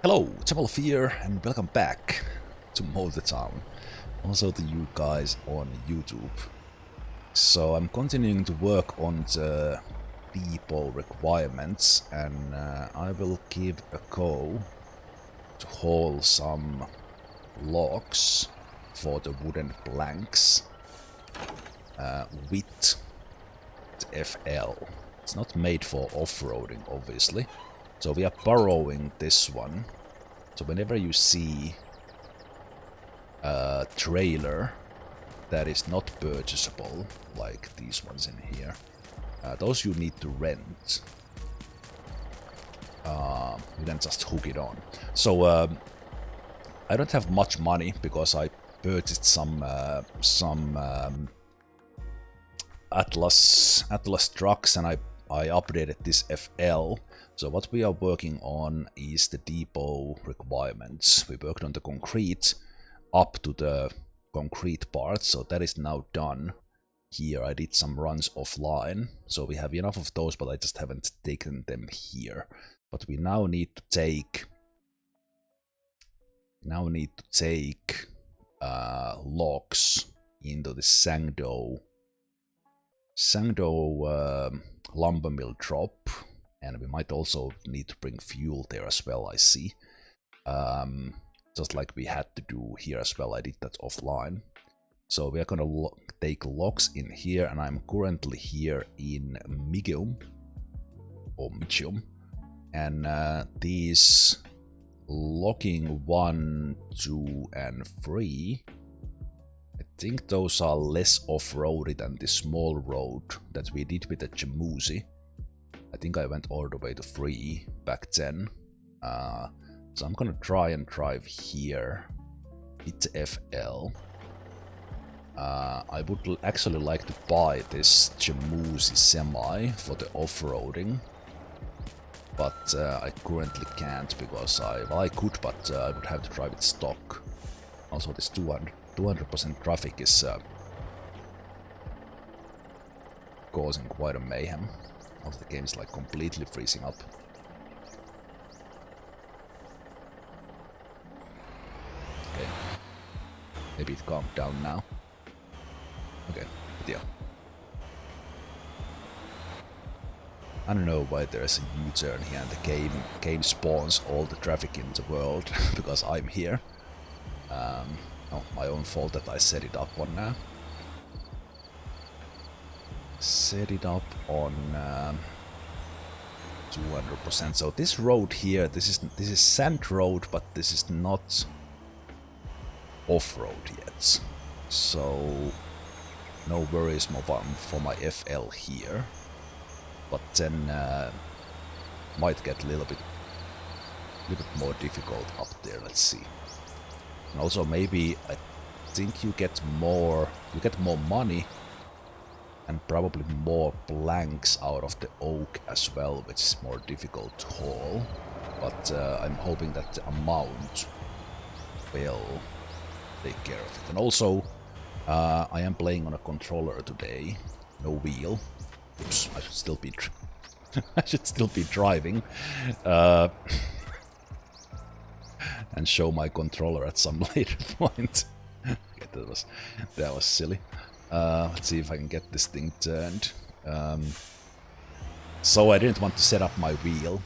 Hello, Zemalf here, and welcome back to Molde Town. Also to you guys on YouTube. So I'm continuing to work on the depot requirements, and I will give a go to haul some logs for the wooden planks with the FL. It's not made for off-roading, obviously. So we are borrowing this one. So whenever you see a trailer that is not purchasable, like these ones in here, those you need to rent. You then just hook it on. So I don't have much money because I purchased some Atlas trucks, and I updated this FL. So what we are working on is the depot requirements. We worked on the concrete up to the concrete part, so that is now done. Here I did some runs offline, so we have enough of those, but I just haven't taken them here. But we now need to take logs into the Sangdo lumber mill drop, and we might also need to bring fuel there as well, I see. Just like we had to do here as well, I did that offline. So we are gonna take logs in here, and I'm currently here in Migium, or Michium, and these logging 1, 2, and 3, I think those are less off-roady than the small road that we did with the Jamusi. I think I went all the way to 3 back then. So I'm gonna try and drive here with the FL. I would actually like to buy this Jamusi semi for the off-roading, but I currently can't because I could, but I would have to drive it stock. Also, this 200% traffic is causing quite a mayhem. Also, the game is like completely freezing up. Okay, maybe it calmed down now. Okay, but yeah. I don't know why there's a U-turn here and the game spawns all the traffic in the world because I'm here. Oh, my own fault that I set it up on set it up on 200%. So this road here, this is sand road, but this is not off-road yet. So no worries for my FL here. But then might get a little bit more difficult up there. Let's see. And also maybe I think you get more money and probably more planks out of the oak as well, which is more difficult to haul. But I'm hoping that the amount will take care of it. And also I am playing on a controller today, no wheel. Oops, I should still be I should still be driving and show my controller at some later point. Okay, that was silly. Let's see if I can get this thing turned. So I didn't want to set up my wheel.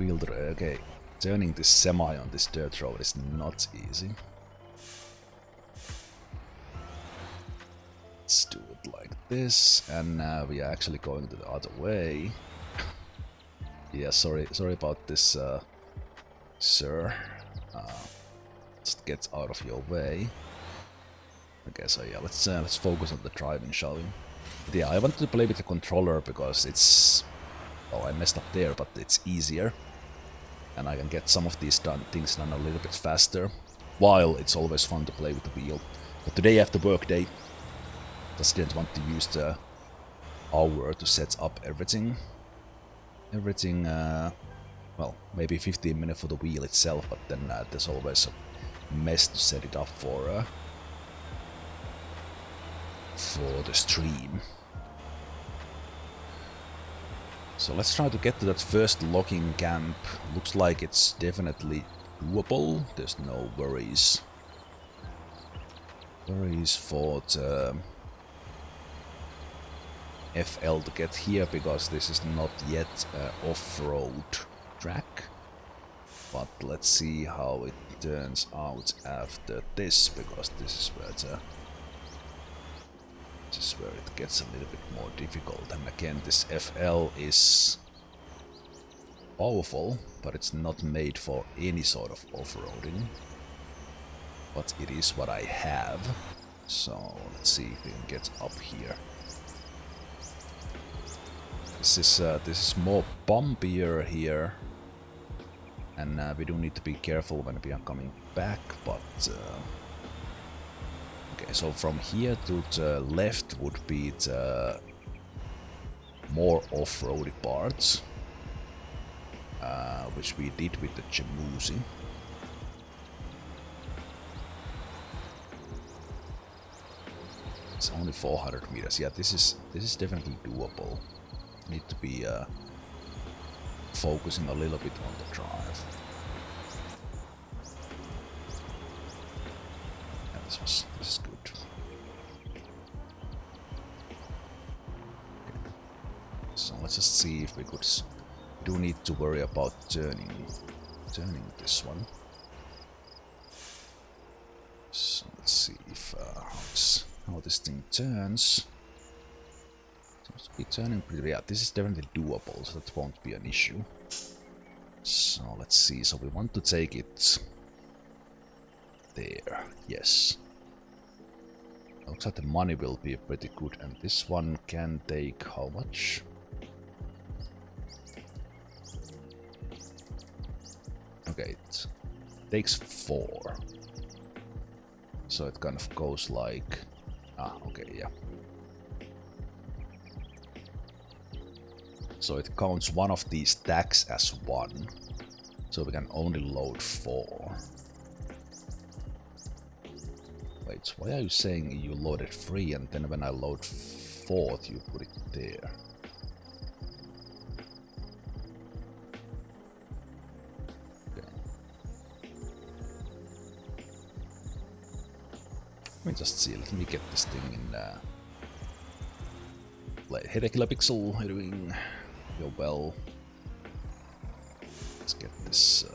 Okay, turning this semi on this dirt road is not easy. Let's do it like this, and now we are actually going the other way. Yeah, sorry about this, sir. Just get out of your way. Okay, so yeah, let's focus on the driving, shall we? But yeah, I wanted to play with the controller because it's... Oh, I messed up there, but it's easier. And I can get some of these things done a little bit faster. While it's always fun to play with the wheel. But today after work day, just didn't want to use the hour to set up everything. Well, maybe 15 minutes for the wheel itself, but then there's always a mess to set it up for the stream. So let's try to get to that first logging camp. Looks like it's definitely doable. There's no worries. Worries for the FL to get here, because this is not yet an off-road track. But let's see how it turns out after this, because this is where it gets a little bit more difficult. And again, this FL is powerful, but it's not made for any sort of off-roading. But it is what I have. So let's see if we can get up here. This is more bumpier here, and we do need to be careful when we are coming back. But okay, so from here to the left would be the more off-roady parts, which we did with the Jamusi. It's only 400 meters. Yeah, this is definitely doable. Need to be focusing a little bit on the drive. Yeah, this is good. Okay. So let's just see if we do need to worry about turning this one. So let's see if how this thing turns. Seems to be turning pretty... Yeah, this is definitely doable, so that won't be an issue. So let's see. So we want to take it there. Yes. Looks like the money will be pretty good, and this one can take how much? Okay, it takes 4. So it kind of goes like... Ah, okay, yeah. So it counts one of these stacks as 1. So we can only load 4. Wait, why are you saying you loaded 3 and then when I load 4th you put it there? Okay. Let me just see, let me get this thing in play. Hey there, Kilopixel, how you doing? You're well. Let's get this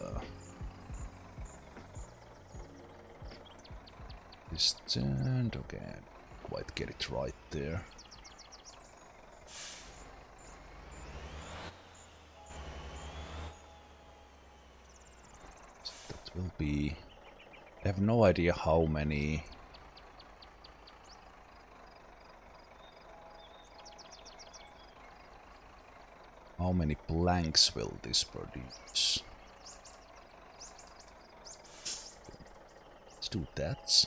this turned. Okay, quite get it right there. So that will be... I have no idea how many... How many planks will this produce? Let's do that.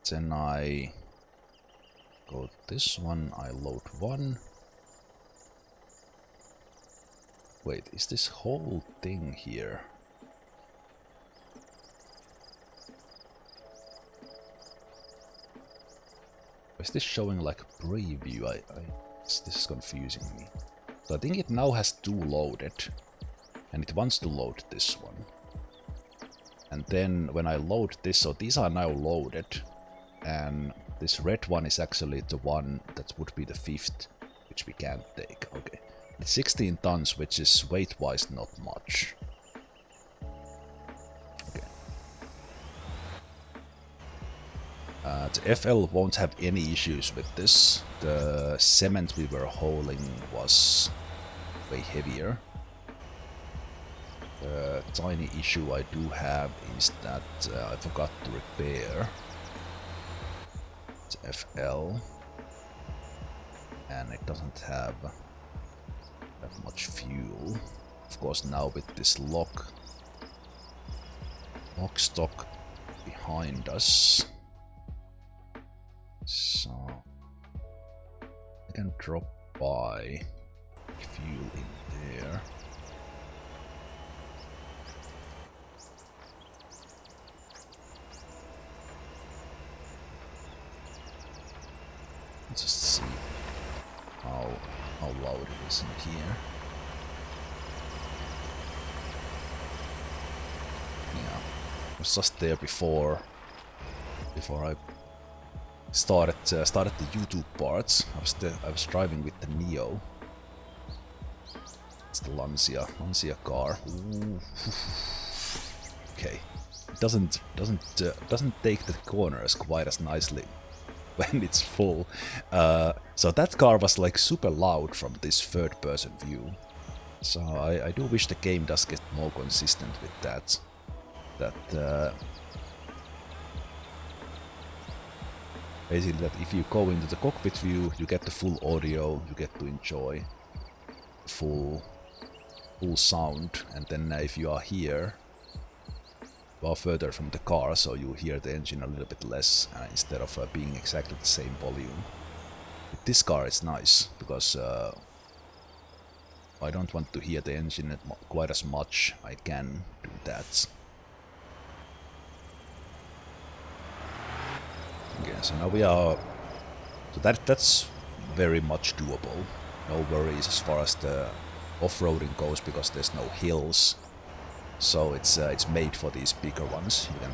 Then I go this one, I load 1. Wait, is this whole thing here? Is this showing like a preview? This is confusing me. So I think it now has 2 loaded, and it wants to load this one. And then when I load this, so these are now loaded, and this red one is actually the one that would be the 5th, which we can't take. Okay, it's 16 tons, which is weight-wise not much. Okay. The FL won't have any issues with this. The cement we were hauling was way heavier. The tiny issue I do have is that I forgot to repair the FL, and it doesn't have that much fuel. Of course, now with this lock stock behind us, so I can drop by fuel in there. Let's just see how how loud it is in here. Yeah, I was just there before I started the YouTube parts. I was driving with the Neo. It's the Lancia car. Ooh. Okay, it doesn't take the corners quite as nicely when it's full. So that car was like super loud from this third-person view. So I do wish the game does get more consistent with that. Basically, that if you go into the cockpit view, you get the full audio, you get to enjoy full sound, and then if you are here, you are further from the car, so you hear the engine a little bit less, instead of being exactly the same volume. With this car it's nice, because I don't want to hear the engine quite as much. I can do that. Okay, so now we are... So that's very much doable. No worries as far as the off-roading goes, because there's no hills. So it's made for these bigger ones. You can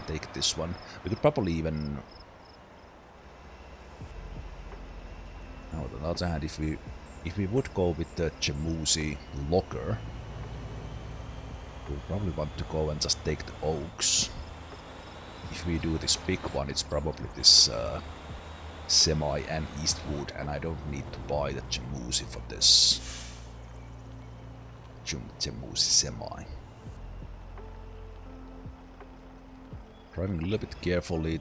take this one. We could probably even... Now, on the other hand, if we would go with the Jamusi locker, we would probably want to go and just take the Oaks. If we do this big one, it's probably this Semi and Eastwood, and I don't need to buy the Jamusi for this. Jamusi Semi. Driving a little bit carefully,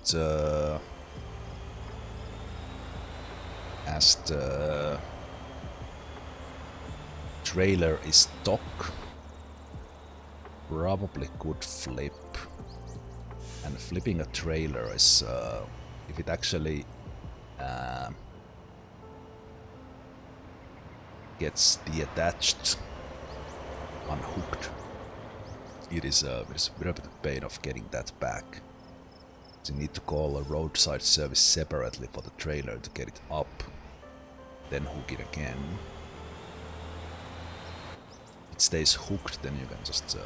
as the trailer is stock, probably could flip. And flipping a trailer is, if it actually gets detached, unhooked, it is a bit of a pain of getting that back. So you need to call a roadside service separately for the trailer to get it up, then hook it again. If it stays hooked, then you can just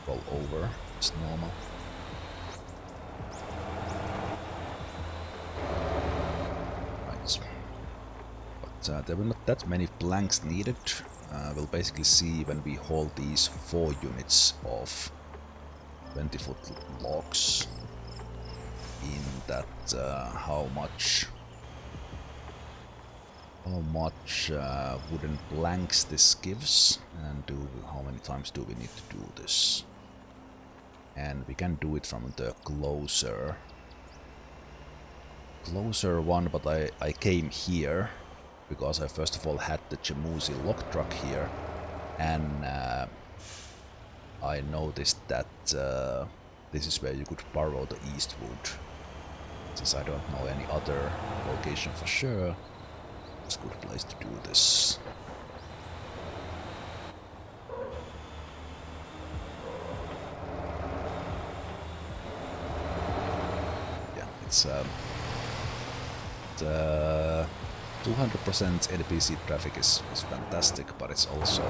roll over. It's normal. Right. But there were not that many planks needed. We'll basically see when we haul these 4 units of 20-foot logs in that how much wooden planks this gives, and how many times do we need to do this. And we can do it from the closer one, but I came here because I first of all had the Jamusi log truck here, and I noticed that this is where you could borrow the Eastwood. Since I don't know any other location for sure, it's a good place to do this. Yeah, it's the 200% NPC traffic is fantastic, but it's also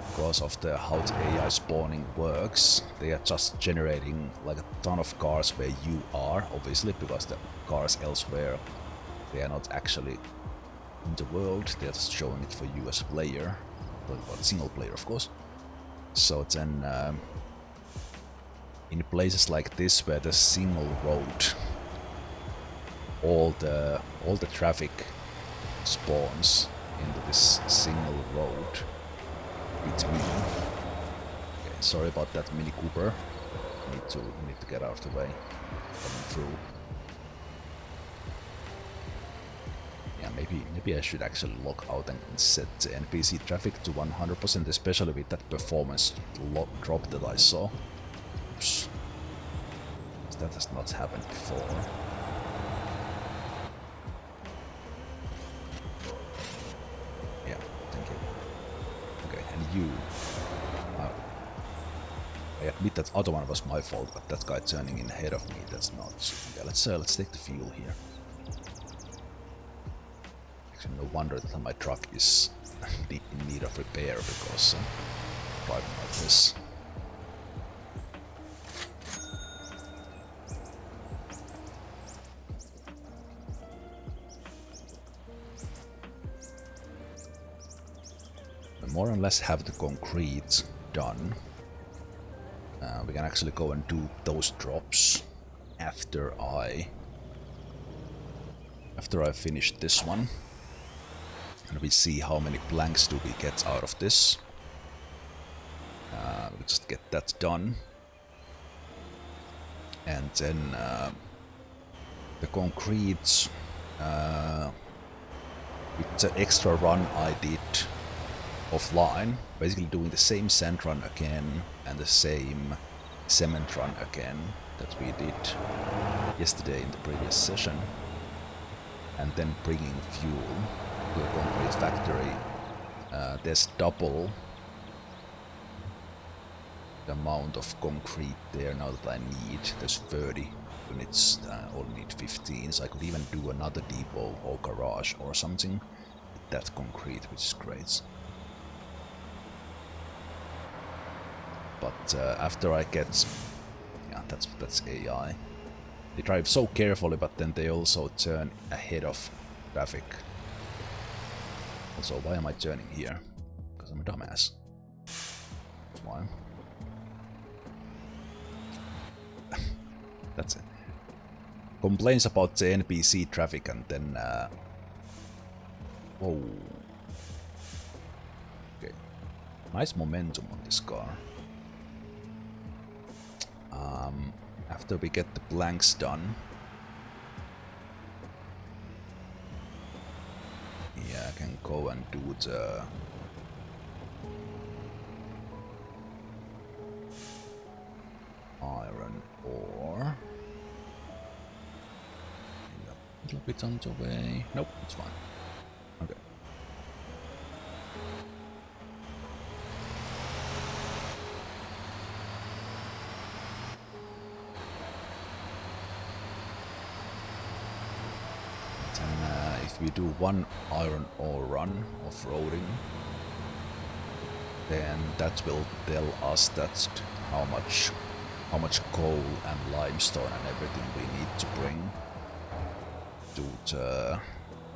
because of how the AI spawning works. They are just generating like a ton of cars where you are, obviously, because the cars elsewhere, they are not actually in the world, they are just showing it for you as a player, but single player of course. So then in places like this where there's single road, all the traffic spawns into this single road between. Okay, sorry about that, Mini Cooper. Need to get out of the way. Coming through. Yeah, maybe I should actually log out and set the NPC traffic to 100%, especially with that performance drop that I saw. Oops. That has not happened before. Yeah, thank you. Okay, and you. I admit that other one was my fault, but that guy turning in ahead of me, that's not. Okay, let's take the fuel here. Actually, No wonder that my truck is in need of repair because driving like this. We more or less have the concrete done. We can actually go and do those drops after I finish this one. And we see how many planks do we get out of this. We'll just get that done. And then the concrete, with the extra run I did offline, basically doing the same sand run again and the same cement run again that we did yesterday in the previous session, and then bringing fuel to the concrete factory. There's double the amount of concrete there now that I need. There's 30 units, only need 15, so I could even do another depot or garage or something with that concrete, which is great. But after I get... yeah, that's AI. They drive so carefully, but then they also turn ahead of traffic. Also, why am I turning here? Because I'm a dumbass. That's why. That's it. Complains about the NPC traffic and then... whoa. Okay. Nice momentum on this car. After we get the blanks done, yeah, I can go and do the iron ore. A little bit on the way. Nope, it's fine. Okay. If we do one iron ore run off-roading, then that will tell us that's how much coal and limestone and everything we need to bring to the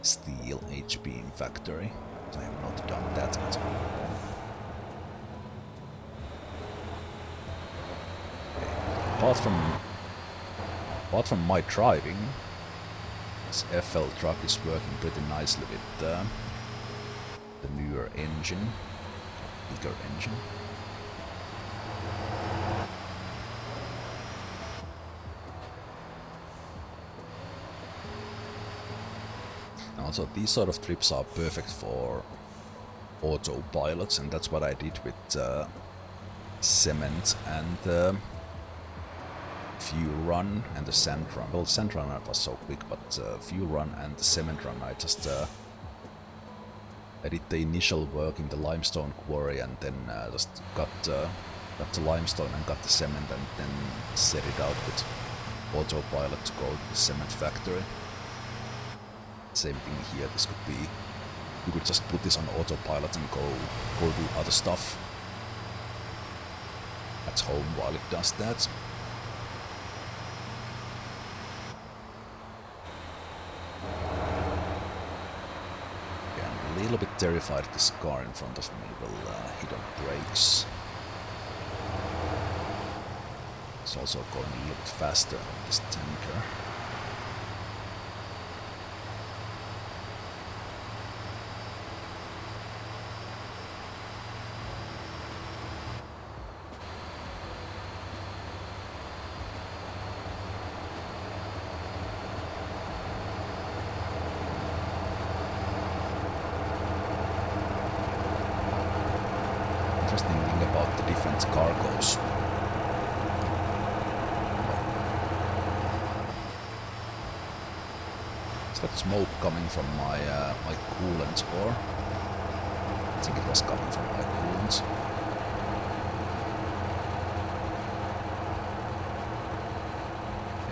steel H-beam factory. I have not done that at all. Okay. Apart from my driving, this FL truck is working pretty nicely with the newer engine, bigger engine. Also, these sort of trips are perfect for autopilots, and that's what I did with cement and fuel run and the sand run. Well, sand run was so quick, but fuel run and the cement run, I just I did the initial work in the limestone quarry and then just got the limestone and got the cement and then set it out with autopilot to go to the cement factory. Same thing here. This could be, you could just put this on autopilot and go do other stuff at home while it does that. A little bit terrified this car in front of me will hit on brakes. It's also going a little bit faster than this tanker. Cargoes. Is that smoke coming from my my coolant, or I think it was coming from my coolant.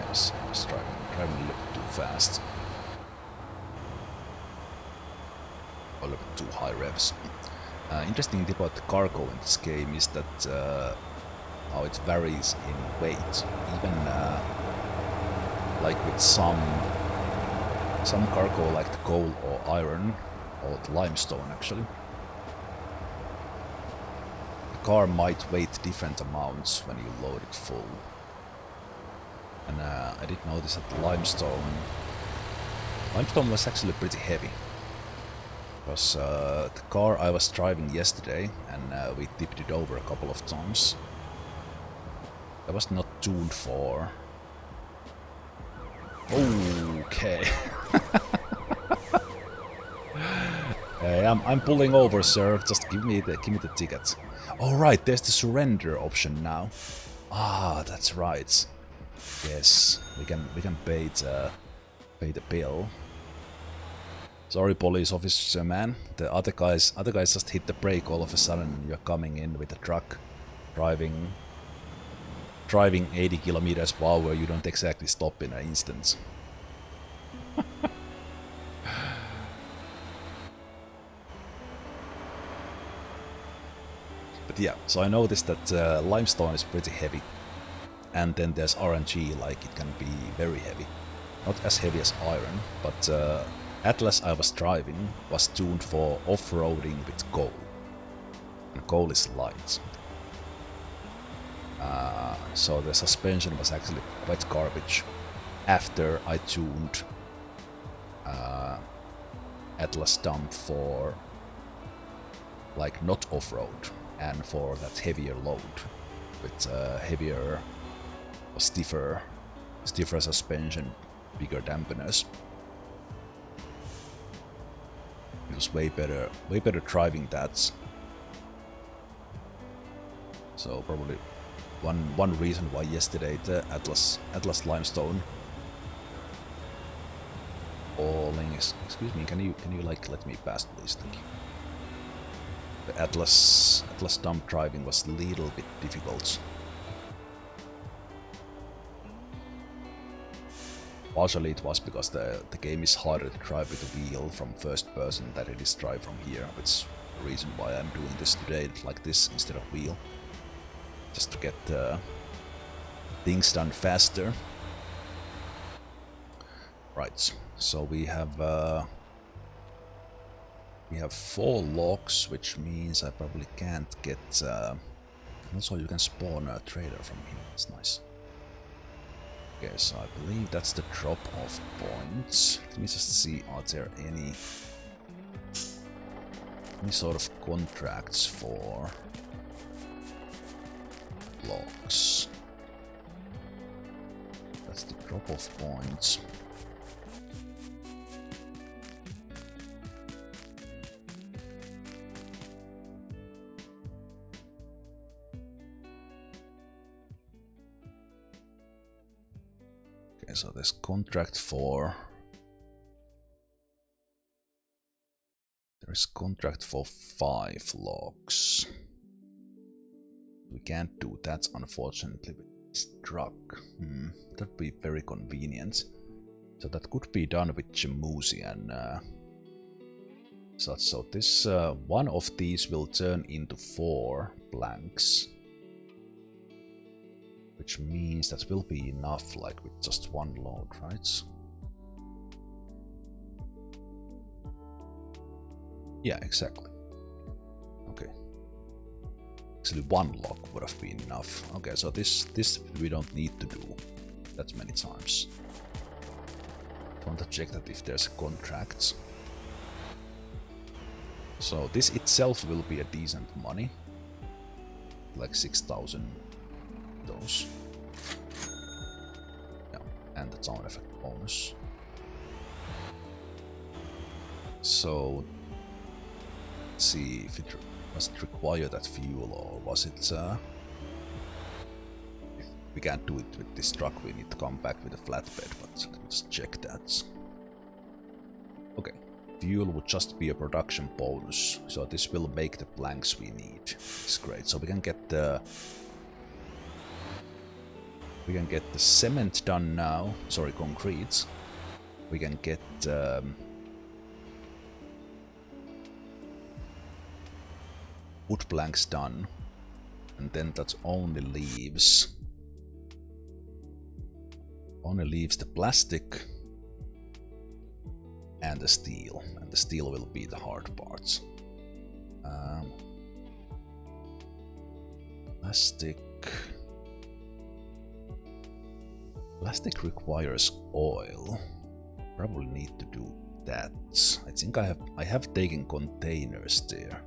Yes, I was driving a little too fast. too high revs. Interesting thing about the cargo in this game is that how it varies in weight. Even like with some cargo like the coal or iron, or the limestone actually, the car might weigh different amounts when you load it full. And I did notice that the limestone was actually pretty heavy. Because the car I was driving yesterday, and we tipped it over a couple of times, that was not tuned for... Okay. Hey, I'm pulling over, sir. Just give me the ticket. All right, there's the surrender option now. Ah, that's right. Yes, we can pay the bill. Sorry, police officer, man. The other guys just hit the brake all of a sudden. You're coming in with a truck, driving 80 kilometers per hour. You don't exactly stop in an instant. But yeah, so I noticed that limestone is pretty heavy, and then there's RNG, like it can be very heavy. Not as heavy as iron, but Atlas I was driving was tuned for off-roading with coal, and coal is light. So the suspension was actually quite garbage after I tuned Atlas dump for like not off-road and for that heavier load with heavier or stiffer suspension, bigger dampeners. It was way better driving that. So probably one reason why yesterday the Atlas limestone hauling is... Excuse me, can you like let me pass, please? Thank you. The Atlas dump driving was a little bit difficult. Partially it was because the game is harder to drive with the wheel from first person than it is drive from here, which is the reason why I'm doing this today like this instead of wheel. Just to get things done faster. Right, so we have 4 logs, which means I probably can't get... also you can spawn a trader from here, that's nice. Okay, so I believe that's the drop-off points. Let me just see, are there any sort of contracts for logs? That's the drop-off points. Okay, so there's contract for... There's contract for 5 logs. We can't do that, unfortunately, with this truck. That'd be very convenient. So that could be done with Jamusi and such. So this one of these will turn into 4 blanks, which means that will be enough, like with just 1 load, right? Yeah, exactly. Okay. Actually, 1 log would have been enough. Okay, so this we don't need to do that many times. I want to check that if there's a contract. So this itself will be a decent money, like 6,000 those. Yeah, and the sound effect bonus. So let's see if it does it require that fuel, or was it if we can't do it with this truck, we need to come back with a flatbed, but let's check that. Okay, fuel would just be a production bonus, so this will make the planks we need. It's great. So we can get the cement done now. Sorry, concrete. We can get wood planks done, and then that only leaves the plastic and the steel will be the hard parts. Plastic requires oil. Probably need to do that. I think I have taken containers there.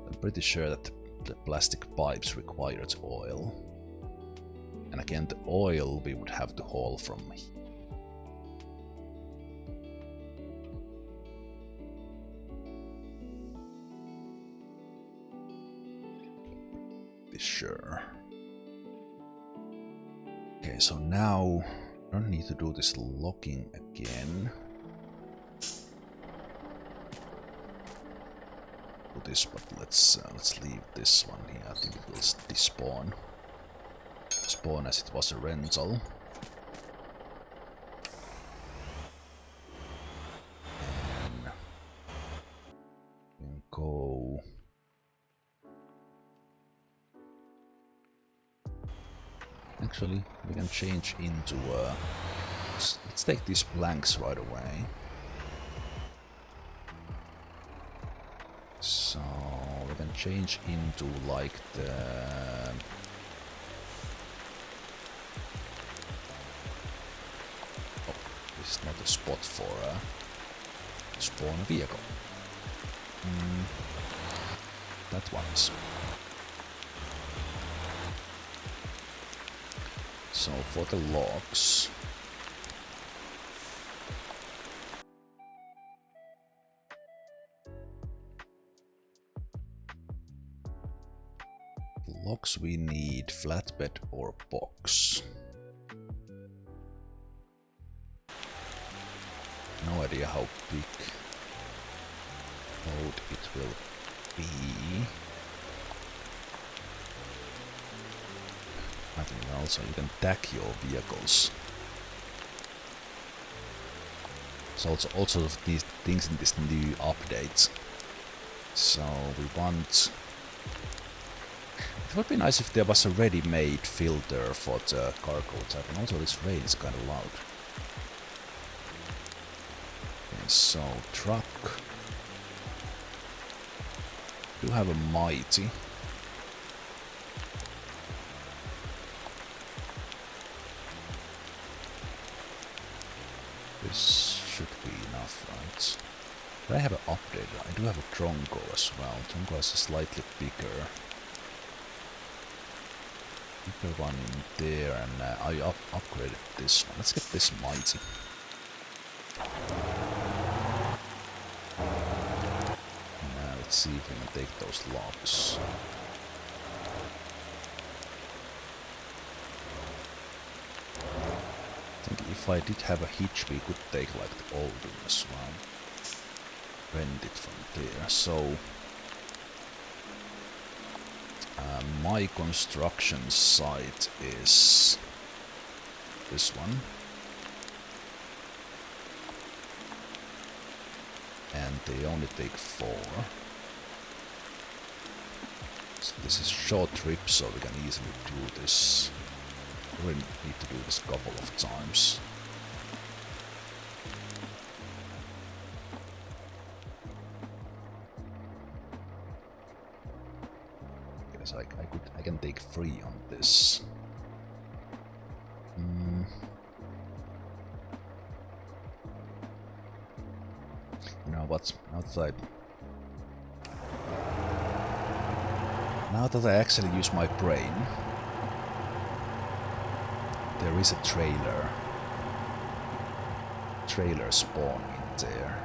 I'm pretty sure that the plastic pipes required oil. And again, the oil we would have to haul from here. Sure. Okay, so now I don't need to do this logging again. Do this, but let's leave this one here. I think it will despawn. Spawn as it was a rental. And we can go. Actually, we can change into let's take these planks right away. So we can change into like the this is not a spot for spawn a vehicle. That one is. So for the logs, we need flatbed or box. No idea how big load it will be. I think also you can tag your vehicles. So all sorts of these things in this new update. So we want. It would be nice if there was a ready-made filter for the cargo type, and also this rain is kind of loud. Okay, so truck. We do have a mighty. This should be enough, right? But I have an update. I do have a Tronco as well. Tronco is a slightly bigger one in there, and I upgraded this one. Let's get this mighty. Now let's see if we can take those logs. I think if I did have a hitch, we could take like the old one as well. Rent it from there. So my construction site is this one, and they only take 4. So this is short trip, so we can easily do this. We need to do this a couple of times. So I can take 3 on this. You know what? Now that I actually use my brain, there is a trailer spawn in there.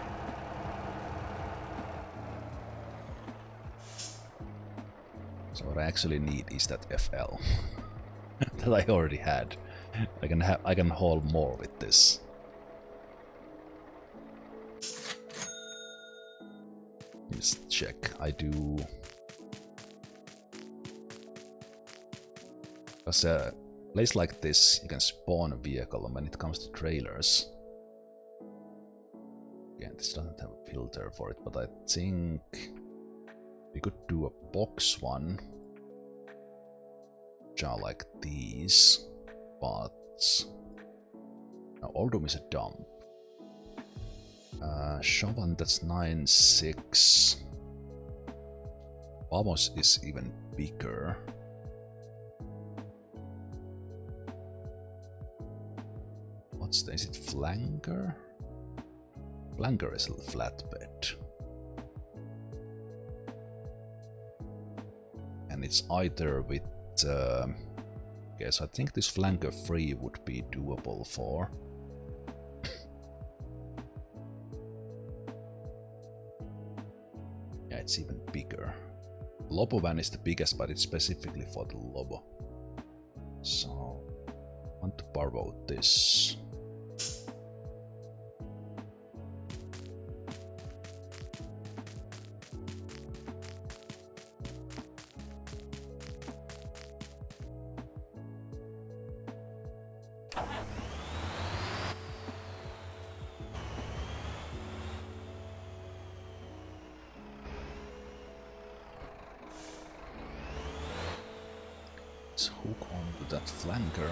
So what I actually need is that FL that I already had. I can haul more with this. Let's check. I do. Because a place like this, you can spawn a vehicle, and when it comes to trailers, again, this doesn't have a filter for it, but I think We could do a box one, which are like these, but now Oldham is a dump. Chauvin, that's 9.6. Vamos is even bigger. What's the, is it Flanker? Flanker is a flatbed. And it's either with... yes, I think this Flanker 3 would be doable for. Yeah, it's even bigger. Lobo van is the biggest, but it's specifically for the Lobo. So, I want to borrow this. Let's hook onto that flanker.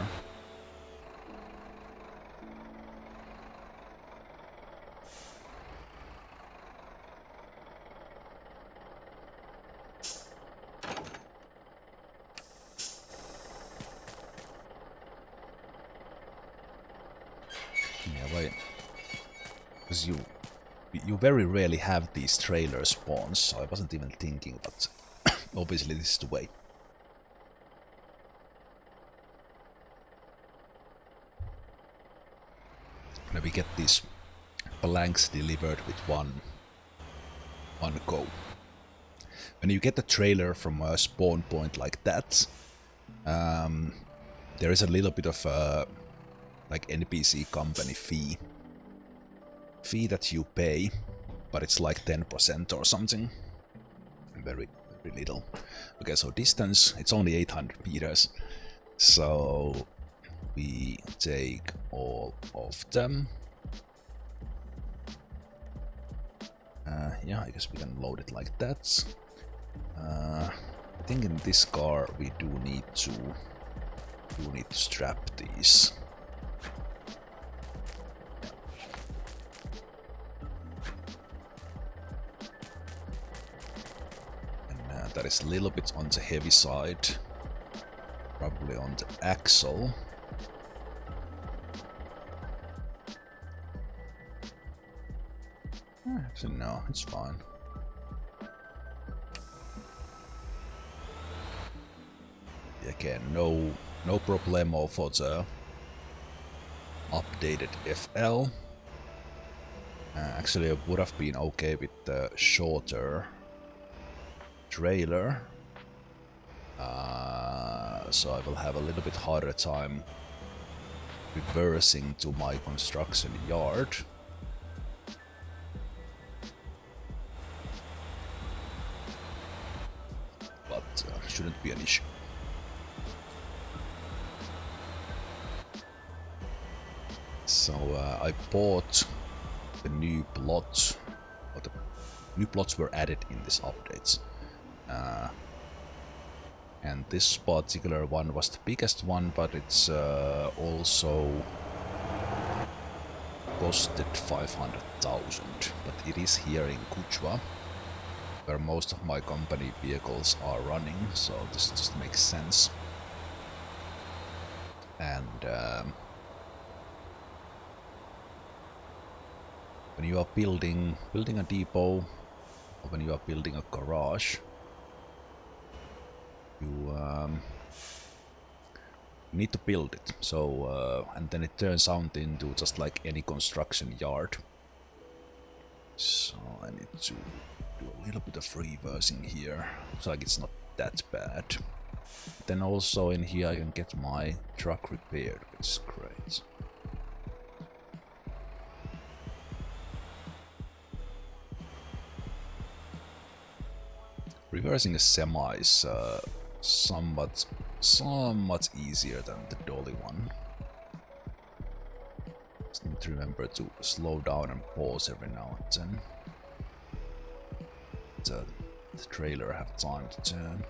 Yeah, right. Because you very rarely have these trailer spawns, so I wasn't even thinking, but obviously this is the way. And we get these blanks delivered with one go. When you get the trailer from a spawn point like that, there is a little bit of like NPC company fee that you pay, but it's like 10% or something. Very, very little. Okay, so distance, it's only 800 meters. So we take all of them. Yeah, I guess we can load it like that. I think in this car we do need to strap these. And that is a little bit on the heavy side, probably on the axle. Actually, no, it's fine. Again, no problemo for the updated FL. Actually, it would have been okay with the shorter trailer. So I will have a little bit harder time reversing to my construction yard. But shouldn't be an issue. So I bought the new plot, or the new plots were added in this update. And this particular one was the biggest one, but it's also costed 500,000. But it is here in Kuchwa, where most of my company vehicles are running, so this just makes sense. And when you are building a depot, or when you are building a garage, you need to build it. So and then it turns out into just like any construction yard. So I need to do a little bit of reversing here, so like it's not that bad. Then also in here I can get my truck repaired, which is great. Reversing a semi is somewhat easier than the dolly one. Just need to remember to slow down and pause every now and then. the trailer have time to turn.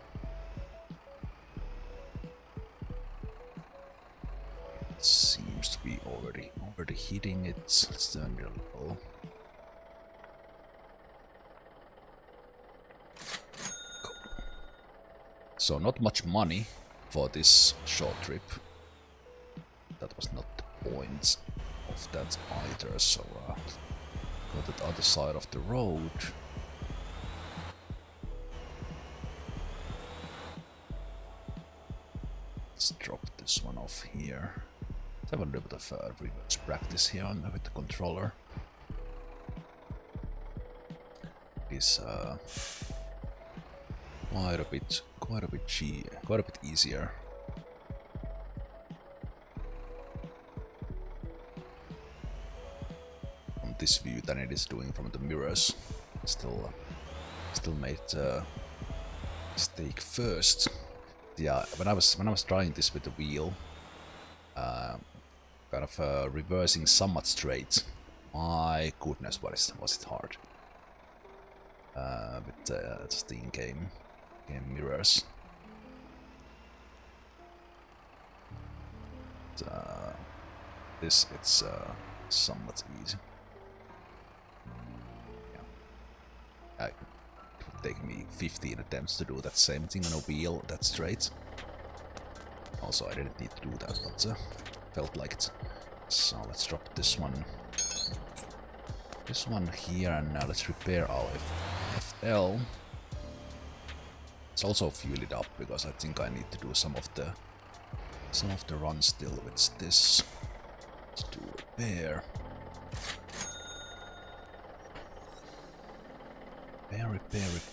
It seems to be already hitting it. Let's turn it a little. So not much money for this short trip. That was not the point of that either, so go to the other side of the road. Let's drop this one off here. Let's have a little bit of reverse practice here with the controller. It is quite a bit easier. From this view than it is doing from the mirrors. Still made mistake first. Yeah, when I was trying this with the wheel, kind of reversing somewhat straight. My goodness, was it hard? But just the in-game mirrors. But, this it's somewhat easy. Yeah. It would take me 15 attempts to do that same thing on a wheel that straight. Also, I didn't need to do that, but felt like it. So let's drop this one here, and now let's repair our FL. Let's also fuel it up because I think I need to do some of the runs still with this. Let's do repair.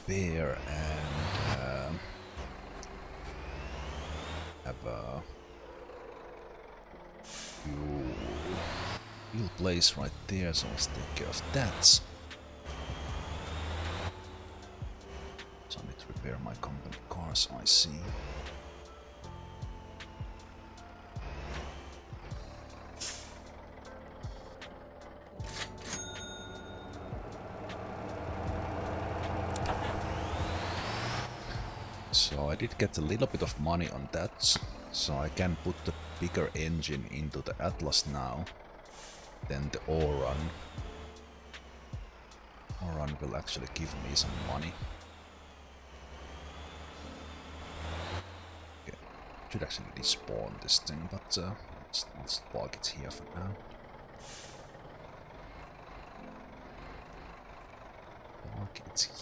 Repair, and have a fuel place right there, so let's take care of that. So I need to repair my company cars, I see. So I did get a little bit of money on that, so I can put the bigger engine into the Atlas now. Then the Oran will actually give me some money. Okay. Should actually despawn this thing, but let's park it here for now. Park it here.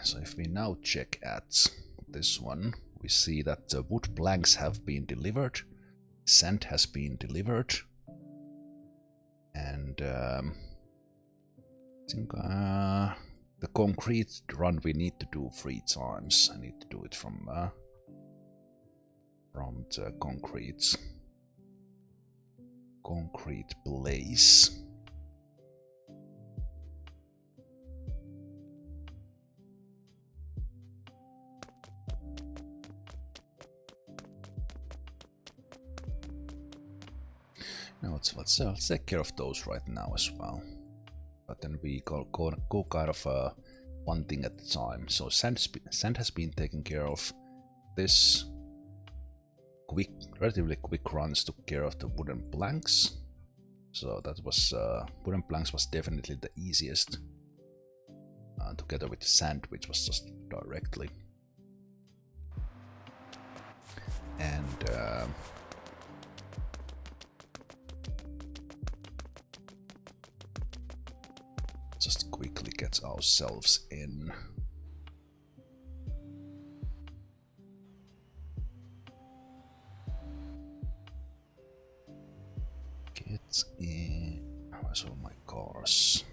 So if we now check at this one, we see that the wood planks have been delivered, sand has been delivered, and I think the concrete run we need to do 3 times. I need to do it from the concrete place. Now let's take care of those right now as well. But then we go kind of one thing at a time. So sand has been taken care of. This relatively quick runs took care of the wooden planks. So that was wooden planks was definitely the easiest. Together with the sand, which was just directly. And just quickly get ourselves in. Get in. Where's all my cars?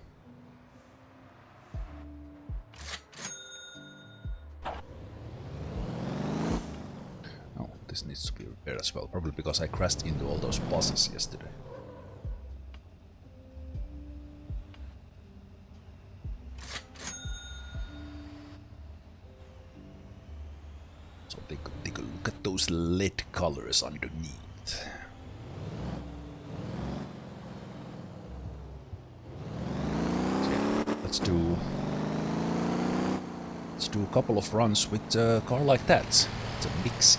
Oh, this needs to be repaired as well, probably because I crashed into all those buses yesterday. those LED colors underneath. So yeah, let's do a couple of runs with a car like that. It's a mix.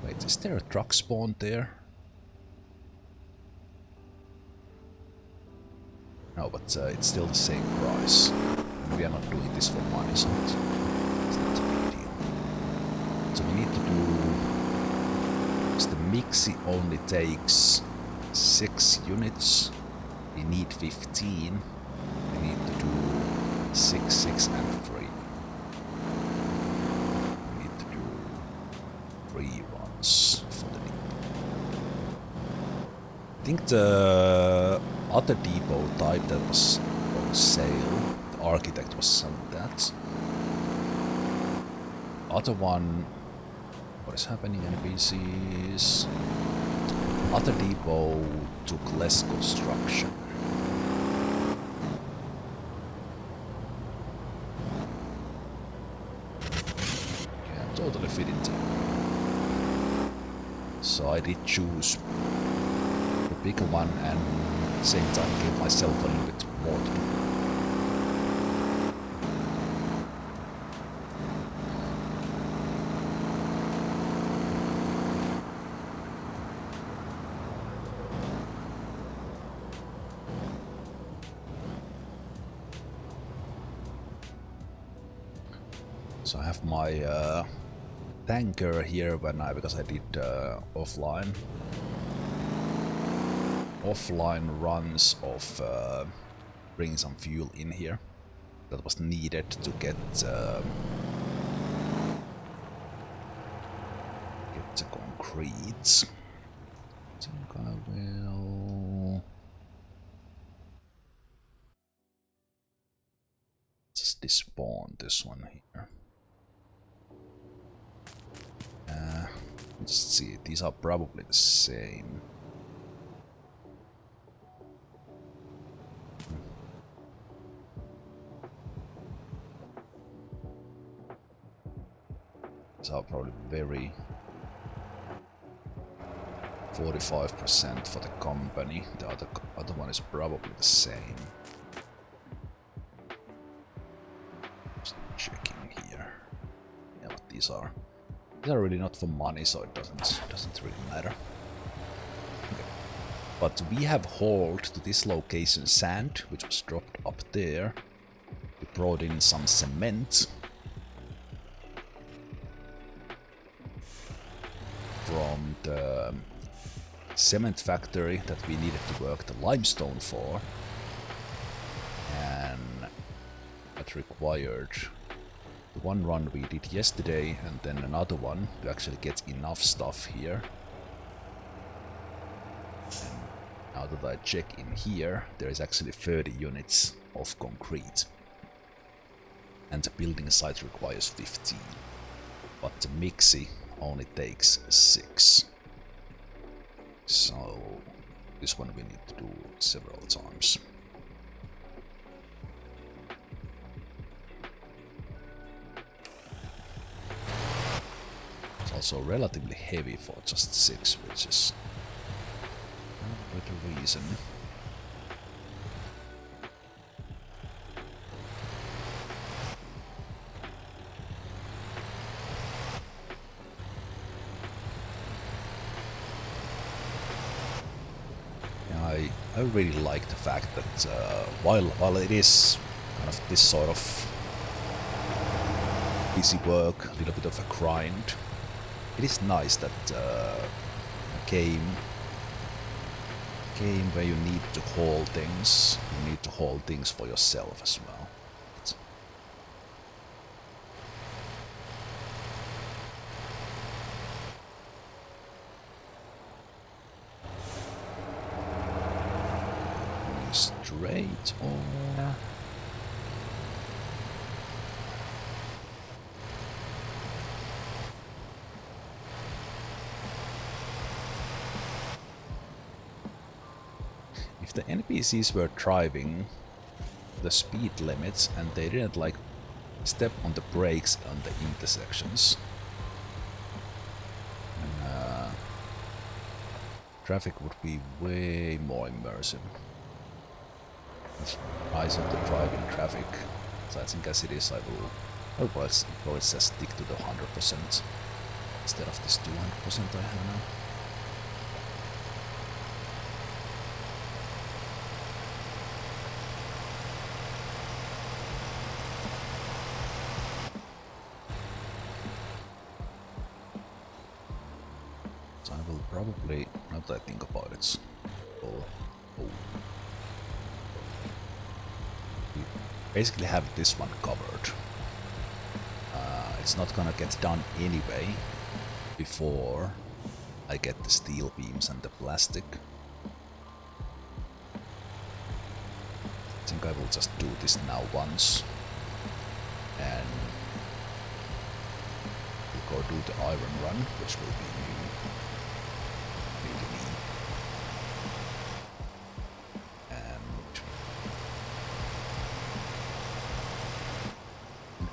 Wait, is there a truck spawn there? No, but it's still the same price. And we are not doing this for money, so it's not a big deal. So we need to do... Because the Mixi only takes 6 units. We need 15. We need to do 6, 6 and 3. We need to do 3 runs for the depot. I think the other depot type that was on sale, the architect was selling that. Other one, what is happening NPCs? Other depot took less construction. Yeah, totally fit into it. So I did choose the bigger one and at the same time gave myself a little bit more to do. So I have my tanker here because I did offline runs of bringing some fuel in here that was needed to get the concrete. I think I will just despawn this one here. Let's see, these are probably the same. These are probably very 45% for the company. The other one is probably the same. Just checking here. Yeah, but these are really not for money, so it doesn't really matter. Okay. But we have hauled to this location sand, which was dropped up there. We brought in some cement from the cement factory that we needed to work the limestone for, and that required the one run we did yesterday and then another one to actually get enough stuff here. And now that I check in here, there is actually 30 units of concrete, and the building site requires 15, but the Mixi only takes 6. So this one we need to do several times. It's also relatively heavy for just 6, which is not a reason. I really like the fact that while it is kind of this sort of busy work, a little bit of a grind, it is nice that game where you need to haul things, you need to haul things for yourself as well. Straight or if the NPCs were driving the speed limits and they didn't like step on the brakes on the intersections. And, traffic would be way more immersive. It's eyes of the driving traffic. So I think as it is, I'll probably just stick to the 100% instead of this 200% I have now. So I will probably, now that I think about it, we basically have this one covered. It's not gonna get done anyway before I get the steel beams and the plastic. I think I will just do this now once and we'll go do the iron run, which will be new.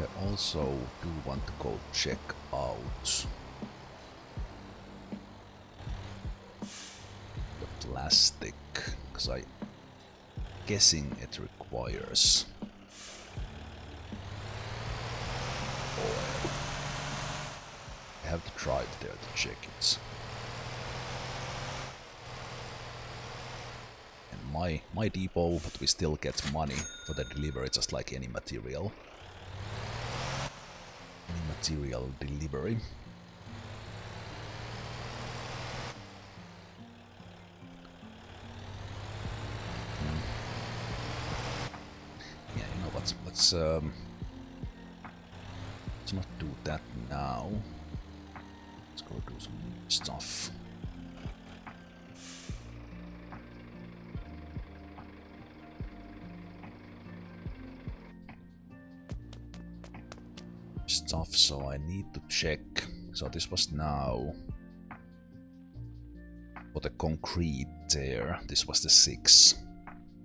I also do want to go check out the plastic, because I'm guessing it requires oil. I have to drive there to check it. And my depot, but we still get money for the delivery just like any material. Material delivery. Yeah, you know what? Let's not do that now. Let's go do some stuff. So I need to check. So this was now for the concrete there. This was the 6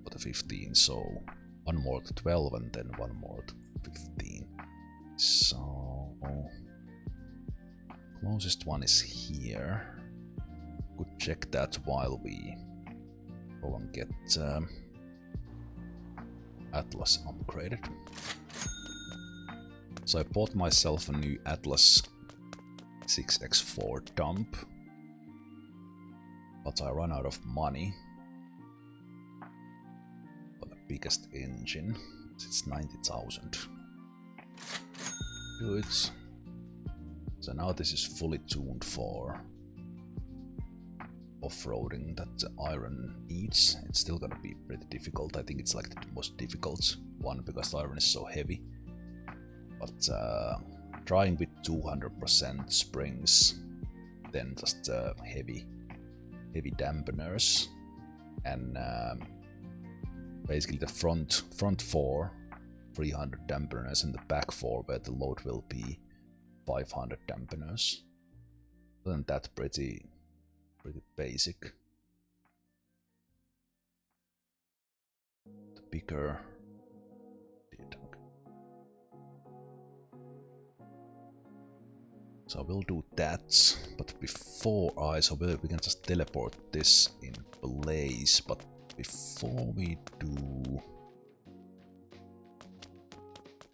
for the 15. So one more to 12 and then one more to 15. So closest one is here. Could check that while we go and get Atlas upgraded. So I bought myself a new Atlas 6x4 dump, but I ran out of money for the biggest engine. It's 90,000. Do it. So now this is fully tuned for off-roading that the iron needs. It's still gonna be pretty difficult. I think it's like the most difficult one because the iron is so heavy. But trying with 200% springs, then just heavy dampeners, and basically the front 4 300 dampeners and the back 4 where the load will be 500 dampeners. Isn't that pretty basic? The bigger. So we'll do that, but before we can just teleport this in place, but before we do,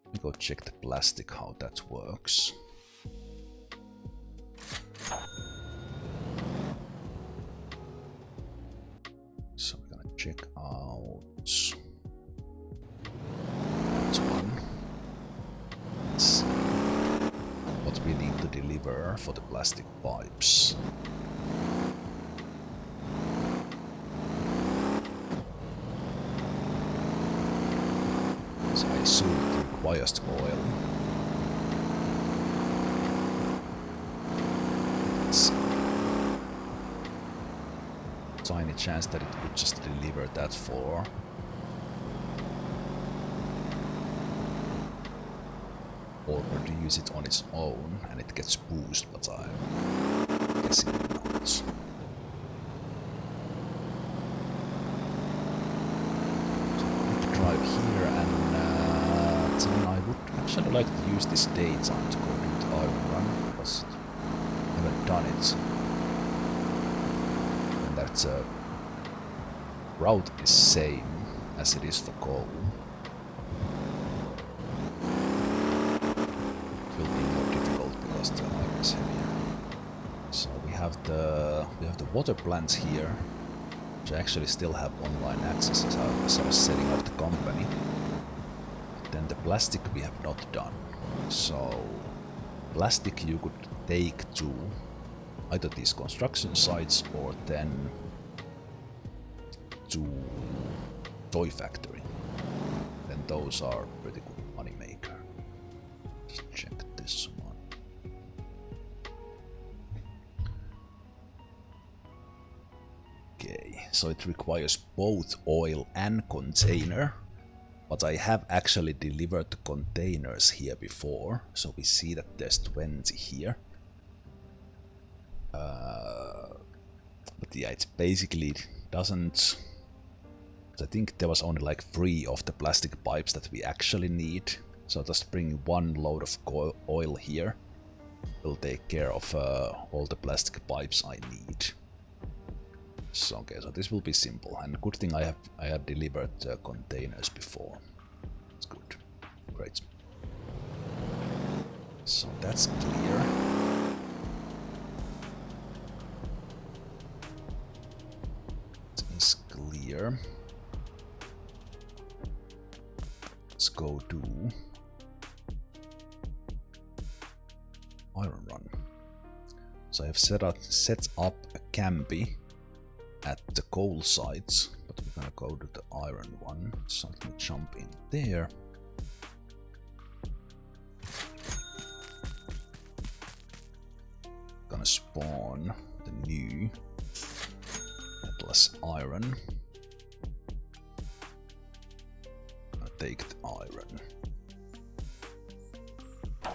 let me go check the plastic, how that works. So we're gonna check out that one. Let's see what we need to deliver for the plastic pipes. So I assume it requires oil. It's tiny chance that it would just deliver that for. Or to use it on its own and it gets boost, but I'm guessing not. So I need to drive here and then I would actually would like to use this daytime to go do the iron run, because I haven't done it. And that route is same as it is for coal. It will be more difficult because the iron is heavier. So we have the water plants here, which I actually still have online access as I was setting up the company. Then the plastic we have not done. So plastic you could take to either these construction sites or then to toy factory. Then those are pretty good money maker. Let's check this one. Okay, so it requires both oil and container. But I have actually delivered the containers here before, so we see that there's 20 here. But yeah, it basically doesn't... I think there was only like 3 of the plastic pipes that we actually need. So just bring 1 load of oil here. Will take care of all the plastic pipes I need. So okay, so this will be simple, and good thing I have delivered containers before. It's good, great. So that's clear. It is clear. Let's go do iron run. So I have set up a campy at the coal sites, but we're gonna go to the iron one. So let me jump in there. Gonna spawn the new Atlas iron. Gonna take the iron.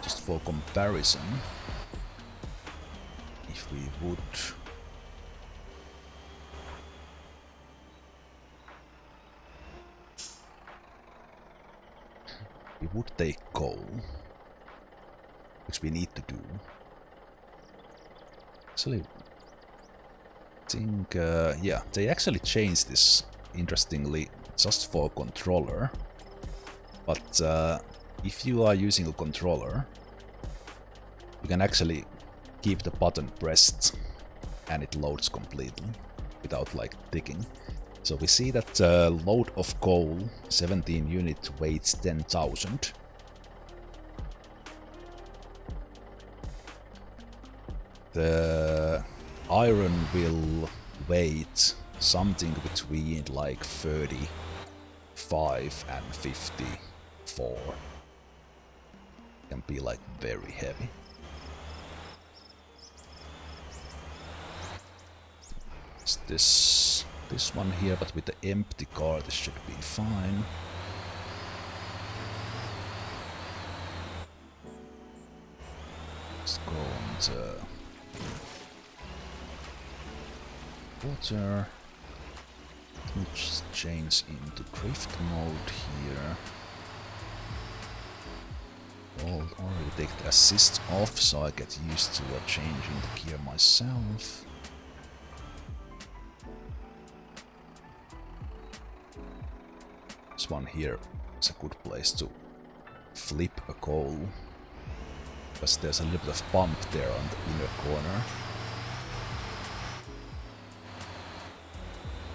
Just for comparison, if we would take coal, which we need to do. Actually, I think, yeah, they actually changed this, interestingly, just for controller. But if you are using a controller, you can actually keep the button pressed and it loads completely without like ticking. So we see that load of coal, 17 unit, weighs 10,000. The iron will weight something between like 35 and 54. Can be like very heavy. It's this one here, but with the empty car this should be fine. Let's go on the water. Let me just change into drift mode here. I'll already take the assist off so I get used to changing the gear myself. This one here is a good place to flip a coal, because there's a little bit of bump there on the inner corner.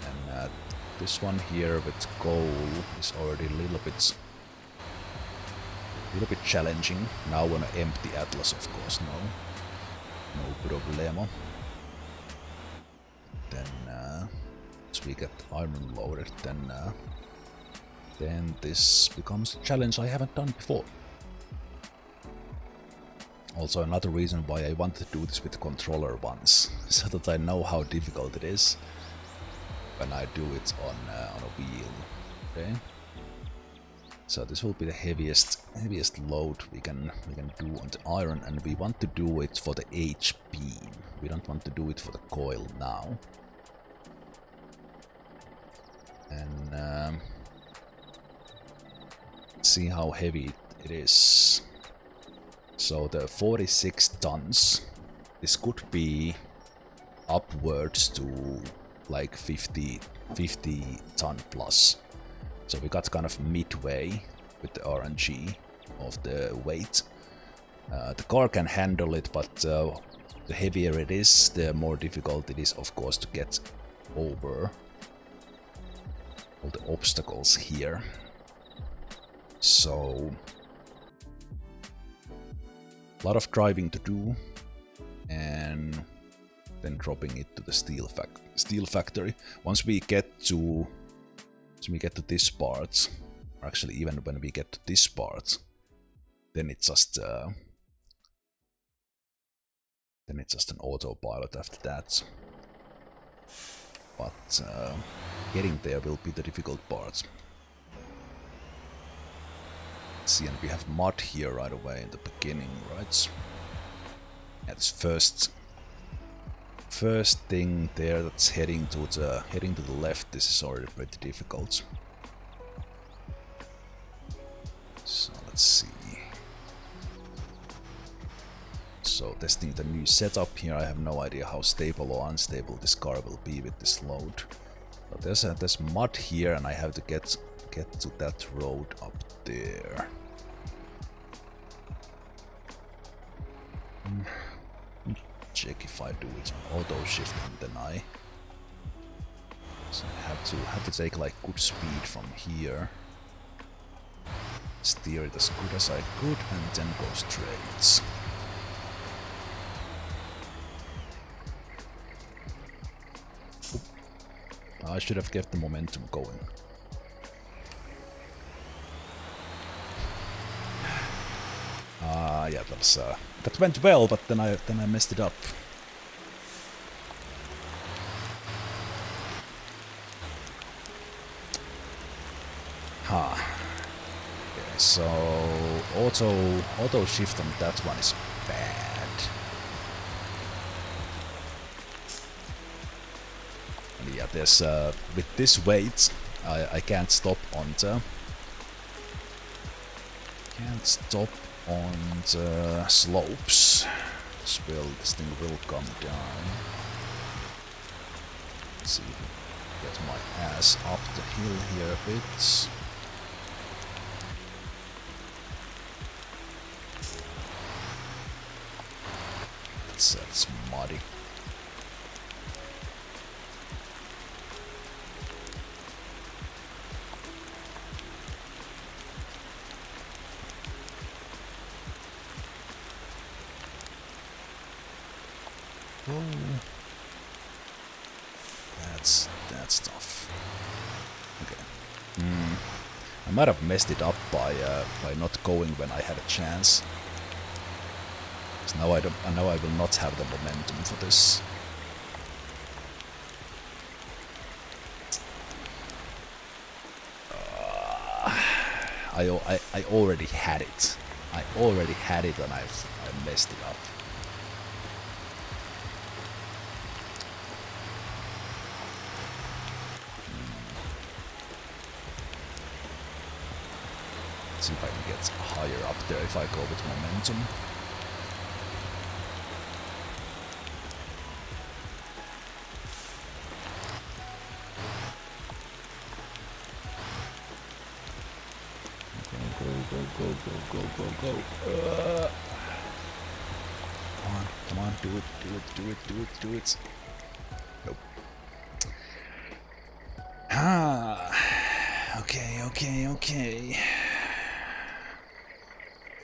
And this one here with coal is already a little bit challenging. Now on an empty Atlas, of course, no problemo. Then once we get iron loaded, then this becomes a challenge I haven't done before. Also another reason why I want to do this with the controller once, so that I know how difficult it is when I do it on a wheel. Okay. So this will be the heaviest load we can do on the iron, and we want to do it for the HP. We don't want to do it for the coil now. And see how heavy it is. So the 46 tons, this could be upwards to like 50 ton plus. So we got kind of midway with the RNG of the weight. The car can handle it, but the heavier it is, the more difficult it is, of course, to get over all the obstacles here. So a lot of driving to do, and then dropping it to the steel factory. Once we get to this part, or actually even when we get to this part, then it's just an autopilot after that. But getting there will be the difficult part. See, and we have mud here right away in the beginning, right? Yeah, this first thing there that's heading to the left. This is already pretty difficult. So let's see. So testing the new setup here. I have no idea how stable or unstable this car will be with this load. But there's mud here, and I have to get to that road up there. Check if I do it on auto shift, and then so I have to take like good speed from here, steer it as good as I could, and then go straight. I should have kept the momentum going. Yeah, that went well, but then I messed it up. Okay, so auto shift on that one is bad. And yeah, there's with this weight, I can't stop on the slopes. This thing will come down. Let's see if I get my ass up the hill here a bit. That's muddy. That's tough. Okay. I might have messed it up by not going when I had a chance. So now I will not have the momentum for this. I already had it. I already had it, and I messed it up. See if I can get higher up there if I go with momentum. Go. Come on, do it. Nope. Okay.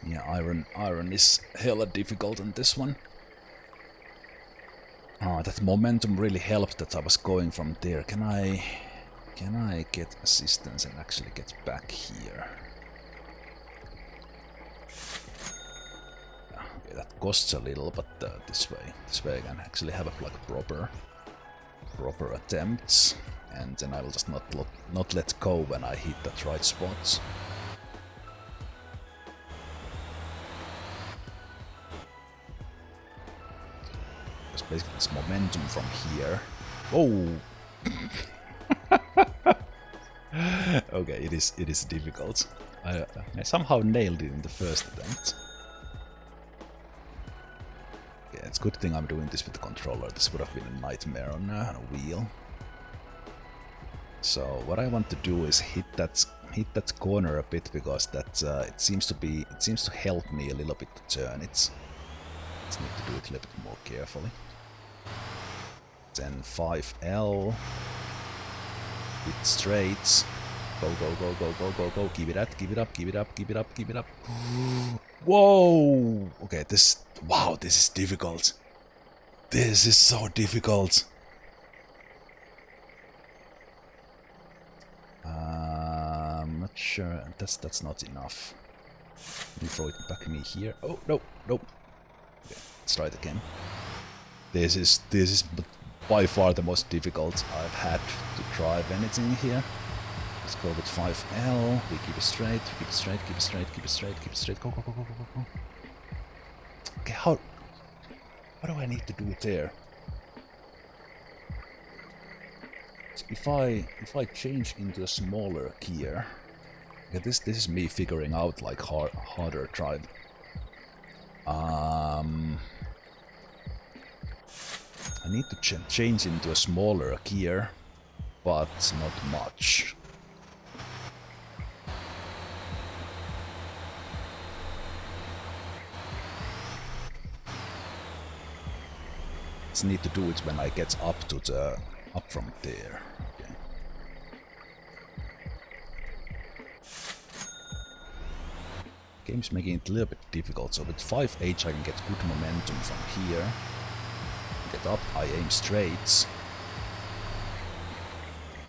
Yeah, iron is hella difficult on this one. That momentum really helped that I was going from there. Can I get assistance and actually get back here? Okay, that costs a little, but this way I can actually have like proper attempts, and then I will just not let go when I hit that right spot. Basically, it's momentum from here. Oh. Okay, it is difficult. I somehow nailed it in the first attempt. It's a good thing I'm doing this with the controller. This would have been a nightmare on a wheel. So what I want to do is hit that corner a bit, because that it seems to help me a little bit to turn it. Just need to do it a little bit more carefully. Then 5L. Hit straight. Go, go, go, go, go, go, go. Give it up, give it up, give it up, give it up, give it up. Whoa! Okay, wow, this is difficult. This is so difficult. I'm not sure. That's not enough. Let me throw it back me here. Oh, no, no. Okay, let's try it again. This is by far the most difficult I've had to drive anything here. Let's go with 5L. We keep it straight, keep it straight, keep it straight, keep it straight, keep it straight. Go, go, go, go, go, go, go. Okay, how do I need to do it there? So if I change into a smaller gear, okay, this is me figuring out like harder drive. I need to change into a smaller gear, but not much. Just need to do it when I get up from there. Okay. Game's making it a little bit difficult, so with 5H I can get good momentum from here. Get up, I aim straight.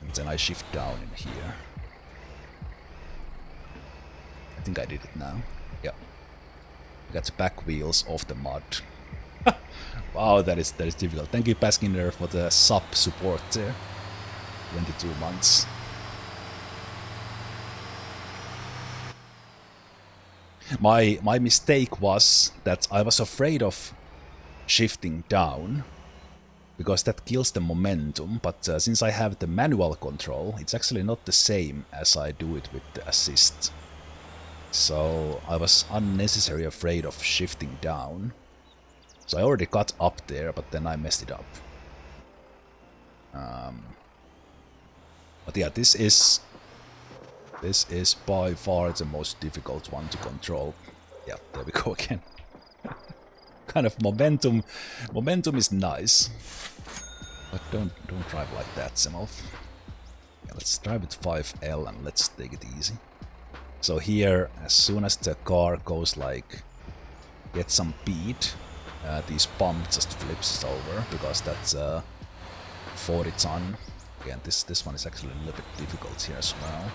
And then I shift down in here. I think I did it now. Yeah. I got the back wheels off the mud. Wow, that is difficult. Thank you, Paskiner, for the sub support there. 22 months. My mistake was that I was afraid of shifting down, because that kills the momentum, but since I have the manual control, it's actually not the same as I do it with the assist. So I was unnecessarily afraid of shifting down. So I already got up there, but then I messed it up. But yeah, this is by far the most difficult one to control. Yeah, there we go again. Kind of momentum is nice, but don't drive like that, Zemalf. Yeah, let's drive with 5L and let's take it easy. So here, as soon as the car goes like get some beat, these bump just flips it over, because that's 40 ton. Again, this one is actually a little bit difficult here as well.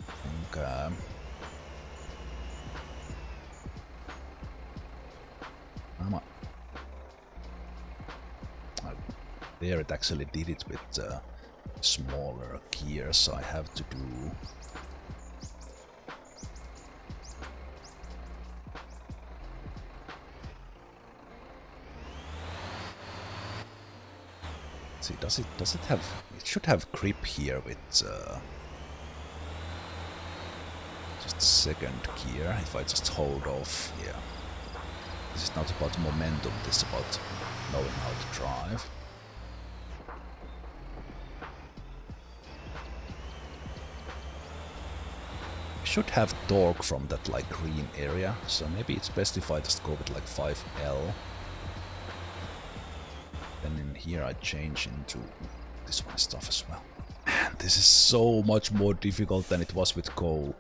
I think there it actually did it with smaller gears, so I have to do. See, does it have? It should have grip here with just the second gear. If I just hold off, yeah. This is not about momentum. This is about knowing how to drive. I should have torque from that like green area, so maybe it's best if I just go with like 5L. Then in here I change into this one stuff as well. Man, this is so much more difficult than it was with coal.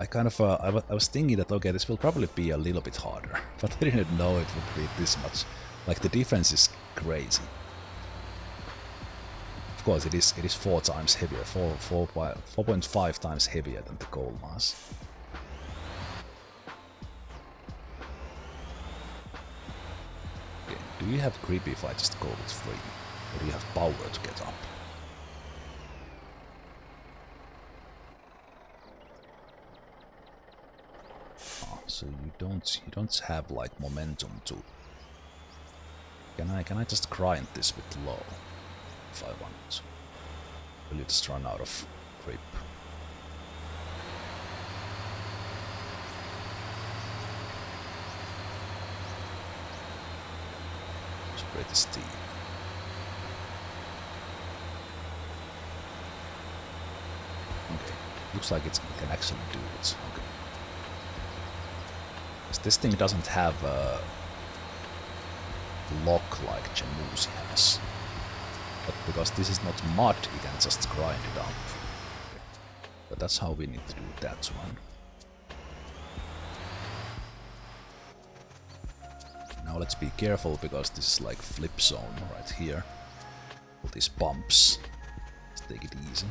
I kind of I was thinking that okay, this will probably be a little bit harder, but I didn't know it would be this much. Like the difference is crazy. Of course, it is 4 times heavier, 4.5 times heavier than the coal mass. Okay, do you have grip if I just go with 3, or do you have power to get up? So you don't have like momentum to. Can I just grind this with low if I want to? Will you just run out of grip? pretty steep. Okay, looks like it can actually do it. Okay. This thing doesn't have a lock like Jamusi has. But because this is not mud, you can just grind it up. Okay. But that's how we need to do that one. Now let's be careful because this is like flip zone right here. All these bumps. Let's take it easy.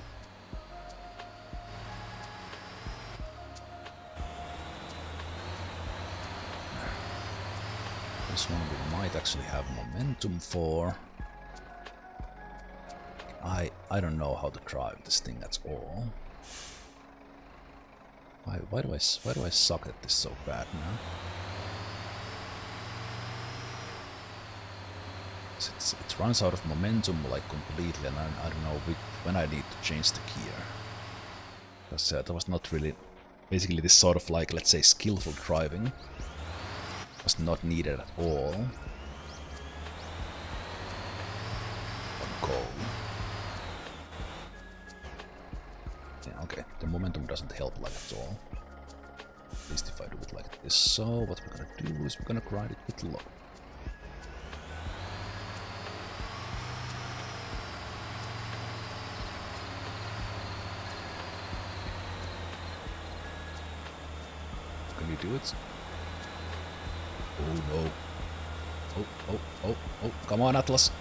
This one we might actually have momentum for. I don't know how to drive this thing at all. Why do I suck at this so bad now? It runs out of momentum like completely, and I don't know when I need to change the gear. Because that was not really... Basically this sort of like, let's say, skillful driving was not needed at all. On coal. Yeah, okay, the momentum doesn't help like at all. At least if I do it like this. So what we're gonna do is we're gonna grind it with low. Can we do it? Oh no. Oh, come on, Atlas.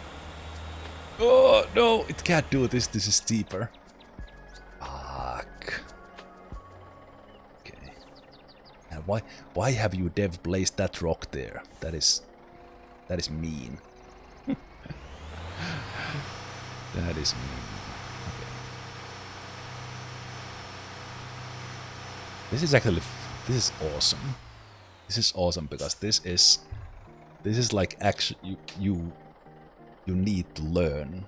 Oh no, it can't do this, this is steeper. Fuck. Okay. And why have you dev placed that rock there? That is mean. That is mean. Okay. This is awesome. This is awesome because this is like actually you need to learn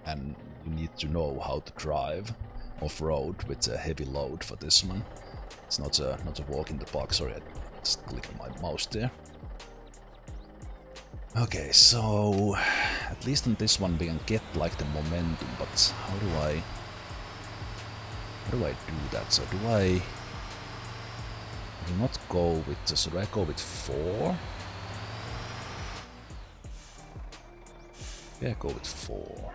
and you need to know how to drive off-road with a heavy load for this one. It's not a walk in the park. Sorry, I just clicked my mouse there. Okay, so at least on this one we can get like the momentum, but how do I do that? So do I not go with, should I go with 4? Yeah, go with 4.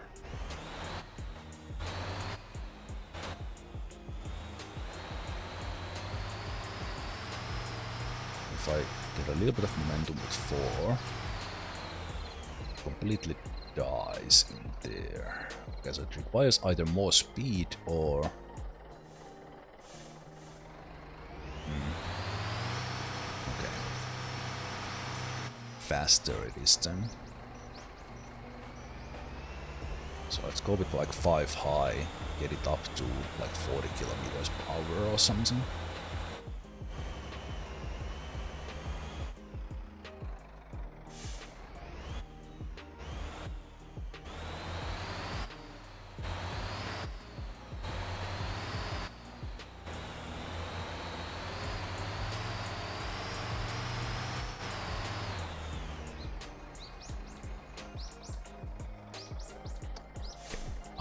If I get a little bit of momentum with 4, it completely dies in there. Because it requires either more speed or... Okay. Faster it is then. So let's go with like 5 high, get it up to like 40 kilometers per hour or something.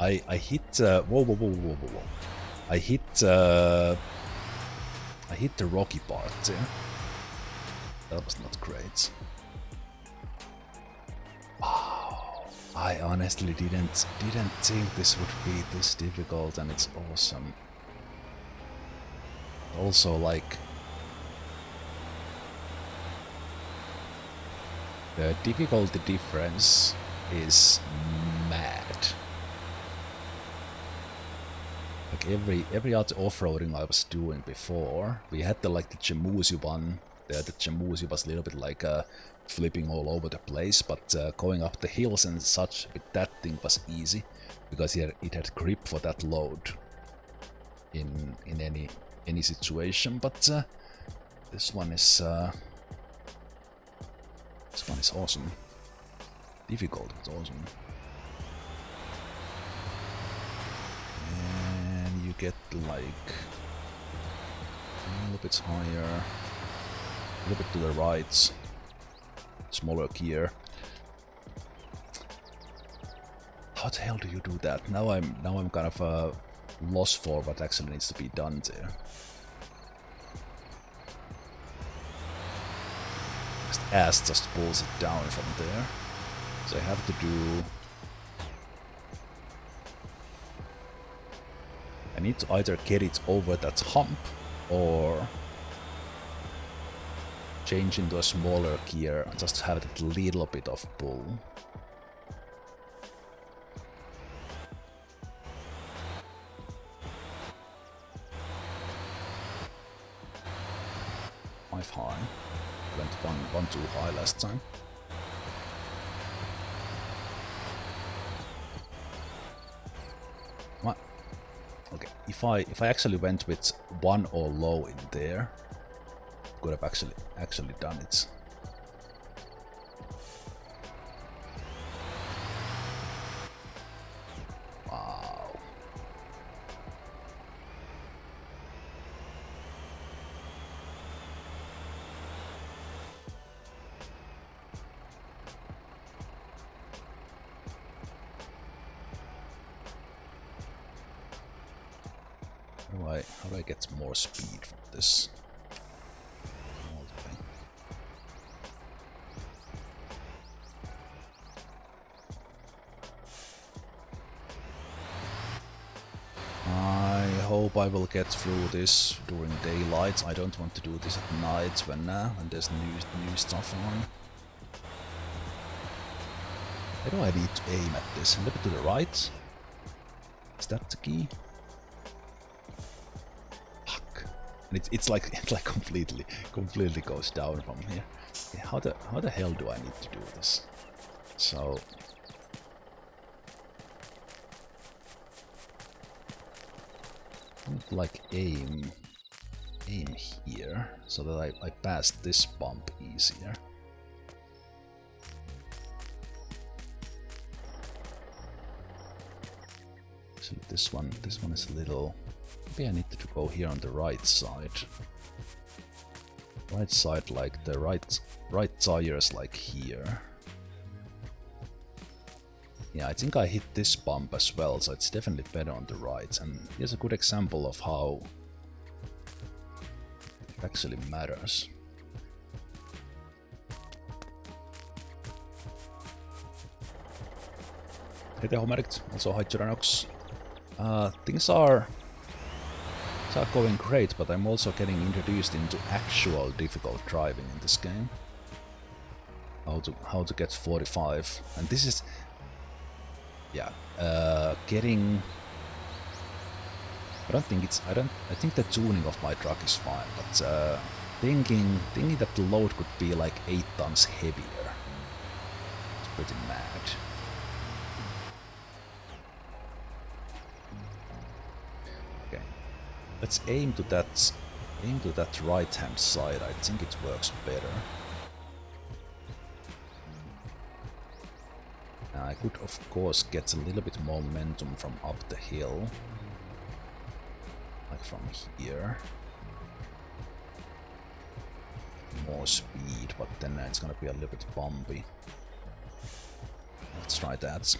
I hit whoa. I hit the rocky part there. That was not great. Wow. I honestly didn't think this would be this difficult, and it's awesome. Also, like, the difficulty difference is mad. Like every other off-roading I was doing before, we had the Jamusi one. The Jamusi was a little bit like flipping all over the place, but going up the hills and such with that thing was easy because it had grip for that load in any situation. But this one is awesome. Difficult, but awesome. Get like a little bit higher, a little bit to the right, smaller gear. how the hell do you do that? Now I'm kind of lost for what actually needs to be done there. Just ass just pulls it down from there. So I have to do... I need to either get it over that hump or change into a smaller gear and just have that little bit of pull. High. Went one too high last time. What? Okay, if I actually went with one or low in there, could have actually done it. Wow. How do I get more speed from this? All the way. I hope I will get through this during daylight. I don't want to do this at night when there's new stuff on. Where do I need to aim at this? A little bit to the right? Is that the key? It's like completely goes down from here. Okay, how the hell do I need to do this? So I would like aim here so that I pass this bump easier. So this one is a little. Maybe I need to go here on the right side. Right side, like the right tires, like here. Yeah, I think I hit this bump as well, so it's definitely better on the right. And here's a good example of how it actually matters. Hey there, Homeric. Also, hi, Tyranox. Things are going great, but I'm also getting introduced into actual difficult driving in this game. How to get 45, and this is, yeah, getting. I think the tuning of my truck is fine, but thinking that the load could be like 8 tons heavier. It's pretty mad. Let's aim to that right hand side. I think it works better. I could of course get a little bit more momentum from up the hill. Like from here. More speed, but then it's gonna be a little bit bumpy. Let's try that.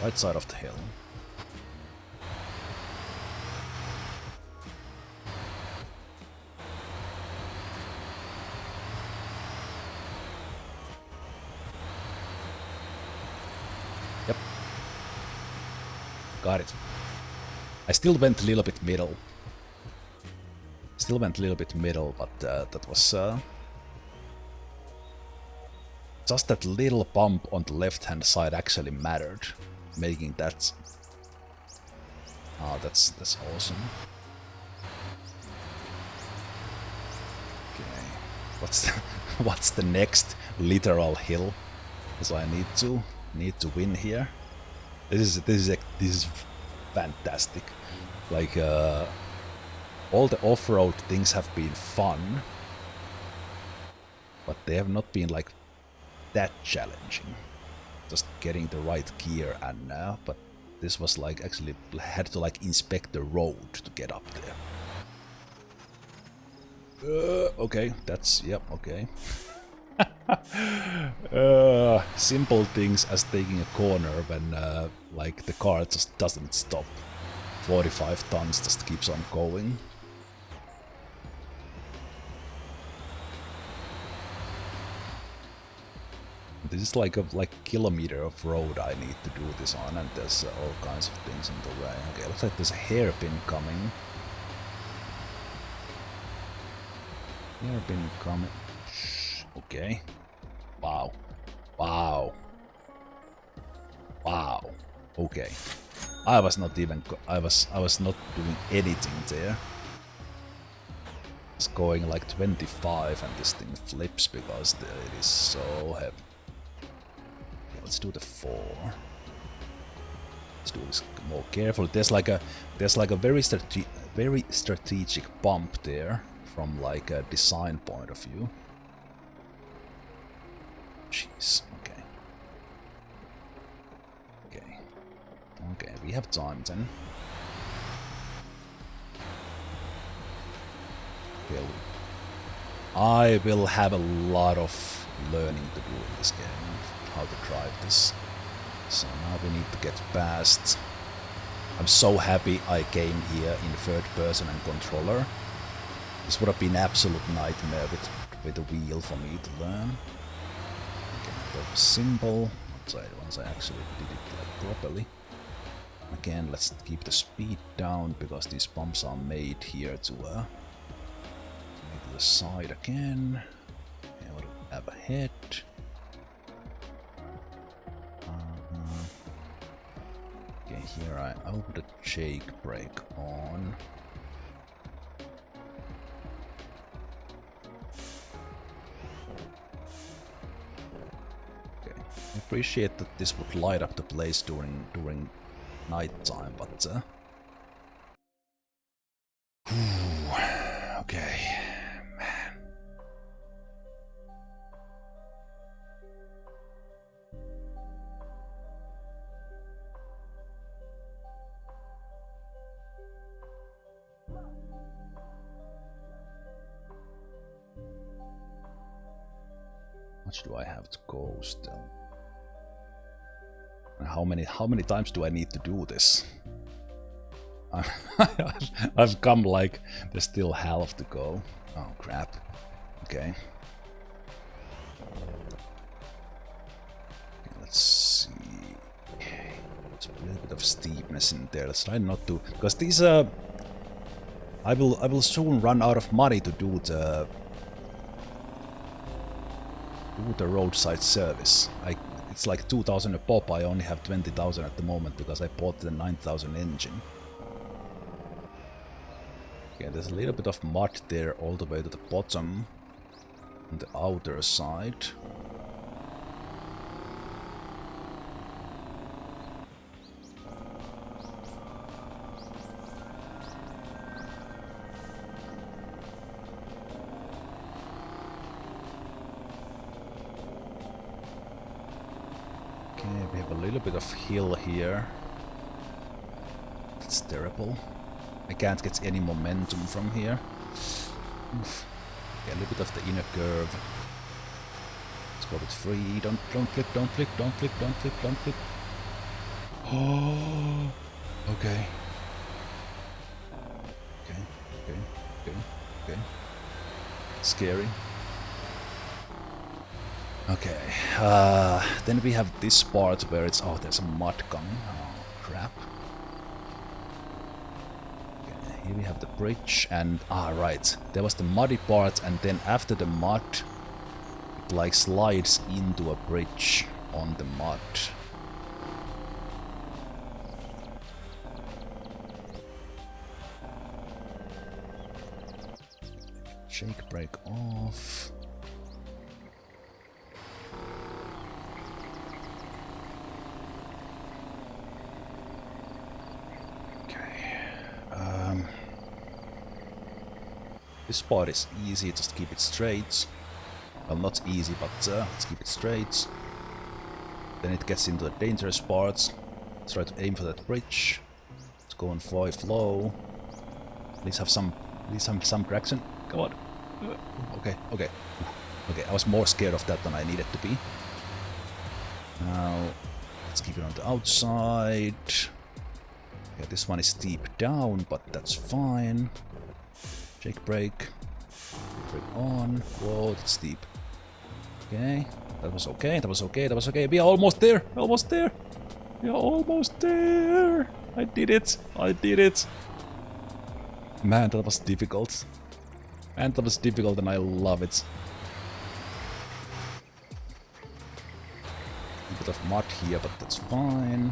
Right side of the hill. Got it. I still went a little bit middle. But that was just that little bump on the left-hand side actually mattered, making that. Oh, that's awesome. Okay, what's the next literal hill? So I need to win here. This is fantastic. Like all the off-road things have been fun, but they have not been like that challenging. Just getting the right gear, and but this was like actually had to like inspect the road to get up there. Okay, that's yep. Okay. Simple things as taking a corner when like the car just doesn't stop. 45 tons just keeps on going. This is like a kilometer of road I need to do this on, and there's all kinds of things in the way. Okay, looks like there's a hairpin coming. Hairpin coming. Shh. Okay. Wow. Wow. Wow. Okay. I was not even. I was not doing anything there. It's going like 25, and this thing flips because it is so heavy. Let's do the 4. Let's do this more carefully. There's like a very strategic bump there from like a design point of view. Jeez. Okay. Okay. Okay. We have time then. Okay. I will have a lot of learning to do in this game. How to drive this. So now we need to get past. I'm so happy I came here in third person and controller. This would have been absolute nightmare with a wheel for me to learn. Okay, that was simple. Once I actually did it like properly. Again, let's keep the speed down because these bumps are made here to the side again. And we'll have ahead. Okay, here I'll put a jake brake on. Okay, I appreciate that this would light up the place during night time, but okay. How much do I have to go still? And how many times do I need to do this? I've come like there's still half to go. Oh crap. Okay. Let's see. There's a little bit of steepness in there. Let's try not to, because these I will soon run out of money to do the roadside service. It's like 2,000 a pop. I only have 20,000 at the moment because I bought the 9,000 engine. Okay, there's a little bit of mud there all the way to the bottom on the outer side. We have a little bit of hill here. That's terrible. I can't get any momentum from here. Oof. Okay, a little bit of the inner curve. Let's go with 3. Don't flip, don't flip, don't flip, don't flip, don't flip. Oh, okay. Okay, okay, okay, okay. Scary. Okay, then we have this part where it's... Oh, there's a mud coming. Oh, crap. Okay, here we have the bridge and... Ah, right. There was the muddy part and then after the mud, it like slides into a bridge on the mud. Shake brake off. This part is easy, just keep it straight. Well, not easy, but let's keep it straight. Then it gets into the dangerous parts. Let's try to aim for that bridge. Let's go on 5 low. Please have some traction. Come on. Okay, okay. Okay, I was more scared of that than I needed to be. Now, let's keep it on the outside. Yeah, this one is steep down, but that's fine. Jake brake. Brake on. Whoa, that's steep. Okay, that was okay, that was okay, that was okay. We are almost there, almost there. We are almost there. I did it, I did it. Man, that was difficult. Man, that was difficult and I love it. A bit of mud here, but that's fine.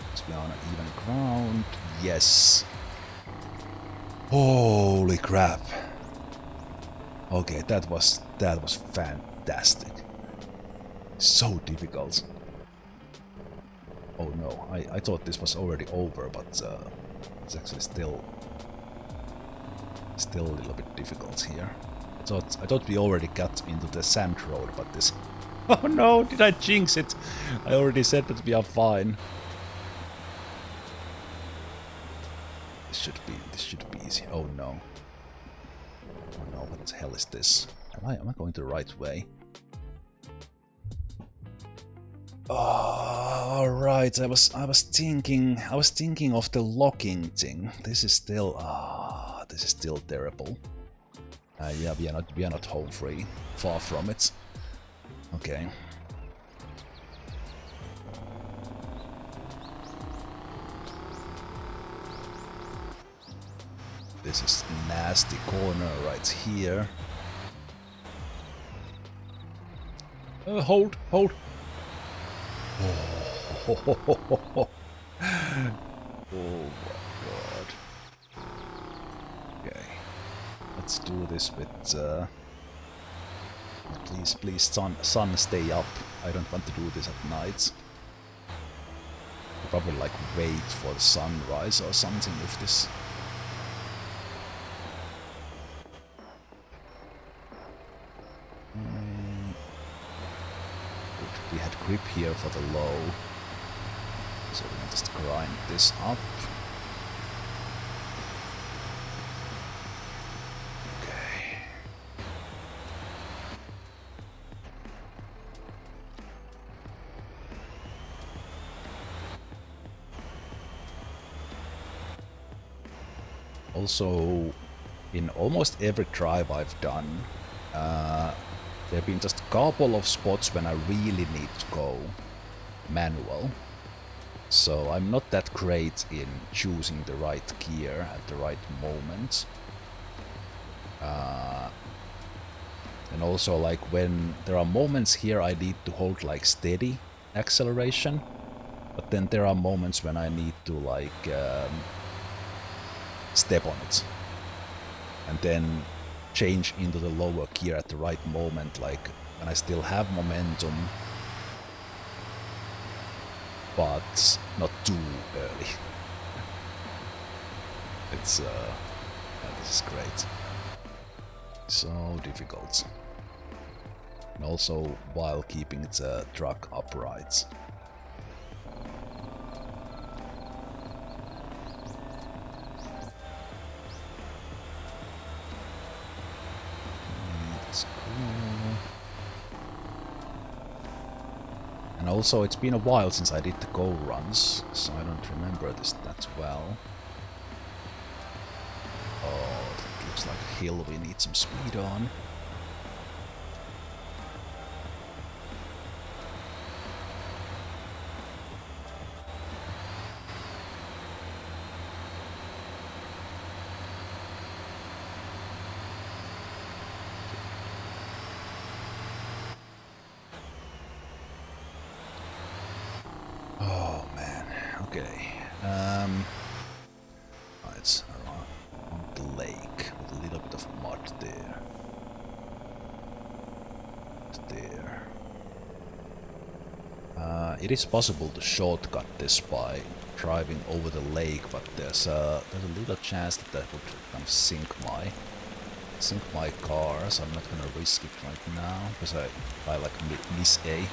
Because we are on even ground. Yes. Holy crap. Okay, that was fantastic. So difficult. Oh no, I thought this was already over, but it's actually still a little bit difficult here. I thought we already got into the sand road, but this... Oh no, did I jinx it? I already said that we are fine. This should be easy. Oh no. Oh no, what the hell is this? Am I going the right way? Oh, right. I was thinking of the locking thing. This is still terrible. Yeah, we are not home free. Far from it. Okay. This is nasty corner right here. Hold. Oh my god. Okay. Let's do this with please sun stay up. I don't want to do this at night. I'll probably like wait for the sunrise or something with this. We had grip here for the low, so we can just grind this up. Okay. Also, in almost every drive I've done, there have been just a couple of spots when I really need to go manual. So I'm not that great in choosing the right gear at the right moment. And also like when there are moments here I need to hold like steady acceleration. But then there are moments when I need to like step on it. And then change into the lower gear at the right moment, like when I still have momentum, but not too early. It's yeah, this is great. So difficult. And also while keeping the truck upright. And also, it's been a while since I did the go runs, so I don't remember this that well. Oh, that looks like a hill we need some speed on. Okay, it's around the lake with a little bit of mud there. There. It is possible to shortcut this by driving over the lake, but there's a little chance that that would kind of sink my car, so I'm not gonna risk it right now because I like miss a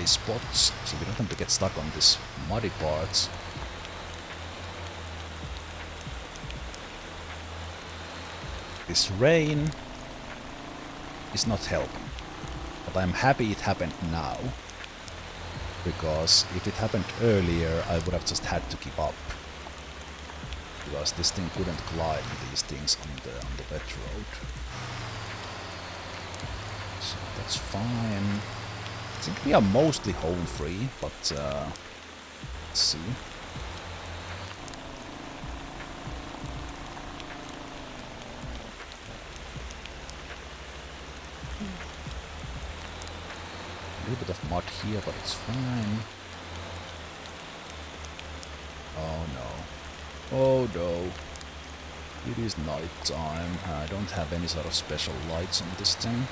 spots, so we don't have to get stuck on this muddy parts. This rain. is not helping. But I'm happy it happened now, because if it happened earlier, I would have just had to keep up. Because this thing couldn't climb these things on the wet road. So that's fine. I think we are mostly home free, but let's see. A little bit of mud here, but it's fine. Oh no. Oh no. It is night time. I don't have any sort of special lights on this thing.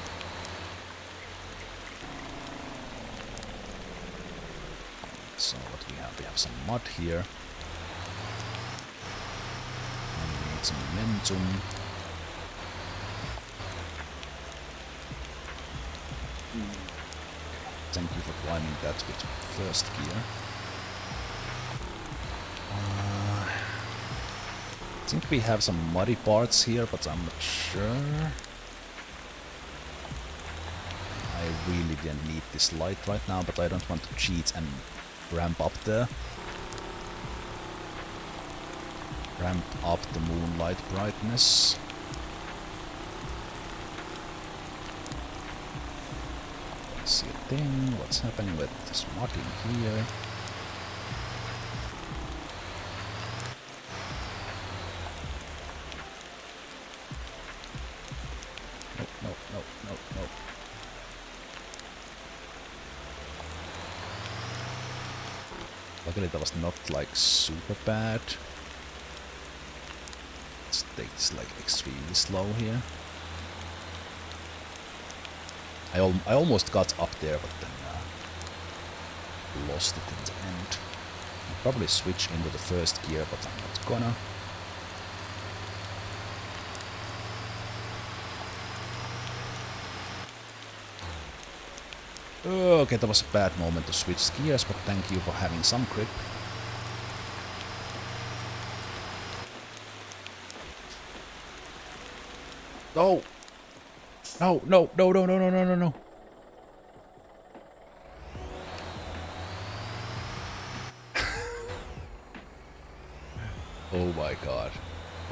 So what we have some mud here. And we need some momentum. Thank you for climbing that with first gear. I think we have some muddy parts here, but I'm not sure. I really didn't need this light right now, but I don't want to cheat and ramp up the moonlight brightness. Let's see a thing. What's happening with this mud in here? No. Luckily that was not like super bad. Let's take this like extremely slow here. I almost got up there, but then lost it in the end. I'll probably switch into the first gear, but I'm not gonna. Okay, that was a bad moment to switch gears, but thank you for having some grip. No! No. Oh my god.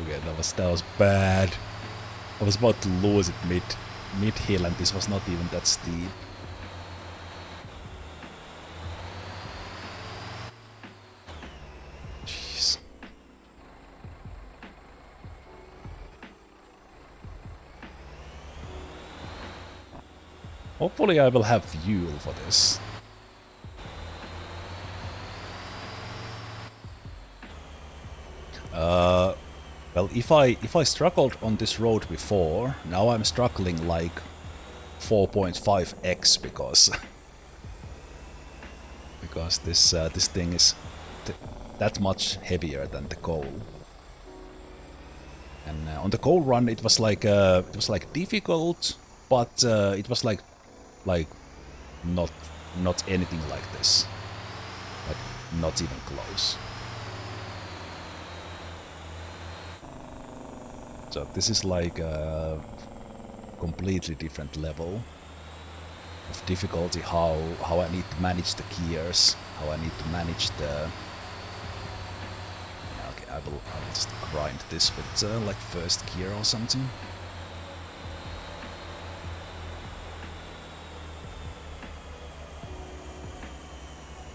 Okay, that was bad. I was about to lose it mid-hill, and this was not even that steep. Jeez. Hopefully I will have fuel for this. Well, if I struggled on this road before, now I'm struggling like 4.5x because this thing is that much heavier than the coal. And on the coal run, it was like difficult, but it was like not anything like this, like not even close. So this is like a completely different level of difficulty, how I need to manage the gears, how I need to manage the... Yeah, okay, I will just grind this with like first gear or something.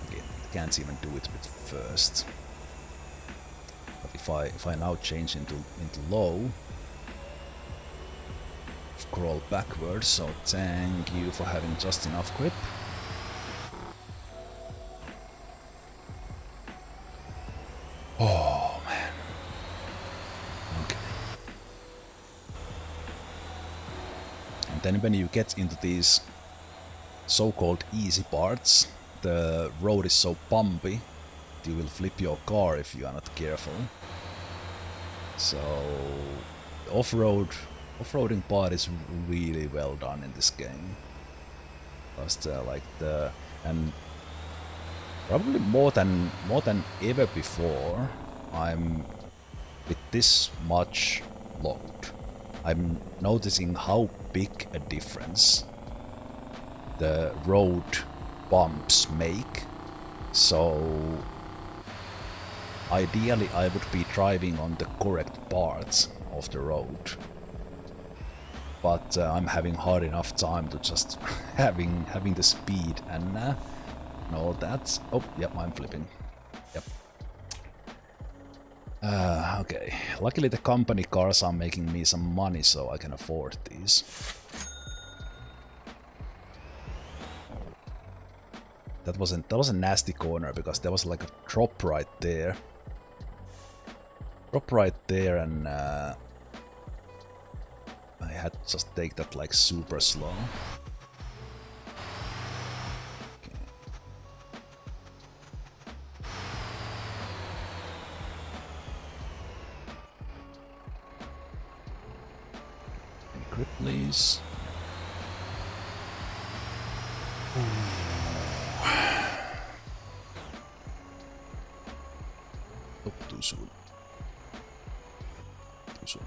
Okay, it can't even do it with first. But if I now change into low, crawl backwards, so thank you for having just enough grip. Oh man. Okay. And then when you get into these so-called easy parts, the road is so bumpy, you will flip your car if you are not careful. So off-roading part is really well done in this game. Just like and probably more than ever before, I'm with this much load. I'm noticing how big a difference the road bumps make. So ideally I would be driving on the correct parts of the road. But I'm having hard enough time to just having the speed and all that. Oh, yep, I'm flipping. Yep. Okay. Luckily the company cars are making me some money, so I can afford these. That was a nasty corner because there was like a drop right there. Drop right there, and I had to just take that like super slow. Okay. Any grip, please? Oh, too soon. Too soon.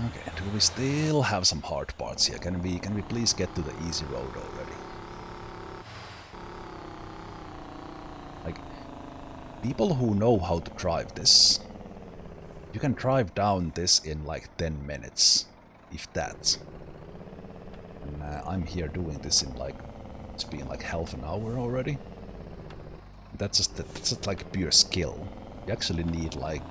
Okay, do we still have some hard parts here? Can we please get to the easy road already? Like, people who know how to drive this, you can drive down this in like 10 minutes, if that. And I'm here doing this in like, it's been like half an hour already. That's just like pure skill. You actually need like,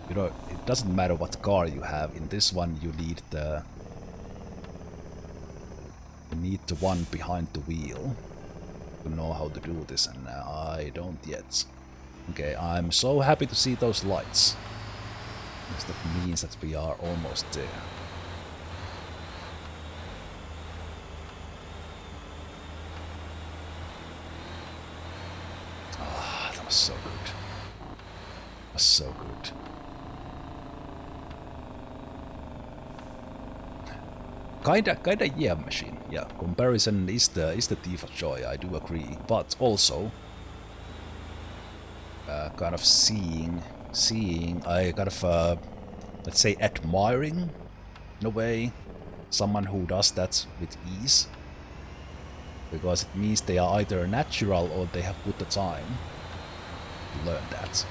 you know, it doesn't matter what car you have. In this one, you need the one behind the wheel to know how to do this, and I don't yet. Okay, I'm so happy to see those lights, because that means that we are almost there. Ah, that was so good. That was so good. Kinda, yeah, machine. Yeah, comparison is the thief of joy. I do agree, but also kind of seeing, I kind of let's say admiring, in a way, someone who does that with ease, because it means they are either natural or they have put the time to learn that.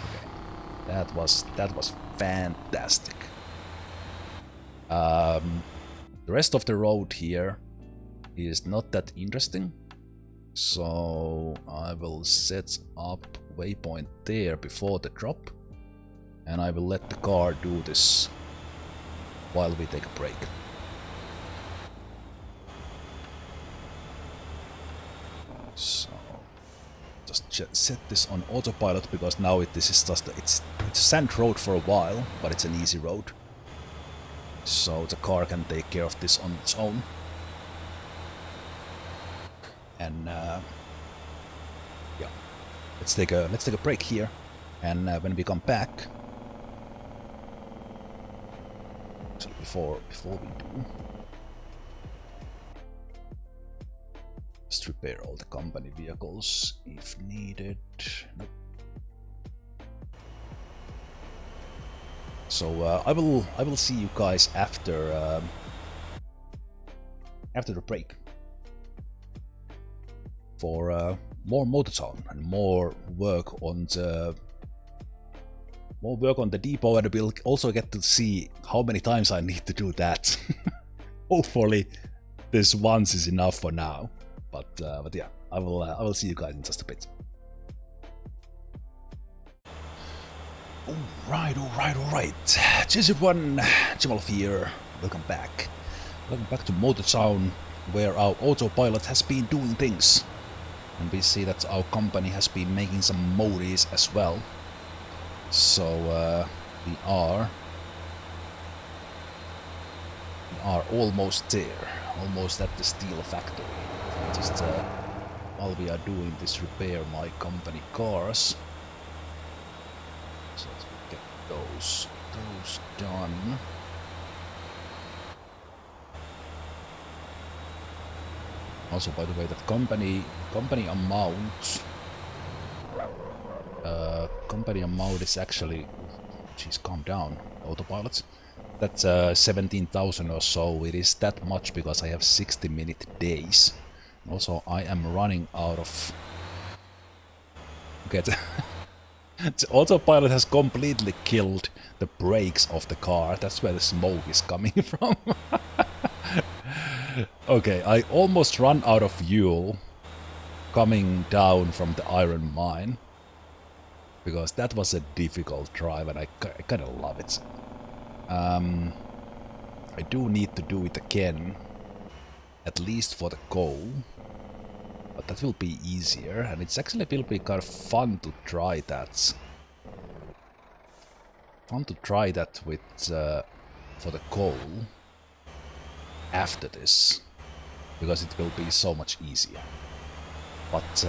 Okay, that was fantastic. The rest of the road here is not that interesting, so I will set up waypoint there before the drop, and I will let the car do this while we take a break. So just set this on autopilot, because now this is just it's a sand road for a while, but it's an easy road. So the car can take care of this on its own. And yeah, let's take a break here, and when we come back, so before we do, just repair all the company vehicles if needed. Nope. So I will see you guys after the break for more Motortown and more work on the depot, and we'll also get to see how many times I need to do that. Hopefully this once is enough for now, but yeah, I will see you guys in just a bit. Alright. Cheers everyone, Zemalf here. Welcome back to Motortown, where our autopilot has been doing things. And we see that our company has been making some modies as well. So we are almost there, almost at the steel factory. Just while we are doing this, repair my company cars. So let's get those done. Also, by the way, that company amount is actually, jeez, calm down, autopilot. That's 17,000 or so. It is that much because I have 60-minute days. Also, I am running out of. Okay, the autopilot has completely killed the brakes of the car. That's where the smoke is coming from. Okay, I almost run out of fuel coming down from the iron mine. Because that was a difficult drive and I kind of love it. I do need to do it again. At least for the coal. But that will be easier. And it's actually will be kind of fun to try that. Fun to try that with for the coal after this. Because it will be so much easier. But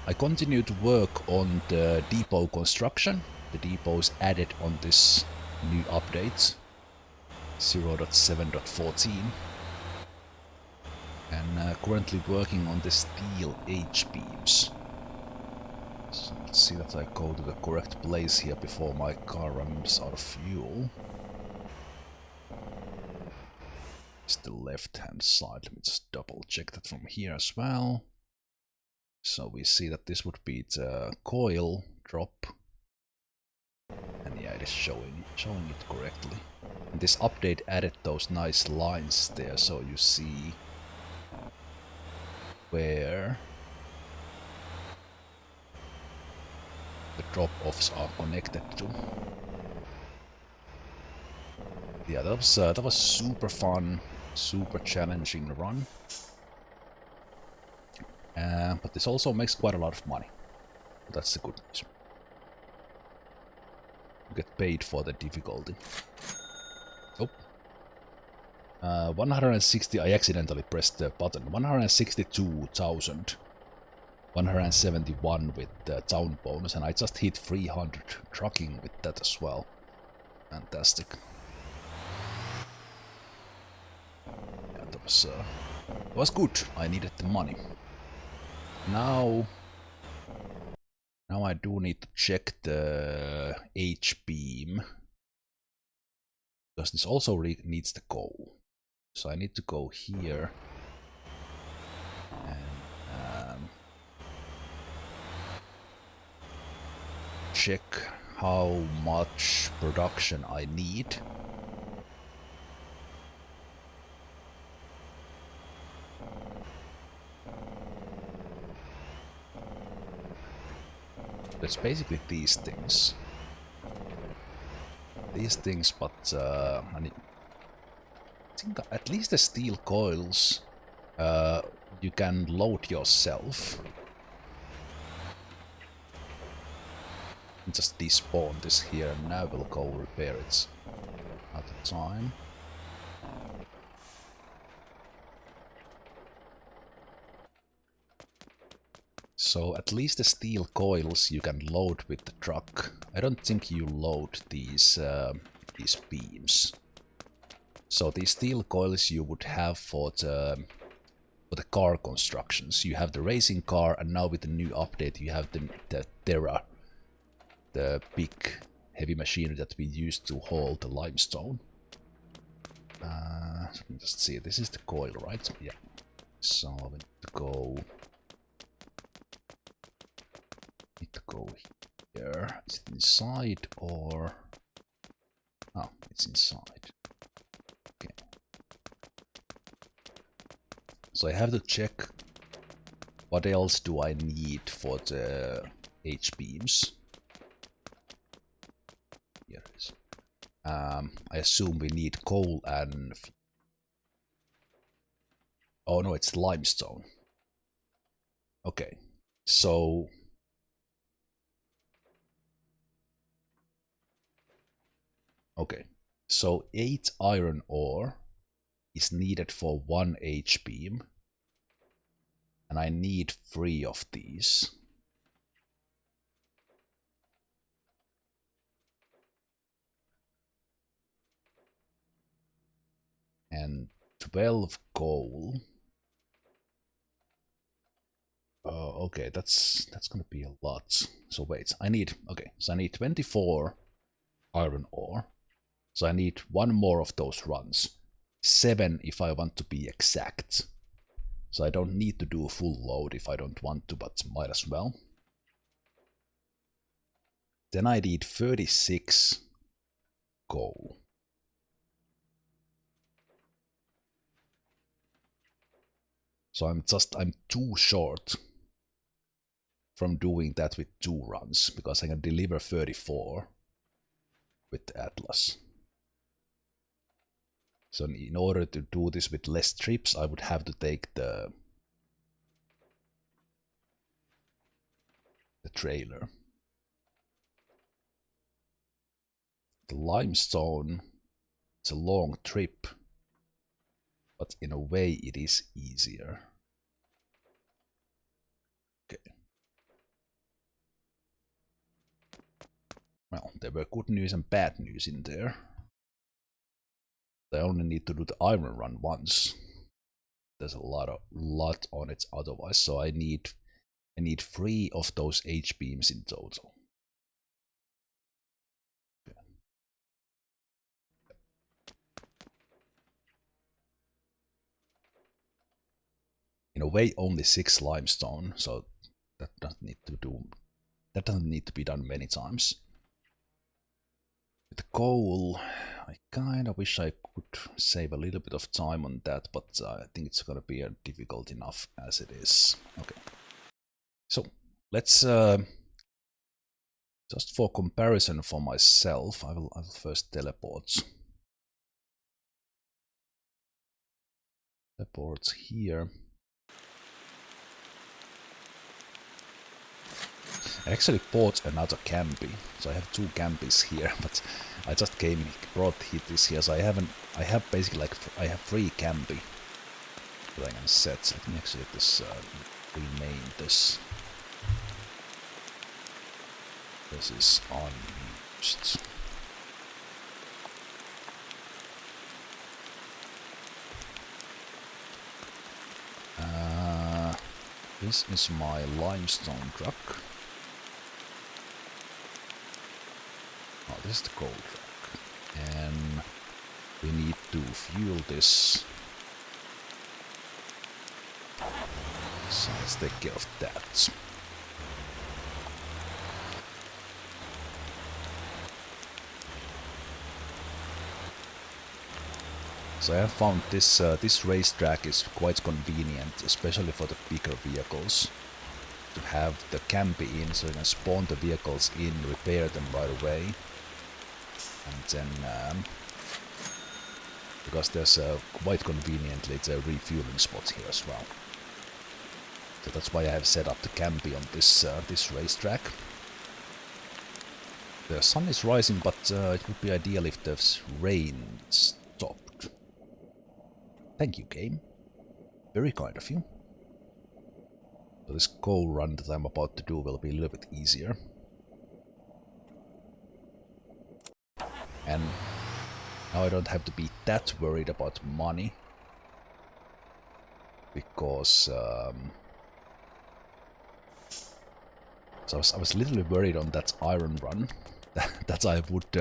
I continue to work on the depot construction. The depot is added on this new update 0.7.14 and currently working on the steel H-beams. So let's see that I go to the correct place here before my car runs out of fuel. It's the left hand side. Let me just double check that from here as well. So we see that this would be the coil drop. And yeah, it is showing it correctly. And this update added those nice lines there, so you see where the drop-offs are connected to. Yeah, that was super fun, super challenging run. But this also makes quite a lot of money. That's the good news. You get paid for the difficulty. Oh. 160, I accidentally pressed the button. 162,171 with the town bonus, and I just hit 300 trucking with that as well. Fantastic. Yeah, that was good. I needed the money. Now I do need to check the H-beam. Because this also needs the coal. So I need to go here and check how much production I need. It's basically these things. But I think at least the steel coils you can load yourself. Just despawn this here and now we'll go repair it at the time. So at least the steel coils you can load with the truck. I don't think you load these beams. So these steel coils you would have for the car constructions. You have the racing car, and now with the new update you have the Terra, the big heavy machinery that we used to haul the limestone. Let me just see. This is the coil, right? Yeah. So I need to go. Here. Is it inside or? Oh, it's inside. Okay. So I have to check what else do I need for the H-beams. Here it is. I assume we need coal and... Oh no, it's limestone. Okay, so... Okay, so 8 iron ore is needed for 1 H-beam. And I need 3 of these. And 12 coal. okay, that's gonna be a lot. So wait, I need 24 iron ore. So I need one more of those runs. 7 if I want to be exact. So I don't need to do a full load if I don't want to, but might as well. Then I need 36 coal. So I'm too short from doing that with 2 runs, because I can deliver 34 with Atlas. So in order to do this with less trips, I would have to take the trailer. The limestone, it's a long trip, but in a way it is easier. Okay. Well, there were good news and bad news in there. I only need to do the iron run once. There's a lot on it otherwise, so I need 3 of those H-beams in total. Okay. In a way, only 6 limestone, so that doesn't need to be done many times. With the coal, I kinda wish I could save a little bit of time on that, but I think it's gonna be difficult enough as it is. Okay. So, let's just for comparison for myself, I will first teleport. Teleport here. I actually bought another campy, so I have 2 campies here, but I just brought this here, so I have basically like, I have 3 campy that I can set. Let me actually rename this. This is unused. This is my limestone truck. Oh, this is the coal truck. And we need to fuel this. So let's take care of that. So I have found this racetrack is quite convenient, especially for the bigger vehicles, to have the campy in, so you can spawn the vehicles in, repair them right away, and then because there's quite conveniently it's a refueling spot here as well. So that's why I have set up the campy on this racetrack. The sun is rising, but it would be ideal if the rain stopped. Thank you, game. Very kind of you. So this coal run that I'm about to do will be a little bit easier. And now I don't have to be that worried about money. Because so I was literally worried on that iron run that I would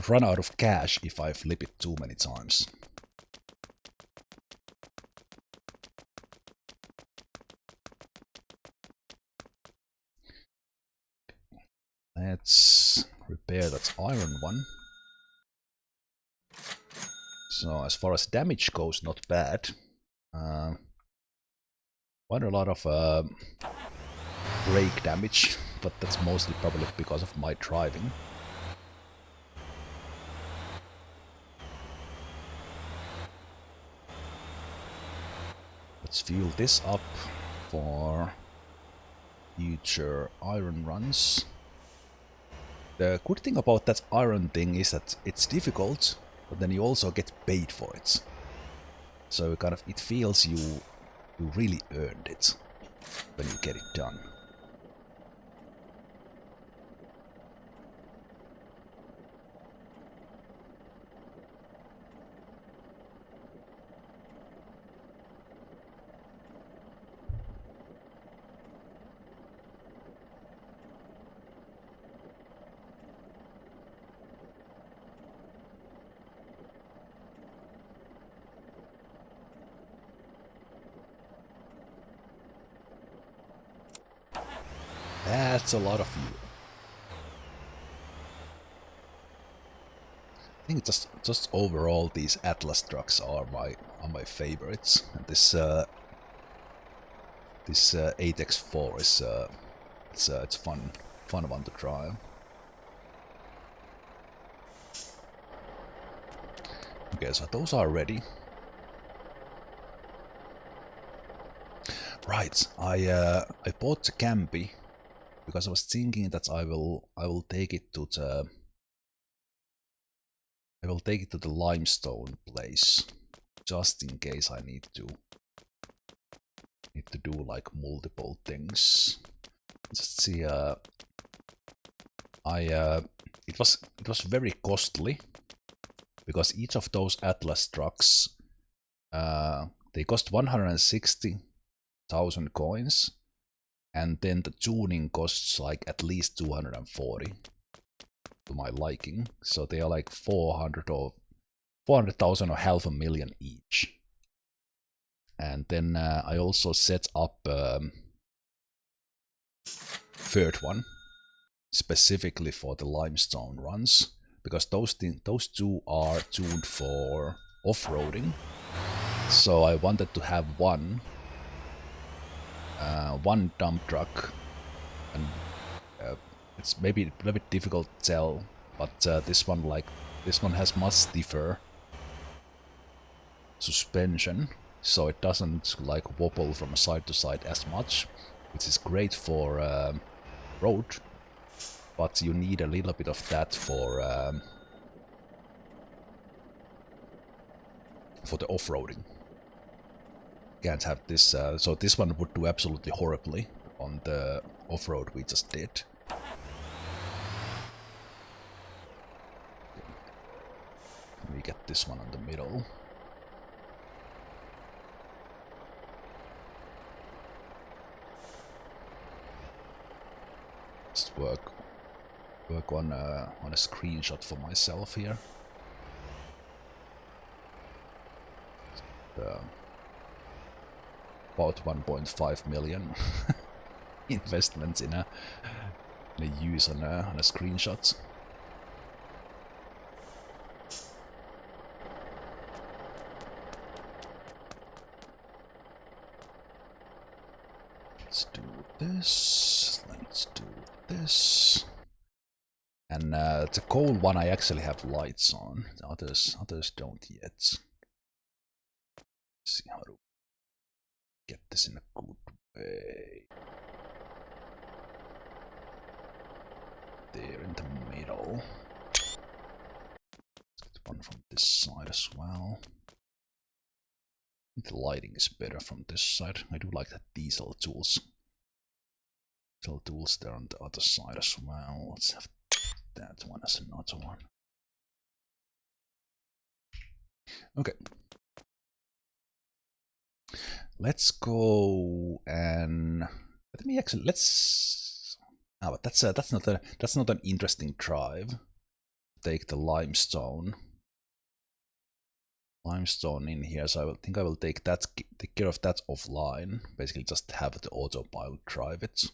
run out of cash if I flip it too many times. Let's repair that iron one. So as far as damage goes, not bad. Quite a lot of brake damage, but that's mostly probably because of my driving. Let's fuel this up for future iron runs. The good thing about that iron thing is that it's difficult, but then you also get paid for it. So kind of it feels you really earned it when you get it done. That's a lot of fuel. I think just overall these Atlas trucks are my favorites. And this 8x4 is it's fun one to try. Okay, so those are ready. Right, I bought the Campy because I was thinking that I will take it to the limestone place just in case I need to do like multiple things. Just see, it was very costly because each of those Atlas trucks they cost 160,000 coins, and then the tuning costs like at least 240 to my liking. So they are like 400,000 or half a million each. And then I also set up third one specifically for the limestone runs, because those two are tuned for off-roading. So I wanted to have one dump truck, and it's maybe a little bit difficult to tell, but this one has much stiffer suspension, so it doesn't like wobble from side to side as much, which is great for road, but you need a little bit of that for the off-roading. Can't have this, so this one would do absolutely horribly on the off-road we just did. We get this one in the middle. Just work on a screenshot for myself here. About 1.5 million investments in a use on a screenshot. Let's do this. Let's do this. And the coal one I actually have lights on. The others don't yet. Let's see how to get this in a good way. There in the middle. Let's get one from this side as well. The lighting is better from this side. I do like the diesel tools. Diesel tools there on the other side as well. Let's have that one as another one. Okay. Let's go and let me actually Oh, but that's not an interesting drive. Take the limestone in here, so I think I will take care of that offline. Basically, just have the autopilot drive it.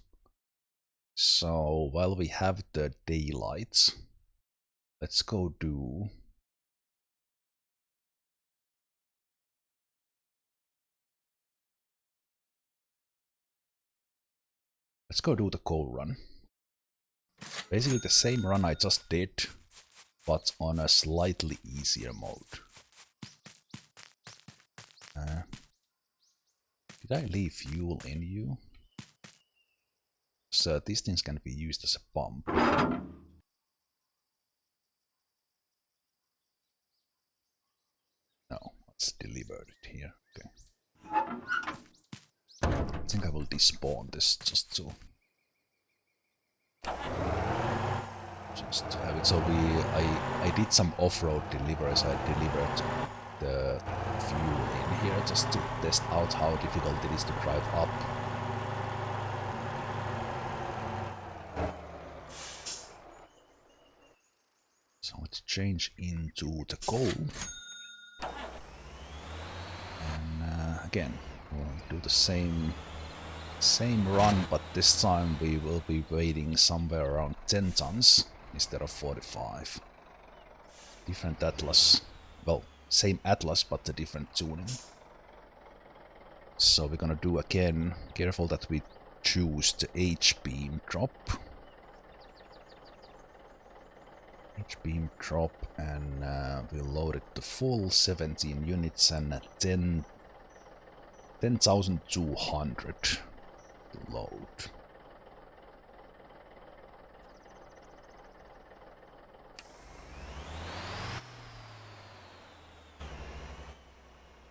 So while we have the daylight, let's go do. Let's go do the coal run. Basically the same run I just did, but on a slightly easier mode. Did I leave fuel in you? So these things can be used as a pump. No, let's deliver it here. Okay. I think I will despawn this just to have it. So I did some off-road deliveries. I delivered the fuel in here just to test out how difficult it is to drive up. So let's change into the coal. And again, we'll do the same Same run, but this time we will be waiting somewhere around 10 tons instead of 45. Different atlas. Well, same atlas, but a different tuning. So we're gonna do again. Careful that we choose the H-beam drop. H-beam drop, and we'll load it to full 17 units and 10,200 to load.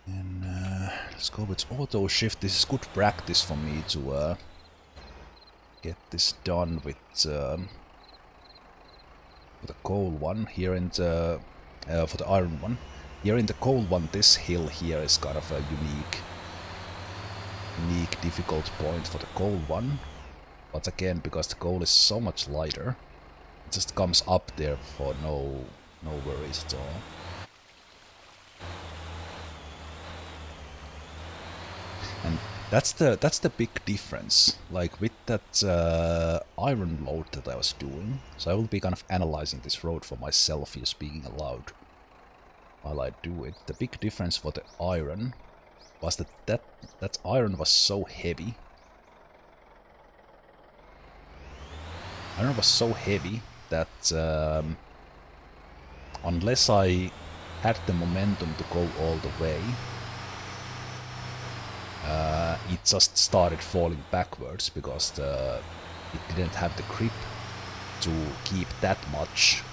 And let's go with auto shift. This is good practice for me to get this done with the coal one here in the for the iron one. Here in the coal one, this hill here is kind of a unique difficult point for the coal one. But again, because the coal is so much lighter, it just comes up there for no worries at all. And that's the big difference. Like with that iron load that I was doing, so I will be kind of analyzing this road for myself here, speaking aloud while I do it. The big difference for the iron was that iron was so heavy. Iron was so heavy that unless I had the momentum to go all the way, it just started falling backwards because it didn't have the grip to keep that much.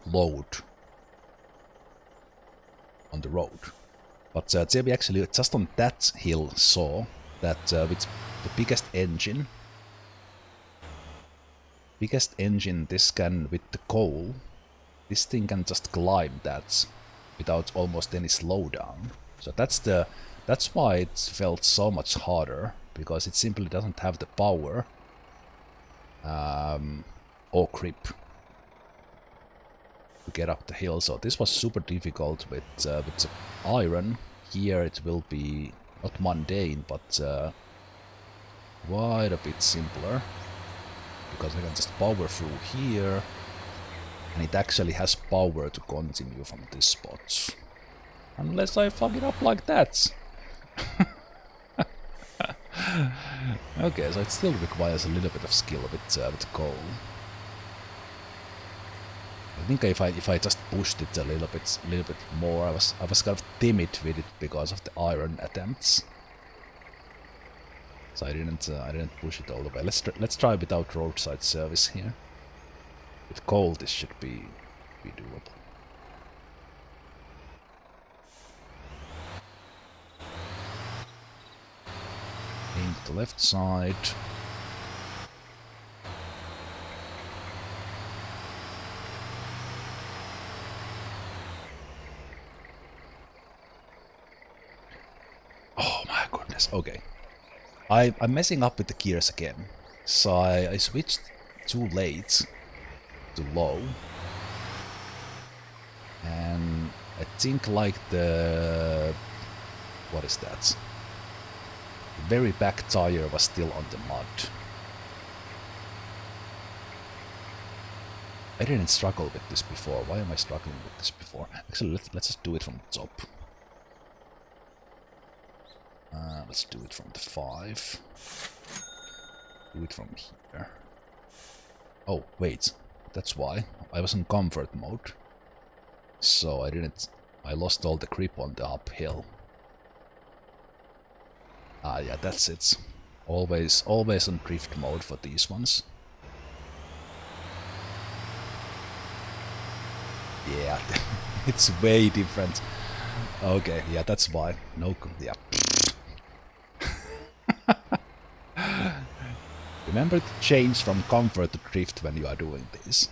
Load on the road. But there we actually just on that hill saw that with the biggest engine, this can, with the coal, this thing can just climb that without almost any slowdown. So that's why it felt so much harder, because it simply doesn't have the power or grip to get up the hill. So this was super difficult with the iron. Here it will be not mundane, but quite a bit simpler, because I can just power through here, and it actually has power to continue from this spot. Unless I fuck it up like that. Okay, so it still requires a little bit of skill with coal. I think if I just pushed it a little bit more, I was kind of timid with it because of the iron attempts. So I didn't push it all the way. Let's try without roadside service here. With coal, this should be doable. Aim to the left side. Oh my goodness, okay. I'm messing up with the gears again. So I switched too late to low. And I think like the... what is that? The very back tire was still on the mud. I didn't struggle with this before. Why am I struggling with this before? Actually, let's just do it from the top. Let's do it from the 5. Do it from here. Oh, wait. That's why. I was in comfort mode. So I lost all the grip on the uphill. Ah, yeah, that's it. Always on drift mode for these ones. Yeah, it's way different. Okay, yeah, that's why. No, yeah. Remember to change from comfort to drift when you are doing this.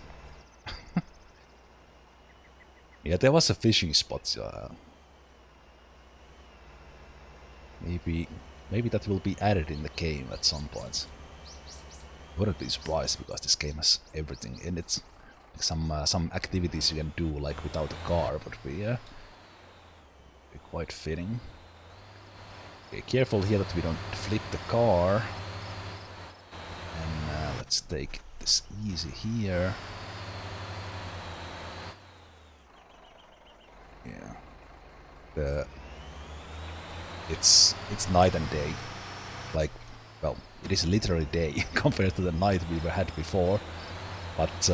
Yeah, there was a fishing spot. Maybe that will be added in the game at some point. wouldn't be surprised because this game has everything in it. Like some activities you can do like without a car would be quite fitting. Okay, careful here that we don't flip the car. And let's take this easy here. Yeah. It's night and day. Like, well, it is literally day compared to the night we had before. But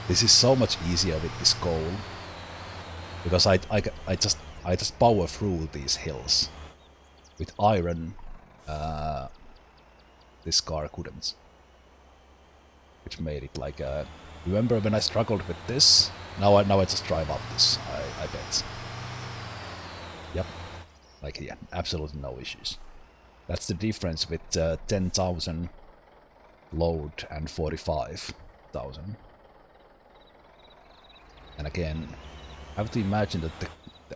this is so much easier with this goal because I just power through these hills. With iron, this car couldn't, which made it like remember when I struggled with this? Now I just drive up this. I bet. Yep. Like, yeah, absolutely no issues. That's the difference with 10,000 load and 45,000. And again, I have to imagine that the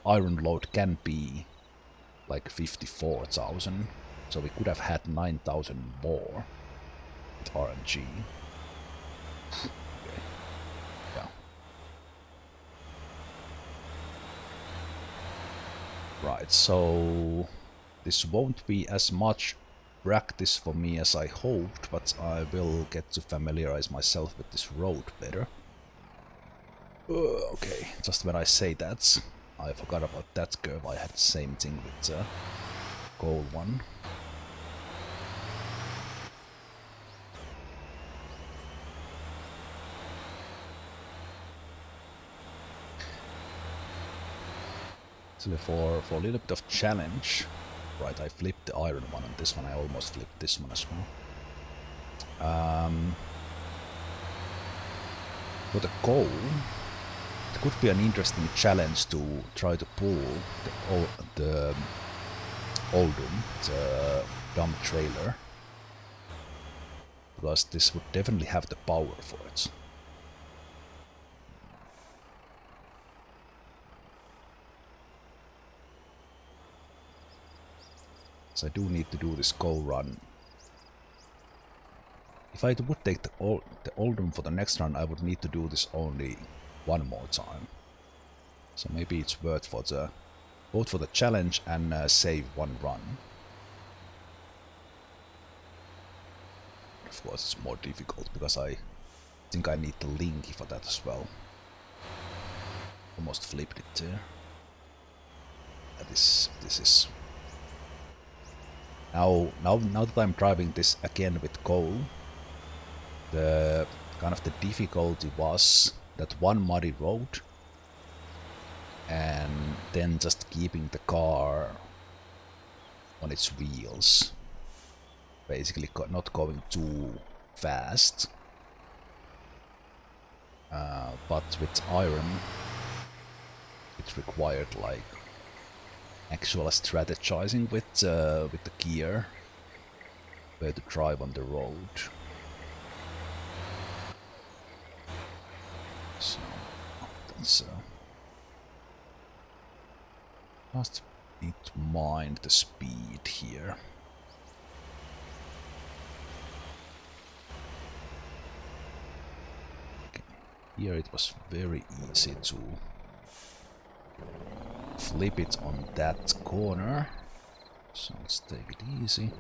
iron load can be like 54,000. So we could have had 9,000 more with RNG. Okay. Yeah. Right, so this won't be as much practice for me as I hoped, but I will get to familiarize myself with this road better. Okay, just when I say that, I forgot about that curve. I had the same thing with the goal one. So for a little bit of challenge, right, I flipped the iron one on this one, I almost flipped this one as well. For the goal, it could be an interesting challenge to try to pull the Oldham, the dump trailer, because this would definitely have the power for it. So I do need to do this goal run. If I would take the Oldham for the next run, I would need to do this only one more time. So maybe it's worth for the both for the challenge and save one run. Of course, it's more difficult because I think I need the Linky for that as well. Almost flipped it there. This is now that I'm driving this again with coal. The kind of the difficulty was that one muddy road and then just keeping the car on its wheels, basically not going too fast, but with iron it required like actual strategizing with the gear where to drive on the road. So that's just need to mind the speed here. Okay. Here it was very easy to flip it on that corner, so let's take it easy.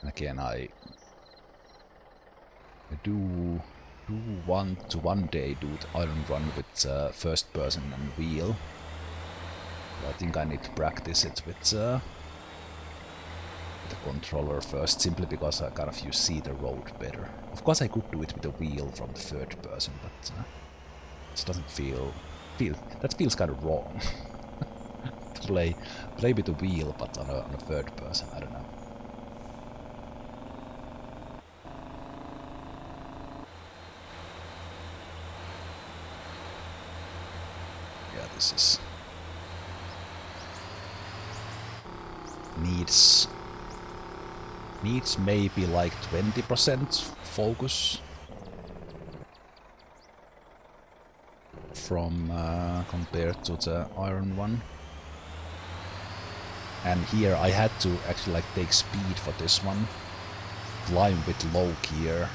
Again, I do want to one day do the iron run with first person and wheel. But I think I need to practice it with the controller first, simply because I kind of you see the road better. Of course, I could do it with the wheel from the third person, but it doesn't feel that feels kind of wrong. To play with the wheel, but on a third person, I don't know. This is needs maybe like 20% focus. from compared to the iron one. And here I had to actually like take speed for this one. Climb with low gear.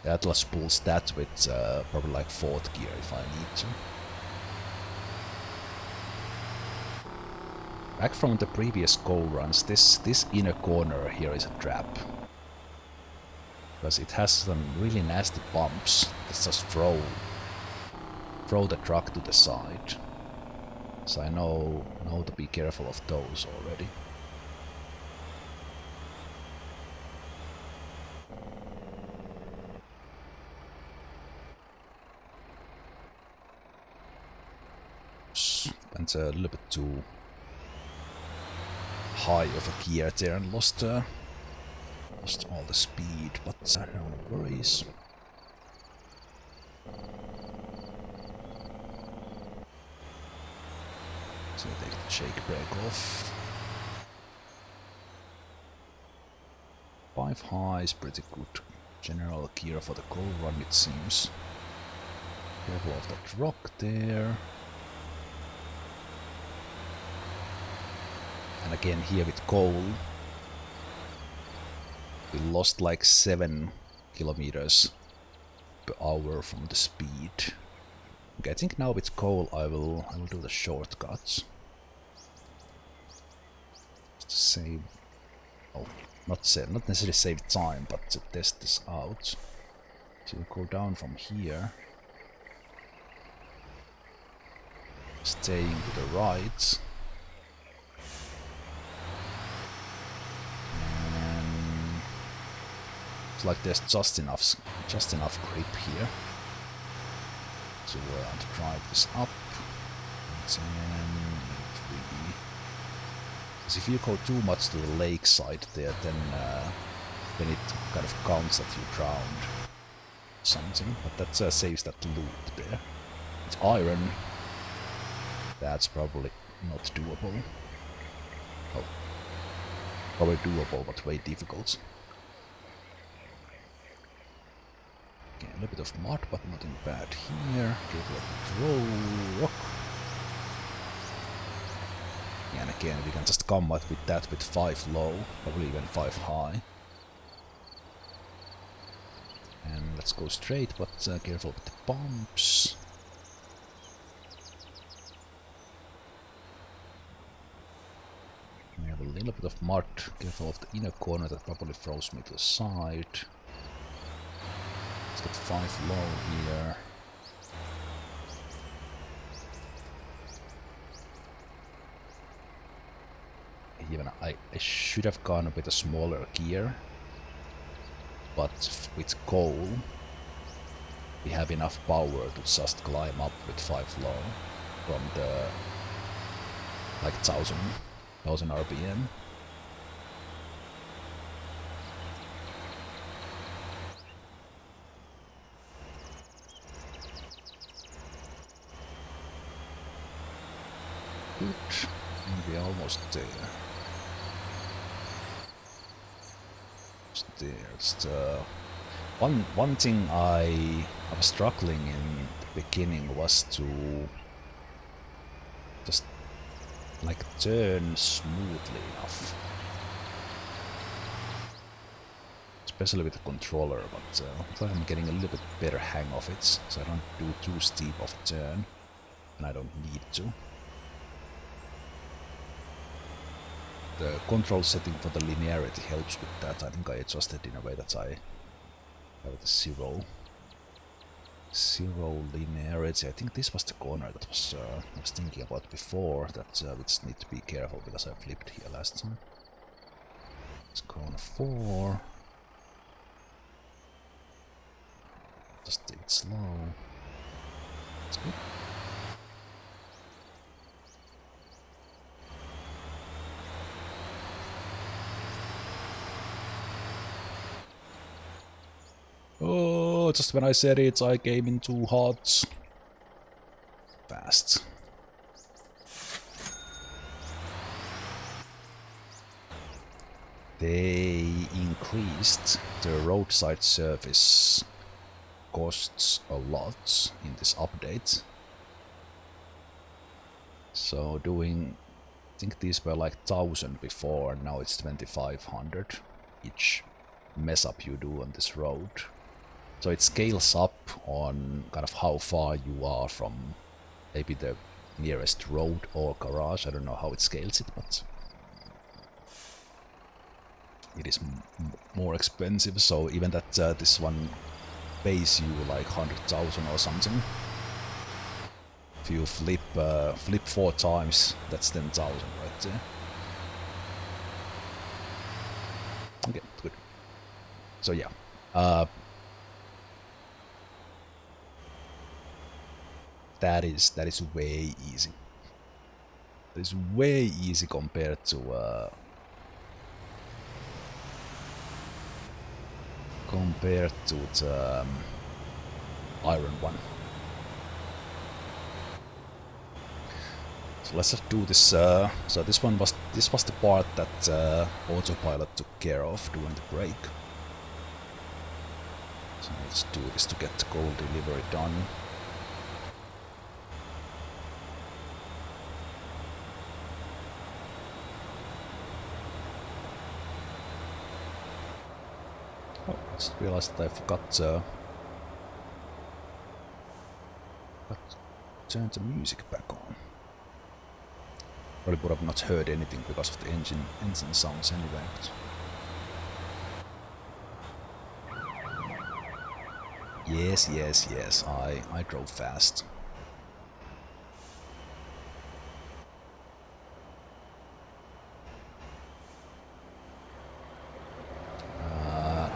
The Atlas pulls that with probably like 4th gear if I need to. Back from the previous goal runs, this inner corner here is a trap. Because it has some really nasty bumps that just throw the truck to the side. So I know to be careful of those already. Went a little bit too high of a gear there and lost all the speed, but no worries. So take the shake brake off. 5 high is pretty good general gear for the goal run, it seems. Careful of that rock there. And again here with coal, we lost like 7 kilometers per hour from the speed. Okay, I think now with coal I will do the shortcuts. Just to save, oh, not necessarily save time, but to test this out. So you go down from here, staying to the right. And it's like there's just enough grip here to drive this up. And then because if you go too much to the lake side there, then it kind of counts that you drowned something. But that saves that loop there. It's iron. That's probably not doable. Oh, probably doable, but way difficult. Okay, a little bit of mud, but nothing bad here. Careful of the roll rock. Yeah, and again, we can just come out with that with 5 low, probably even 5 high. And let's go straight, but careful with the bumps. We have a little bit of mud. Careful of the inner corner, that probably throws me to the side. Let's get 5 low here. Even I should have gone with a smaller gear, but with coal we have enough power to just climb up with 5 low from the like 1000 RPM. Good, and we're almost there. There's one thing I was struggling in the beginning was to just like turn smoothly enough, especially with the controller, but I thought I'm getting a little bit better hang of it, so I don't do too steep of a turn, and I don't need to. The control setting for the linearity helps with that. I think I adjusted in a way that I have the zero linearity. I think this was the corner that was I was thinking about before, that we just need to be careful because I flipped here last time. Let's go on 4. Just take it slow. That's good. Oh, just when I said it, I came in too hot. Fast. They increased the roadside surface costs a lot in this update. So doing, I think these were like 1,000 before, and now it's 2,500 each mess up you do on this road. So it scales up on kind of how far you are from maybe the nearest road or garage. I don't know how it scales it, but it is more expensive. So even that this one pays you like 100,000 or something. If you flip 4 times, that's 10,000 right there. Okay, good. So yeah, that is way easy. That is way easy compared to the iron one. So let's just do this. So this was the part that autopilot took care of during the break. So let's do this to get the gold delivery done. Oh, I just realized that I forgot to turn the music back on. Probably would have not heard anything because of the engine sounds anyway. Yes, I drove fast.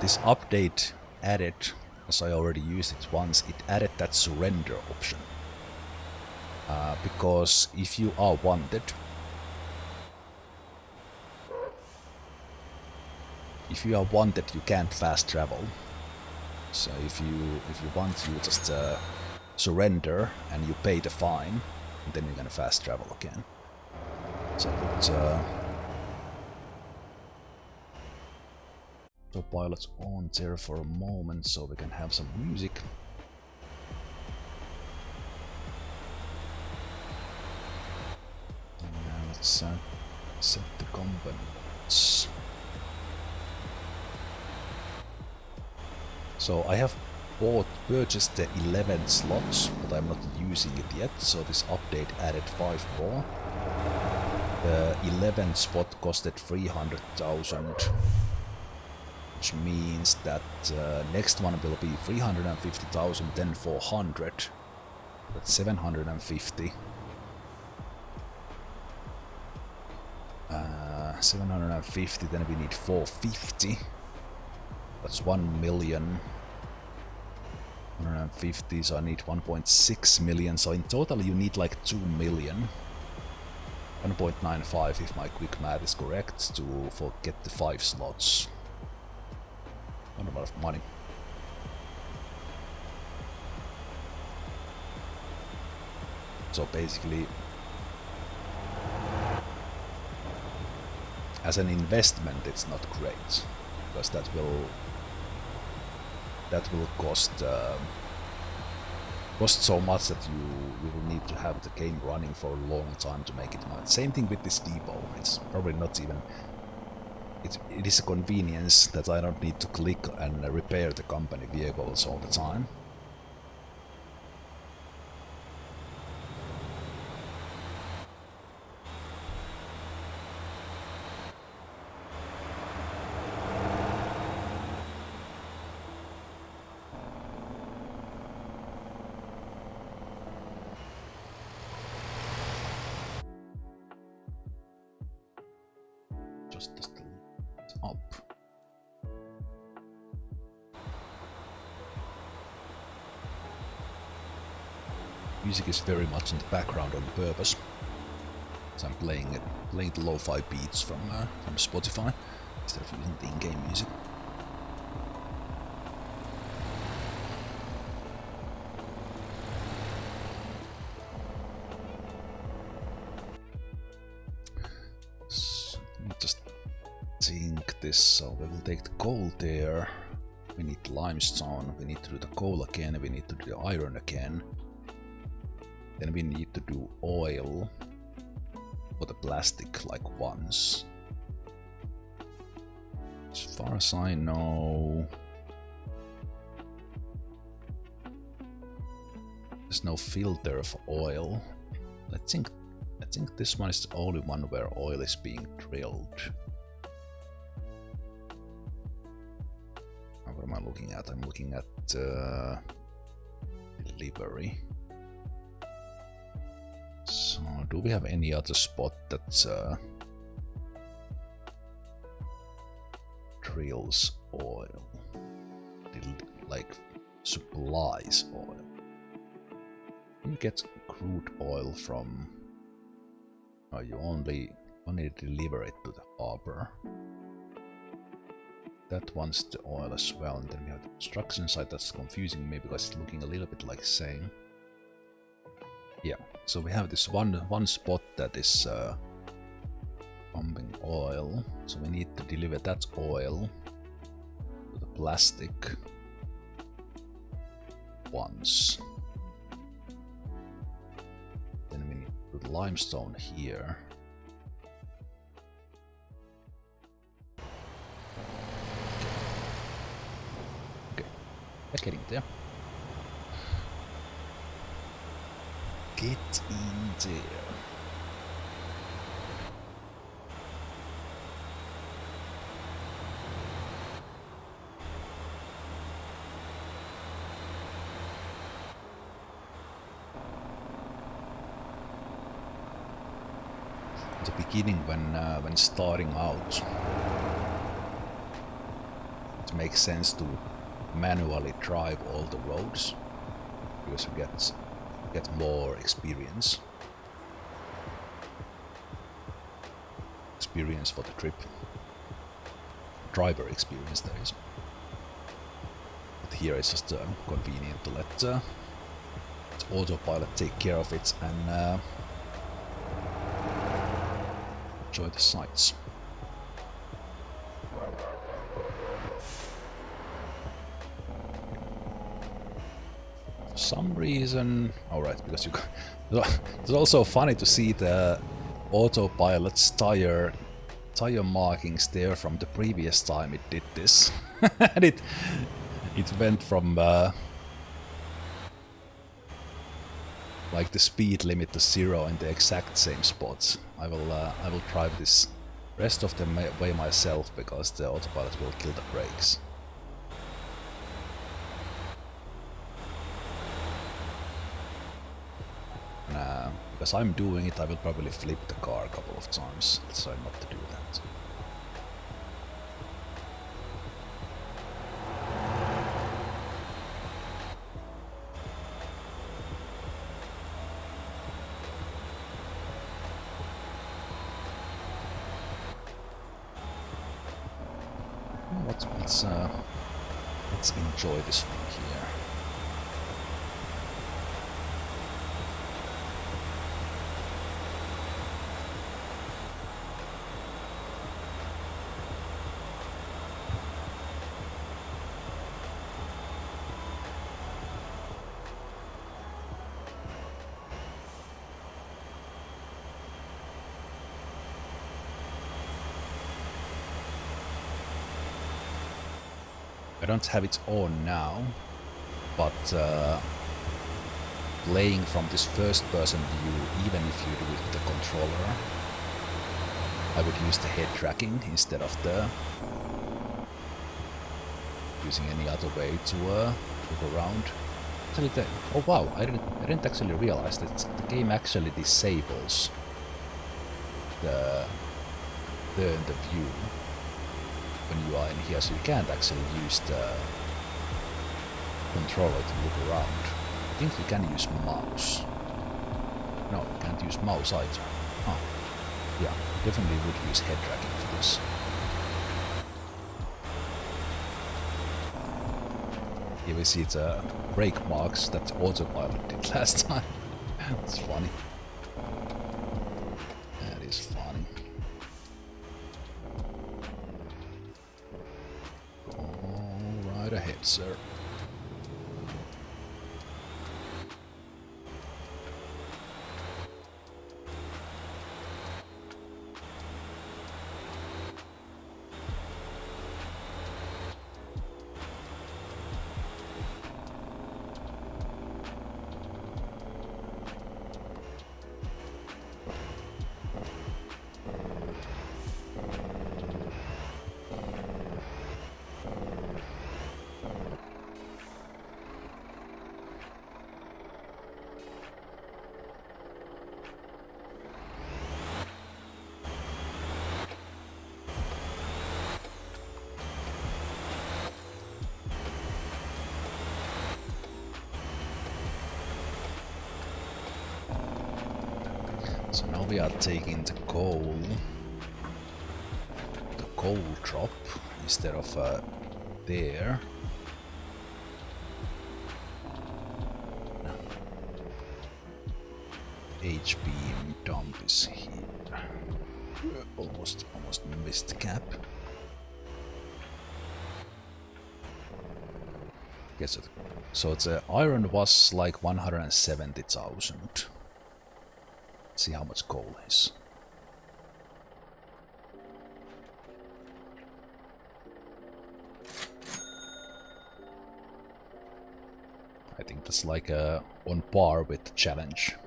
This update added, as I already used it once, it added that surrender option. Because if you are wanted, you can't fast travel. So if you want, you just surrender and you pay the fine, and then you're gonna fast travel again. So put the pilots on there for a moment so we can have some music. And now let's set the components. So I have purchased the 11 slots, but I'm not using it yet, so this update added 5 more. The 11th spot costed 300,000, which means that next one will be 350,000, then 400, that's 750. 750, then we need 450. That's 1 million. 150, so I need 1.6 million. So in total you need like 2 million. 1.95 if my quick math is correct to get the 5 slots. Not a lot of money. So basically, as an investment it's not great, because that will cost so much that you will need to have the game running for a long time to make it money. Same thing with this depot. It's probably not even... It is a convenience that I don't need to click and repair the company vehicles all the time. Just up. Music is very much in the background on purpose. So I'm playing the lo-fi beats from Spotify instead of using the in-game music. So let me just think this. So we will take the gold there. We need limestone, we need to do the coal again, we need to do the iron again. Then we need to do oil for the plastic like once. As far as I know, there's no filter for oil. I think this one is the only one where oil is being drilled. What am I looking at? I'm looking at delivery. So, do we have any other spot that drills oil? Like supplies oil? You get crude oil from... Oh, you only deliver it to the harbor. That one's the oil as well, and then we have the construction site. That's confusing me because it's looking a little bit like saying... Yeah, so we have this one spot that is pumping oil, so we need to deliver that oil to the plastic once. Then we need to put limestone here. Okay, we're getting there. Get in there. At the beginning, when starting out, it makes sense to manually drive all the roads because you get more experience. Experience for the trip. Driver experience, that is. But here it's just convenient to let autopilot take care of it and enjoy the sights. For some reason, alright, because you it's also funny to see the autopilot's tire markings there from the previous time it did this. And it went from like the speed limit to 0 in the exact same spots. I will drive this rest of the way myself because the autopilot will kill the brakes. Because I'm doing it, I will probably flip the car a couple of times. Let's try not to do that. Let's enjoy this one here. I don't have it on now, but playing from this first-person view, even if you do it with the controller, I would use the head tracking instead of the using any other way to move around. Actually, oh wow! I didn't actually realize that the game actually disables the view when you are in here, so you can't actually use the controller to move around. I think you can use mouse. No, you can't use mouse either. Oh, yeah, definitely would use head tracking for this. Here we see the brake marks that autopilot did last time. That's funny. That is funny. ahead, sir. So now we are taking the coal drop instead of there. HBM dump is here. Almost missed the cap. Guess it. So the iron was like 170,000. See how much coal is. I think that's like on par with the challenge.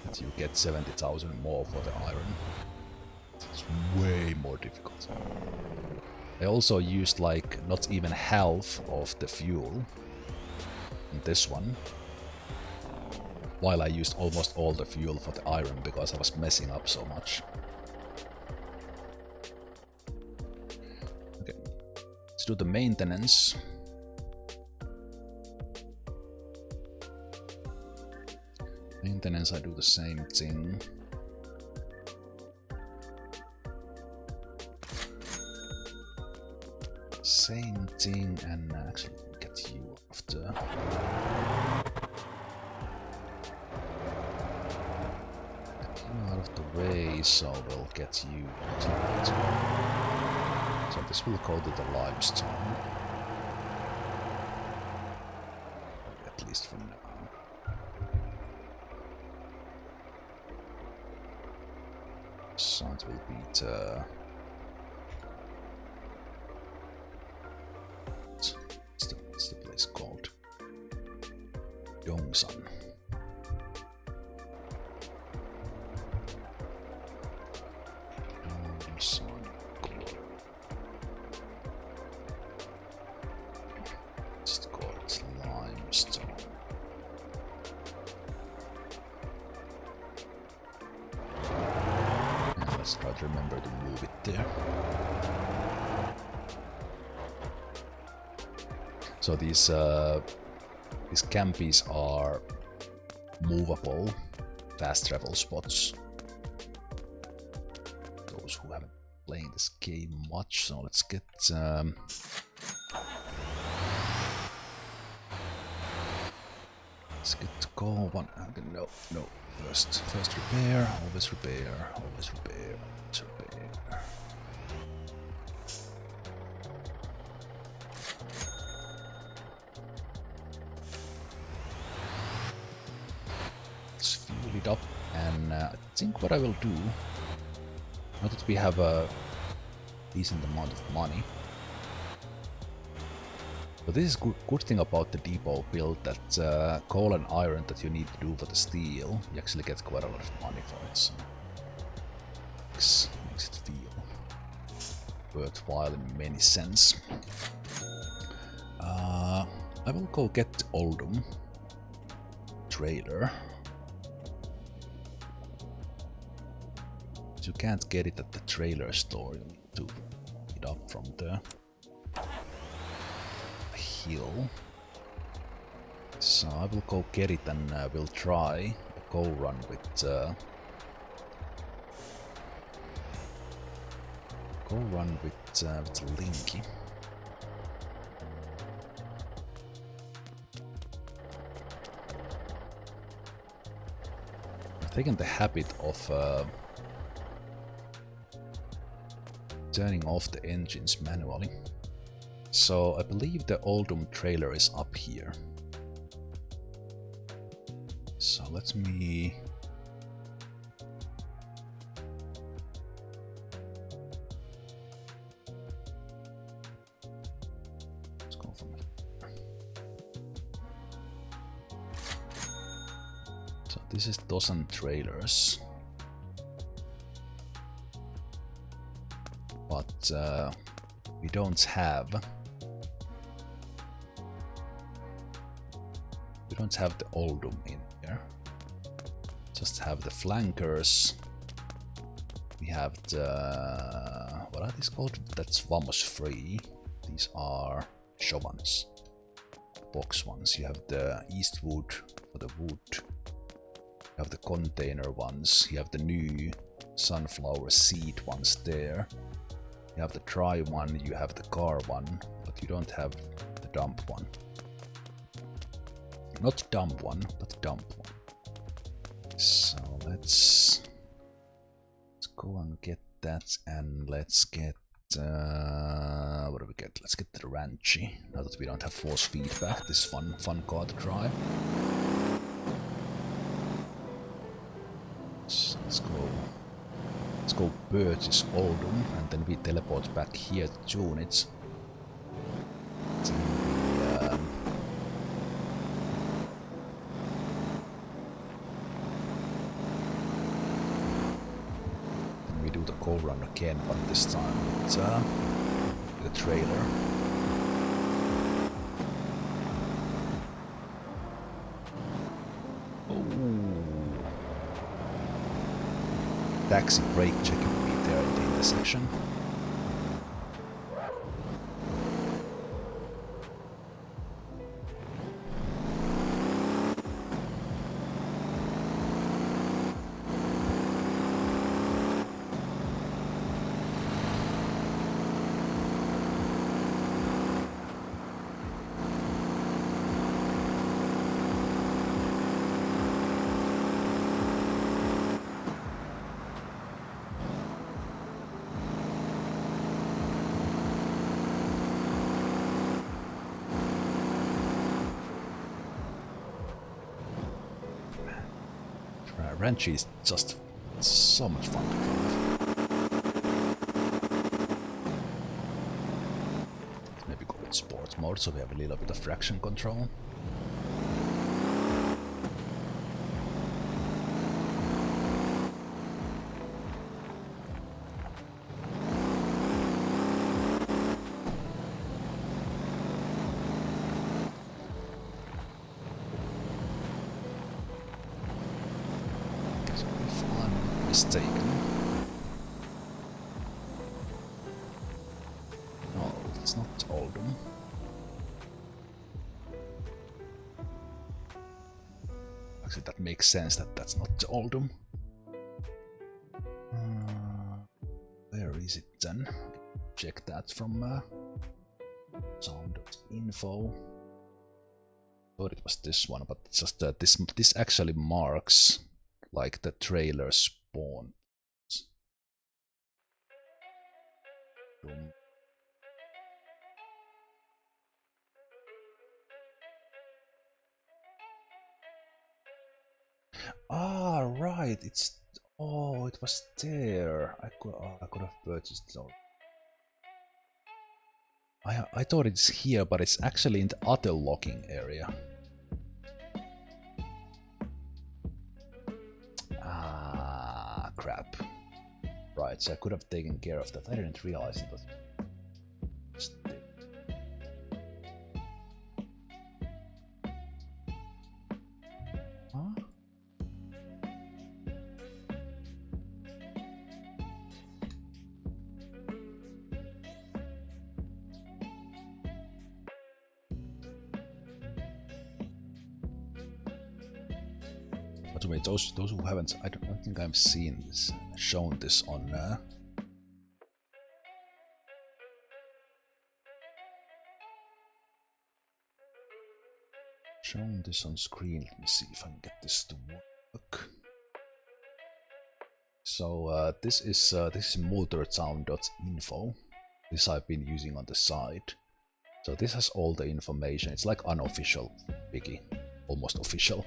That you get 70,000 more for the iron. It's way more difficult. I also used like not even half of the fuel in this one. While I used almost all the fuel for the iron because I was messing up so much. Okay, let's do the maintenance. Maintenance, I do the same thing. Same thing, and actually get you after. Out of the way, so we'll get you. So this will go to the limestone. At least for now. So it will be the... What's the place called? Gwangjin. Just call it limestone. And let's try to remember to move it there. So these campies are movable fast travel spots. Those who haven't played this game much, so let's get the goal one. No. First repair, always repair, always repair, always repair. Let's fuel it up, and I think what I will do, now that we have a decent amount of money. But this is good thing about the depot build, that coal and iron that you need to do for the steel, you actually get quite a lot of money for it. So makes it feel worthwhile in many sense. I will go get the Oldham trailer. But you can't get it at the trailer store, you need to pick it up from the hill. So I will go get it, and we'll try a go run with Linky. I've taken the habit of turning off the engines manually. So I believe the Oldham trailer is up here. So let me... Let's go from here. So this is dozen trailers. But we don't have the Oldham in here. Just have the flankers. We have the... what are these called? That's Vamos free. These are Chauvins. Box ones. You have the Eastwood for the wood. You have the container ones. You have the new sunflower seed ones there. You have the dry one, you have the car one, but you don't have the dump one. Not dump one, but dump one. So let's go and get that, and let's get what do we get? Let's get the Ranchy. Now that we don't have force feedback, this fun car to drive. So let's go purchase Oldham, and then we teleport back here to tune it. Then we do the coal run again, but this time with the trailer. Taxi brake check will be there in the intersection. Ranchy is just so much fun to drive. Let's maybe go with sports mode so we have a little bit of traction control. Mistaken. No, it's not Oldham. Actually, that makes sense that that's not Oldham. Where is it then? Check that from sound.info. Thought it was this one, but it's just that this actually marks like the trailer spawn. Ah, right. It's it was there. I could have purchased it. I thought it's here, but it's actually in the other logging area. Ah, crap. Right, so I could have taken care of that. I didn't realize it was... Huh? By the way, those who haven't, I don't think I've seen this, shown this on shown this on screen. Let me see if I can get this to work. So this is motortown.info. This I've been using on the side. So this has all the information. It's like unofficial Wiki, almost official.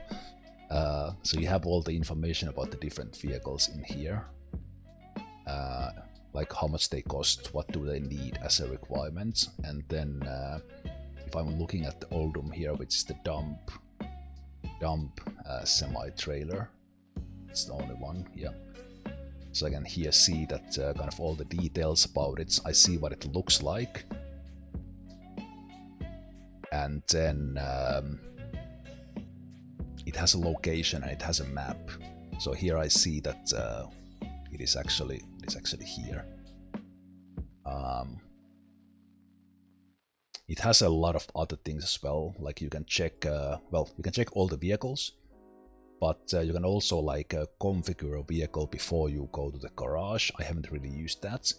So you have all the information about the different vehicles in here. Like how much they cost, what do they need as a requirement, and then if I'm looking at the Oldham here, which is the dump semi-trailer, it's the only one, yeah. So I can here see that kind of all the details about it. I see what it looks like, and then it has a location and it has a map. So here I see that it is actually here. It has a lot of other things as well. Like you can check, you can check all the vehicles, but you can also like configure a vehicle before you go to the garage. I haven't really used that.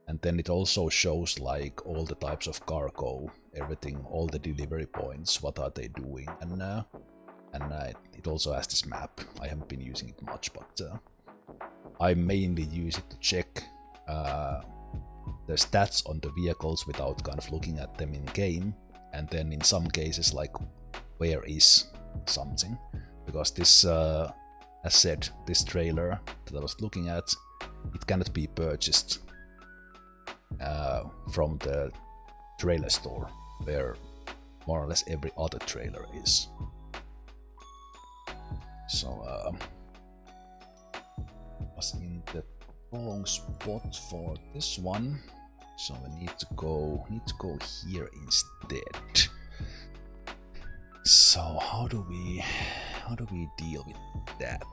And then it also shows like all the types of cargo, everything, all the delivery points, what are they doing, and it also has this map. I haven't been using it much, but I mainly use it to check the stats on the vehicles without kind of looking at them in game, and then in some cases like where is something, because this as said, this trailer that I was looking at, it cannot be purchased from the trailer store where more or less every other trailer is. So was in the wrong spot for this one, so I need to go here instead. So how do we deal with that?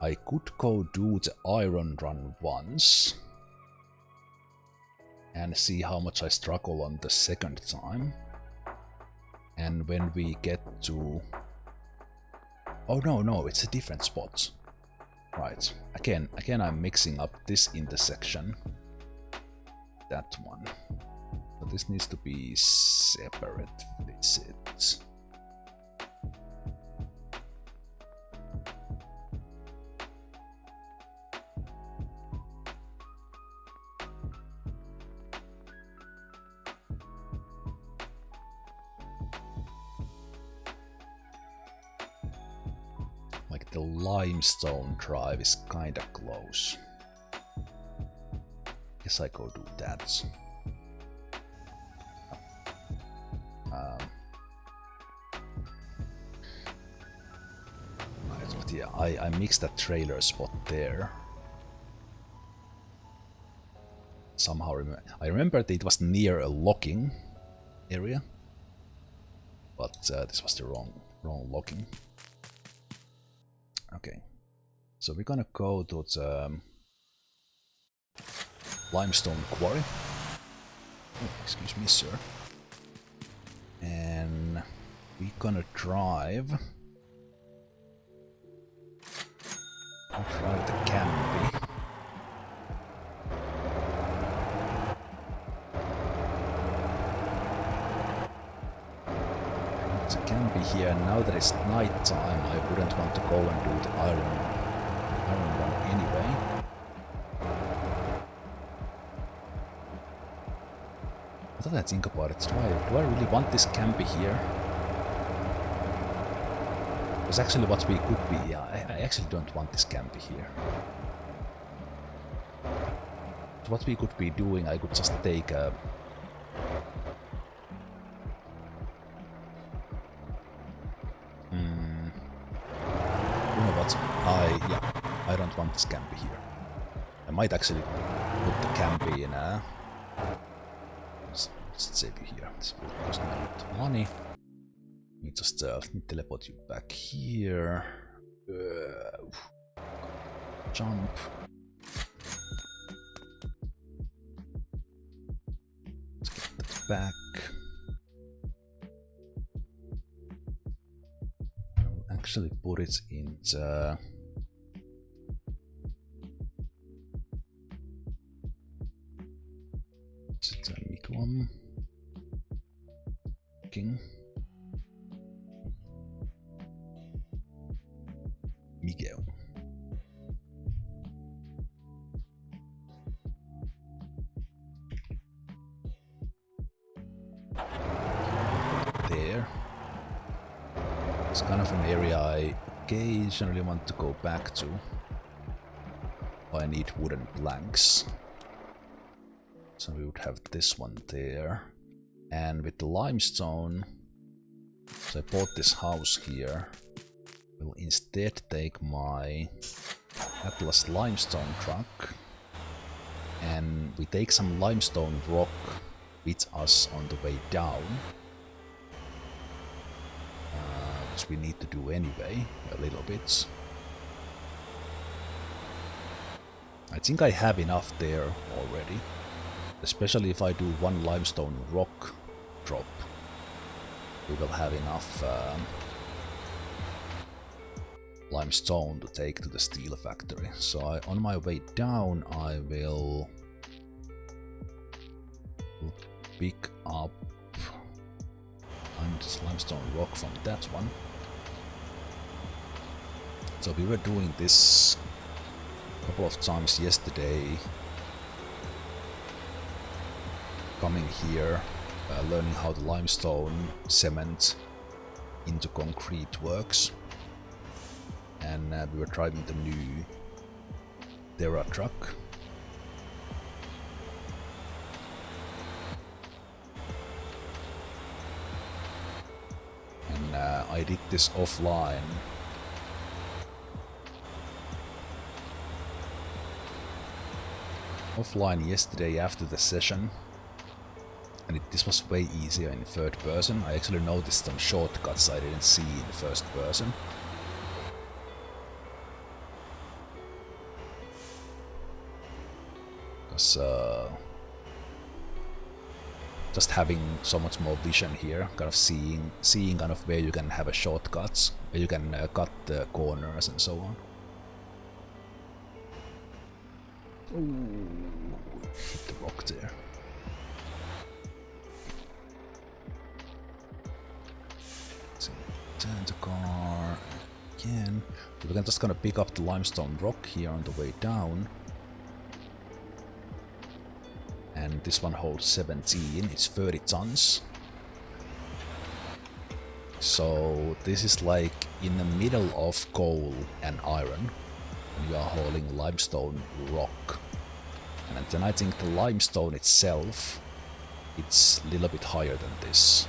I could go do the iron run once and see how much I struggle on the second time, and when we get to, oh no, it's a different spot. Right, again I'm mixing up this intersection, that one. So this needs to be separate visit. Like the limestone drive is kinda close. Guess I go do that. Right, but yeah, I mixed that trailer spot there. Somehow I remember that it was near a locking area, but this was the wrong locking. Okay, so we're gonna go to the limestone quarry. Oh, excuse me, sir. And we're gonna drive the canopy. It can be here. Now that it's night time, I wouldn't want to go and do the iron run anyway. Now that I think about it, do I really want this campy here? Because actually what we could be, yeah, I actually don't want this campy here. So what we could be doing, I could just take a... You know what? I don't want this campy here. I might actually put the campy in a... Let's save you here. This will cost me a lot of money. Let me just teleport you back here. Jump. Let's get that back. I'll actually put it in the... Is it a mid one? King. Miguel. It's kind of an area I occasionally want to go back to. I need wooden planks. So we would have this one there. And with the limestone, so I bought this house here. We'll instead take my Atlas limestone truck. And we take some limestone rock with us on the way down. Which we need to do anyway, a little bit. I think I have enough there already. Especially if I do one limestone rock drop. We will have enough limestone to take to the steel factory. So on my way down I will pick up limestone rock from that one. So we were doing this a couple of times yesterday, coming here, learning how the limestone cement into concrete works, and we were driving the new Terra truck. And I did this offline. Yesterday after the session, and this was way easier in third person. I actually noticed some shortcuts I didn't see in first person. Because just having so much more vision here, kind of seeing kind of where you can have a shortcuts, where you can cut the corners and so on. Ooh, hit the rock there. So turn the car again. So we're just gonna pick up the limestone rock here on the way down. And this one holds 17, it's 30 tons. So this is like in the middle of coal and iron. And you are hauling limestone rock. And then I think the limestone itself, it's a little bit higher than this.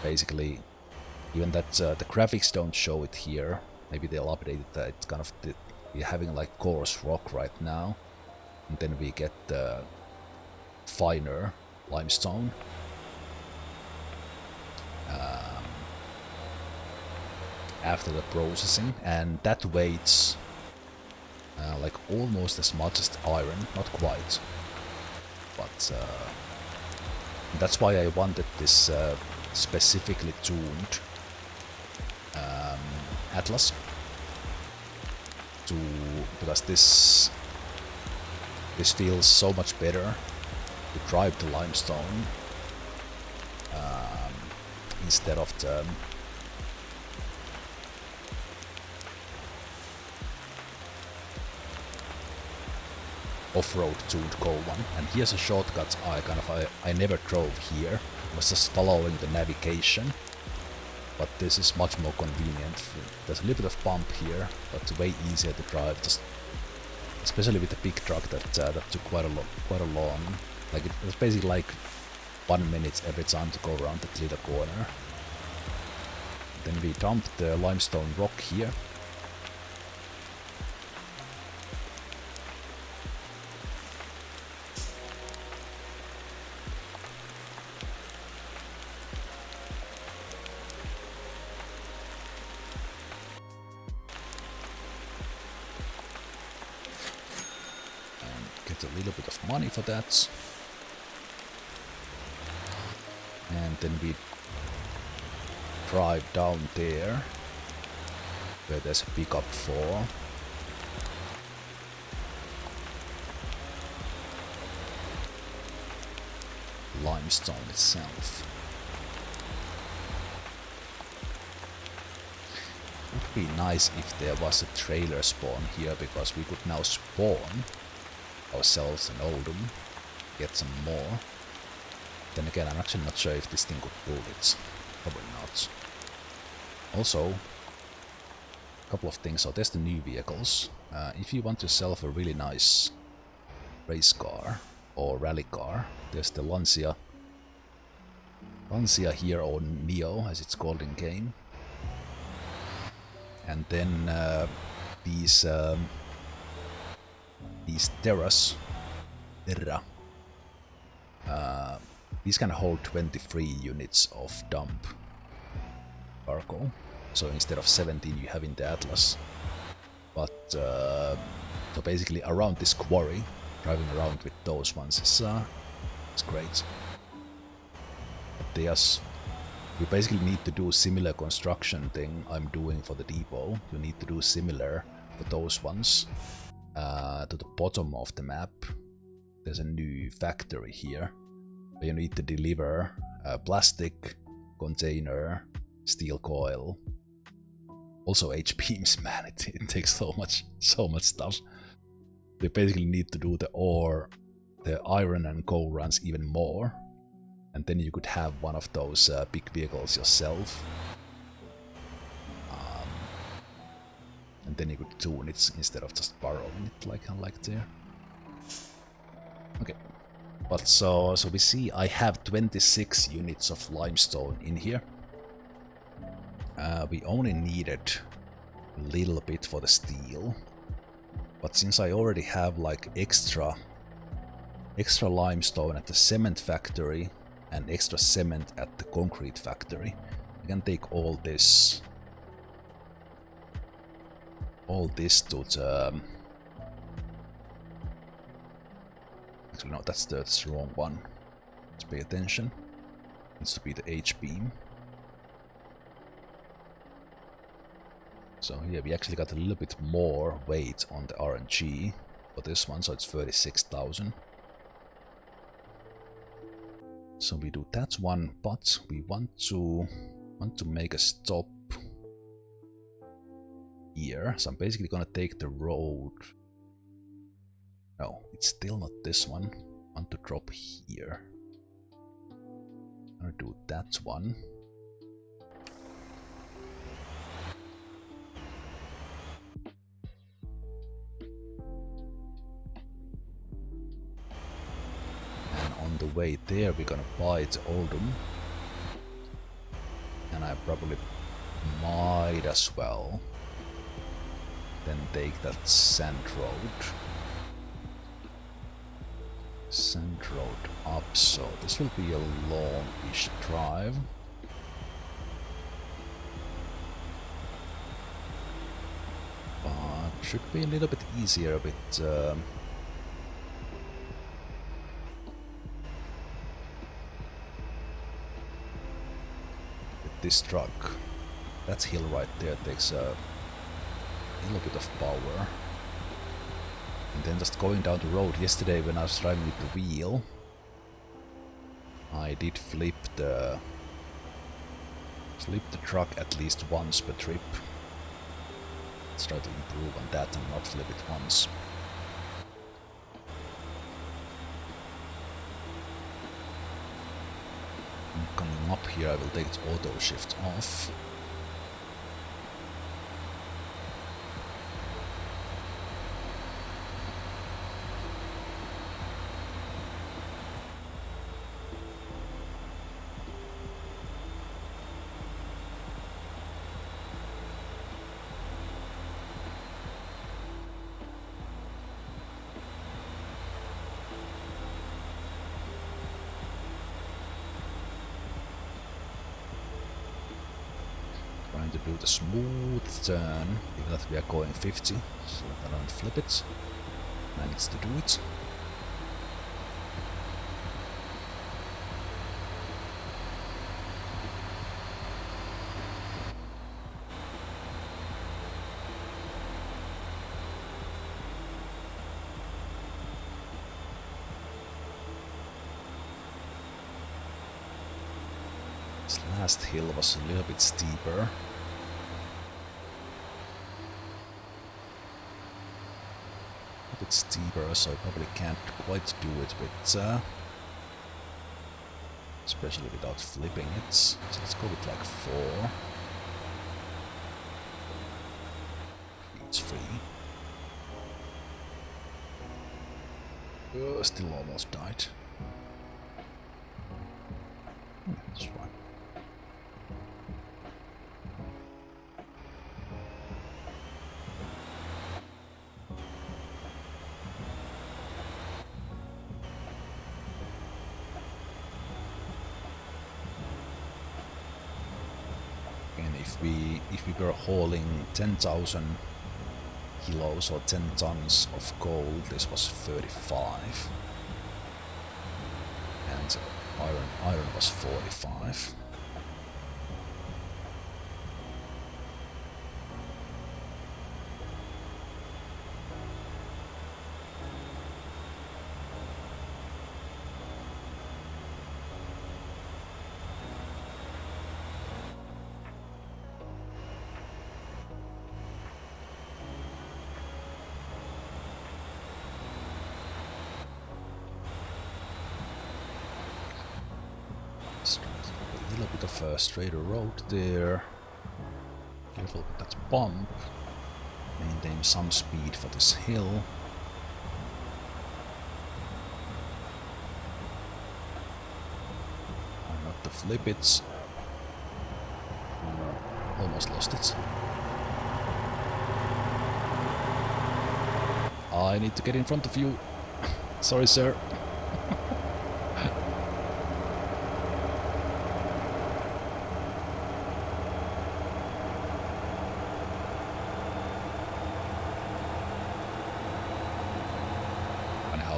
Basically, even that the graphics don't show it here. Maybe they'll update it. It's kind of we're having like coarse rock right now, and then we get the finer limestone. After the processing, and that weighs like almost as much as the iron, not quite, but that's why I wanted this specifically tuned Atlas because this feels so much better to drive the limestone instead of the off-road tuned coal one. And here's a shortcut I never drove here. I was just following the navigation, but this is much more convenient. There's a little bit of bump here, but way easier to drive, just especially with the big truck that took quite a long. Like it was basically like 1 minute every time to go around that little corner. Then we dumped the limestone rock here. A little bit of money for that, and then we drive down there where there's a pickup for limestone itself. It would be nice if there was a trailer spawn here, because we could now spawn ourselves an Oldham, get some more. Then again, I'm actually not sure if this thing could pull it. Probably not. Also, a couple of things. So there's the new vehicles. If you want yourself a really nice race car or rally car, there's the Lancia here, or Neo as it's called in game. And then these Terra, these can hold 23 units of dump cargo. So instead of 17 you have in the Atlas. But so basically around this quarry, driving around with those ones is great. But you basically need to do similar construction thing I'm doing for the depot. You need to do similar for those ones. To the bottom of the map, there's a new factory here. You need to deliver plastic, container, steel coil, also H-beams. Man, it takes so much stuff. You basically need to do the iron and coal runs even more, and then you could have one of those big vehicles yourself. And then you could tune it instead of just borrowing it like there. Okay. But so we see I have 26 units of limestone in here. We only needed a little bit for the steel. But since I already have like extra limestone at the cement factory and extra cement at the concrete factory, I can take all this to the... Actually, no, that's the wrong one. Let's pay attention. Needs to be the H-beam. So here we actually got a little bit more weight on the RNG for this one, so it's 36,000. So we do that one, but we want to make a stop here. So I'm basically gonna take the road. No, it's still not this one. I want to drop here. I'm gonna do that one. And on the way there we're gonna buy the Oldham. And I probably might as well then take that sand road. Sand road up, so this will be a longish drive. But should be a little bit easier with this truck. That hill right there takes a little bit of power. And then just going down the road, yesterday when I was driving with the wheel, I did flip the truck at least once per trip. Let's try to improve on that and not flip it once. And coming up here I will take the auto shift off. To do the smooth turn, even that we are going 50, so I don't flip it. Manage to do it. This last hill was a little bit steeper. Steeper, so I probably can't quite do it with especially without flipping it. So let's go with like 4. It's free. Still almost died. That's fine. And if we were hauling 10,000 kilos or 10 tons of coal, this was 35. And iron was 45. A little bit of a straighter road there. Careful with that bump. Maintain some speed for this hill. Try not to flip it. Almost lost it. I need to get in front of you. Sorry, sir.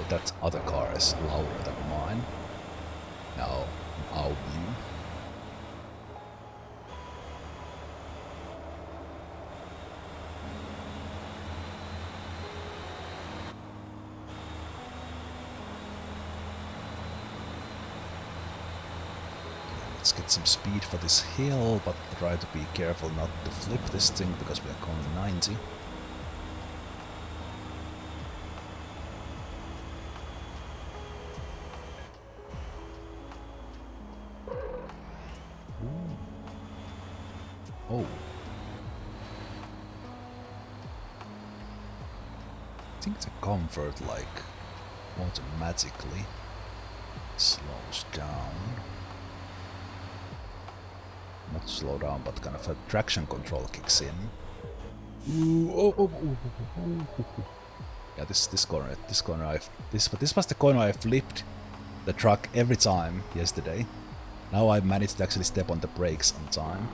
That other car is louder than mine. Now, in our view. Let's get some speed for this hill, but try to be careful not to flip this thing because we are going 90. Oh. I think the comfort, like, automatically slows down. Not slow down, but kind of a traction control kicks in. Ooh, Yeah, this corner, this was the corner I flipped the truck every time yesterday. Now I managed to actually step on the brakes on time.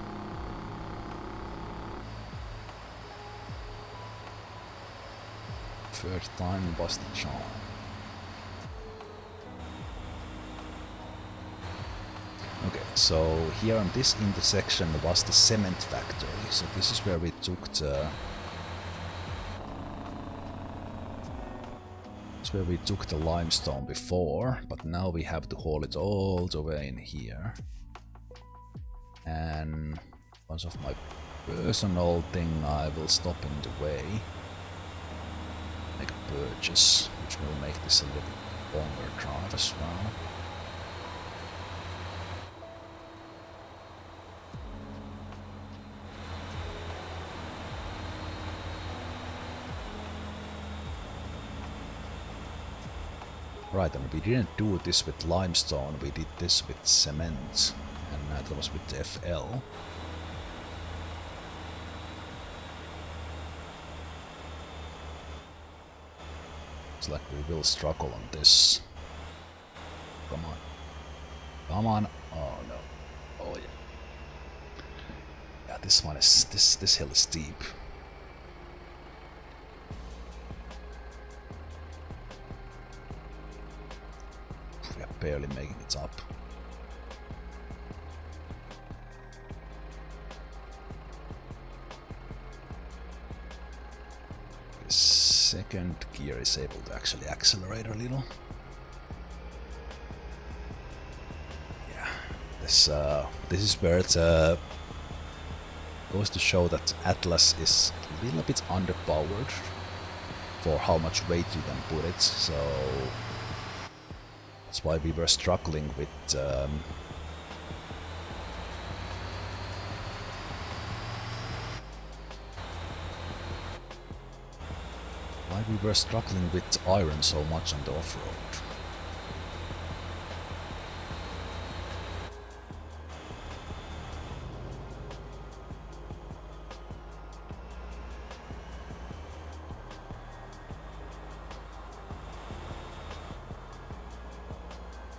Third time was the charm. Okay, so here on this intersection was the cement factory. So this is where we took the... It's where we took the limestone before, but now we have to haul it all the way in here. And because of my personal thing, I will stop in the way. Make a purchase, which will make this a little longer drive as well. Right, and we didn't do this with limestone, we did this with cement, and that was with FL. It's like we will struggle on this. Come on. Come on. Oh no. Oh yeah. Yeah, this one is this hill is steep. We are barely making it up. The second gear is able to actually accelerate a little. Yeah, this is where it goes to show that Atlas is a little bit underpowered for how much weight you can put it, so that's why we were struggling with Why we were struggling with iron so much on the off-road?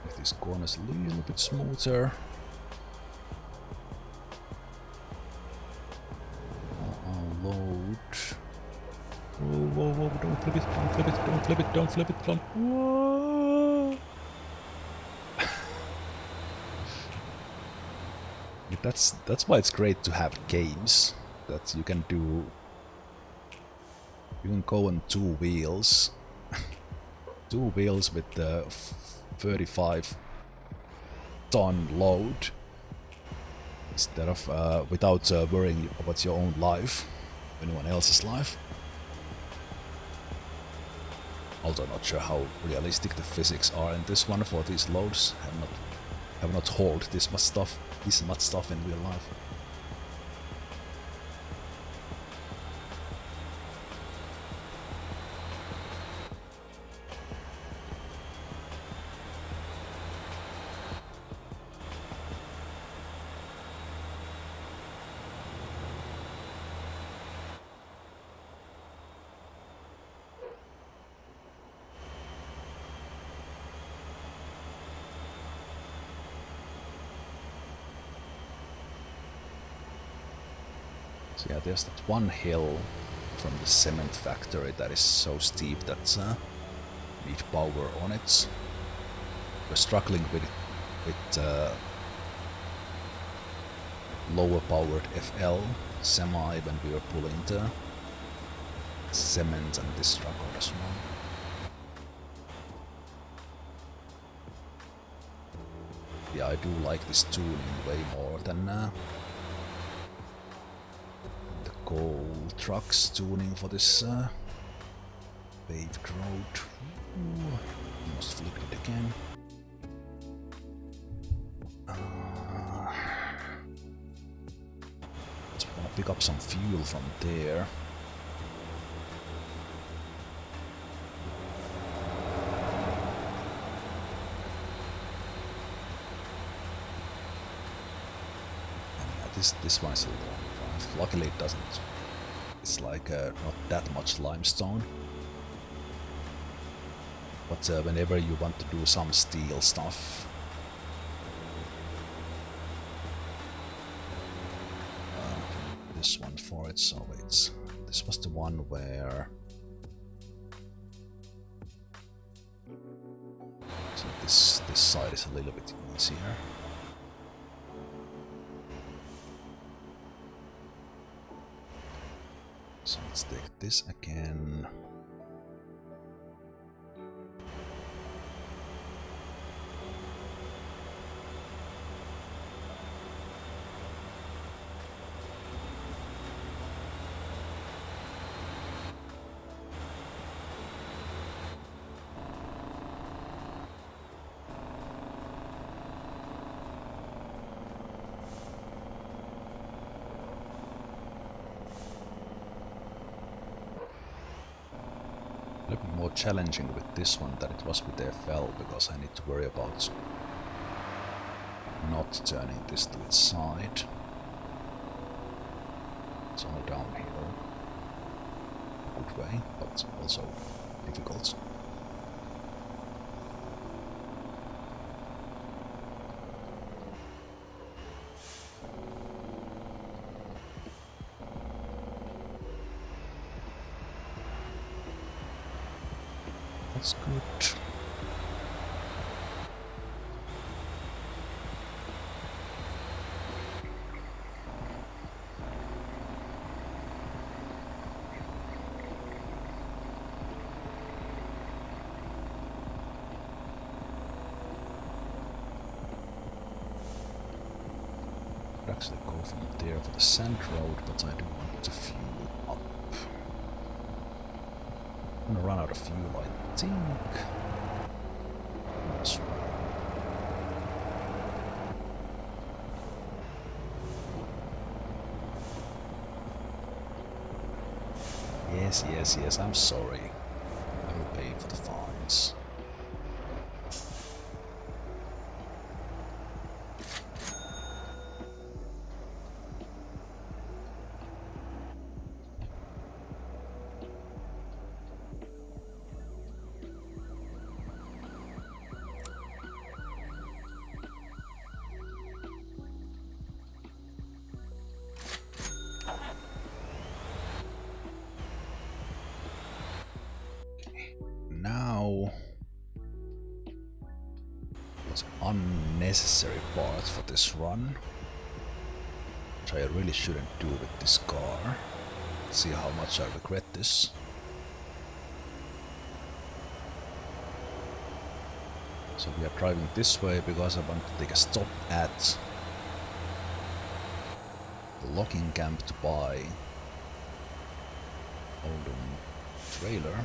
Make these corners a little bit smoother. Load. Whoa, whoa, whoa, don't flip it, don't flip it, don't flip it, don't flip it, don't. Whoa. That's why it's great to have games that you can do. You can go on 2 wheels. 2 wheels with the 35-ton load. Instead of without worrying about your own life, anyone else's life. Although not sure how realistic the physics are in this one for these loads. Have not hauled this much stuff in real life. So yeah, there's that one hill from the cement factory that is so steep that need power on it. We're struggling with lower powered FL semi when we were pulling the cement, and this struggled as well. Yeah, I do like this tuning way more than the coal trucks tuning for this paved road. Ooh, almost flipped it again. Just wanna pick up some fuel from there. This one is a long drive. Luckily it doesn't. It's like not that much limestone. But whenever you want to do some steel stuff, this one for it. So this was the one where. So this side is a little bit easier. So let's take this again. A little bit more challenging with this one than it was with the FL, because I need to worry about not turning this to its side. It's all downhill. A good way, but also difficult. That's good. I'd actually go from there for the sand road, but I do want to fuel up. I'm gonna run out of fuel, I think. That's right. Yes, I'm sorry. signs. Now, what's an unnecessary part for this run, which I really shouldn't do with this car. Let's see how much I regret this. So we are driving this way because I want to take a stop at the logging camp to buy old trailer.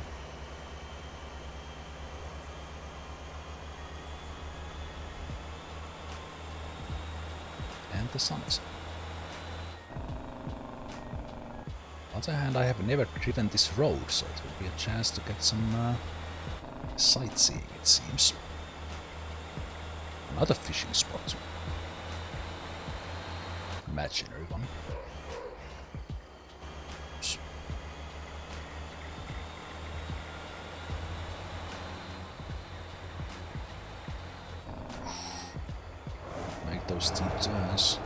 And the sunset. On the other hand, I have never driven this road, so it will be a chance to get some sightseeing, it seems. Another fishing spot. Imaginary one. Oops. Make those steep turns.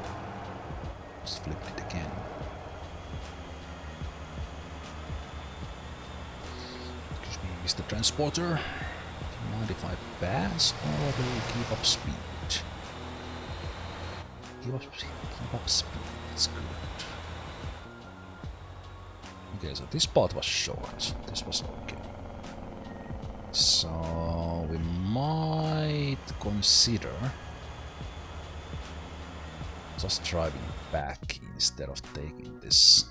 Just flip it again. Excuse me, Mr. Transporter. Do you mind if I pass or will you keep up speed? Keep up speed, it's good. Okay, so this part was short. This was okay. So we might consider just driving back instead of taking this.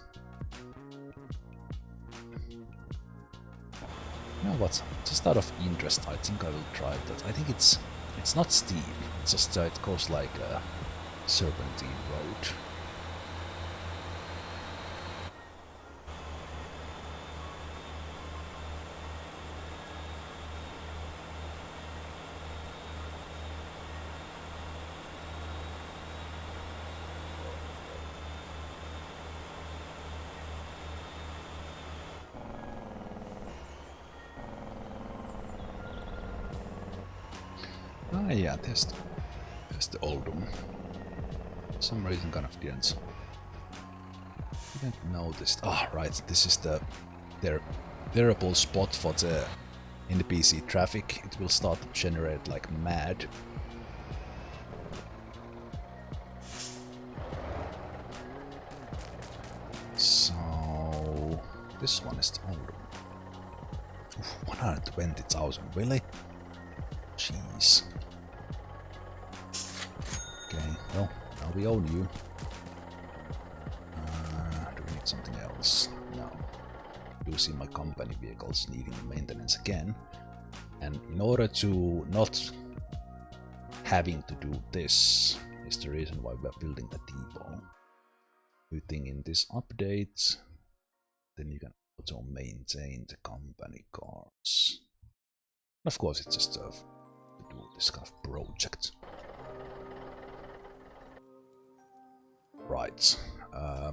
You know what? Just out of interest, I think I will drive that. I think it's not steep. It's just it goes like a serpentine road. Ah, yeah, there's the old one. For some reason, kind of didn't notice. Ah, right. This is the variable spot for the NPC traffic. It will start to generate like mad. So this one is the old one. 120,000, really? Jeez. Okay, well, now we own you. Do we need something else? No. You see my company vehicles needing maintenance again. And in order to not having to do this is the reason why we're building the depot. New thing in this update, then you can auto maintain the company cars. Of course, it's just to do this kind of project. Right. I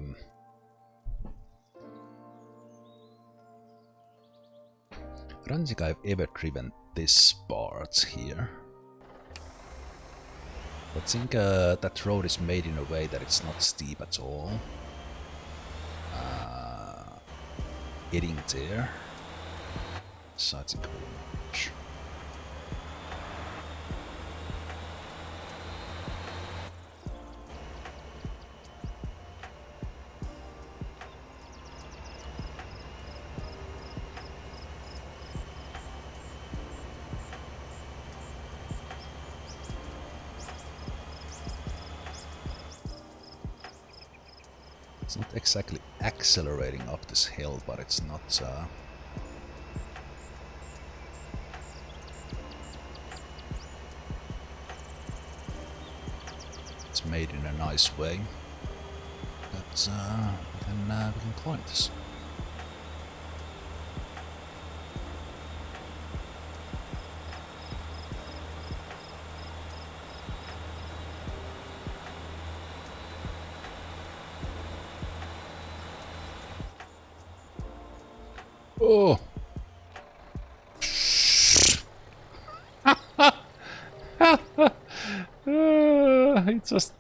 don't think I've ever driven this part here. I think that road is made in a way that it's not steep at all. Getting there. So I think we'll match. It's not exactly accelerating up this hill, but it's not it's made in a nice way. But then we can climb this. Oh!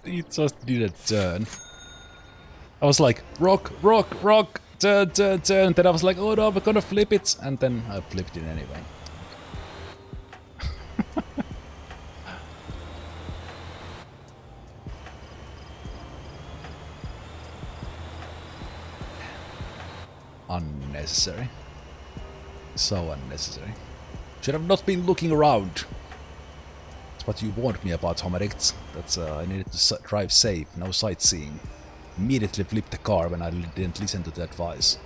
It just didn't turn. I was like, rock, rock, rock, turn, turn, turn. Then I was like, oh no, we're gonna flip it. And then I flipped it anyway. Unnecessary. So unnecessary. Should have not been looking around. That's what you warned me about, Homerict. That's I needed to drive safe, no sightseeing. Immediately flipped the car when I didn't listen to the advice.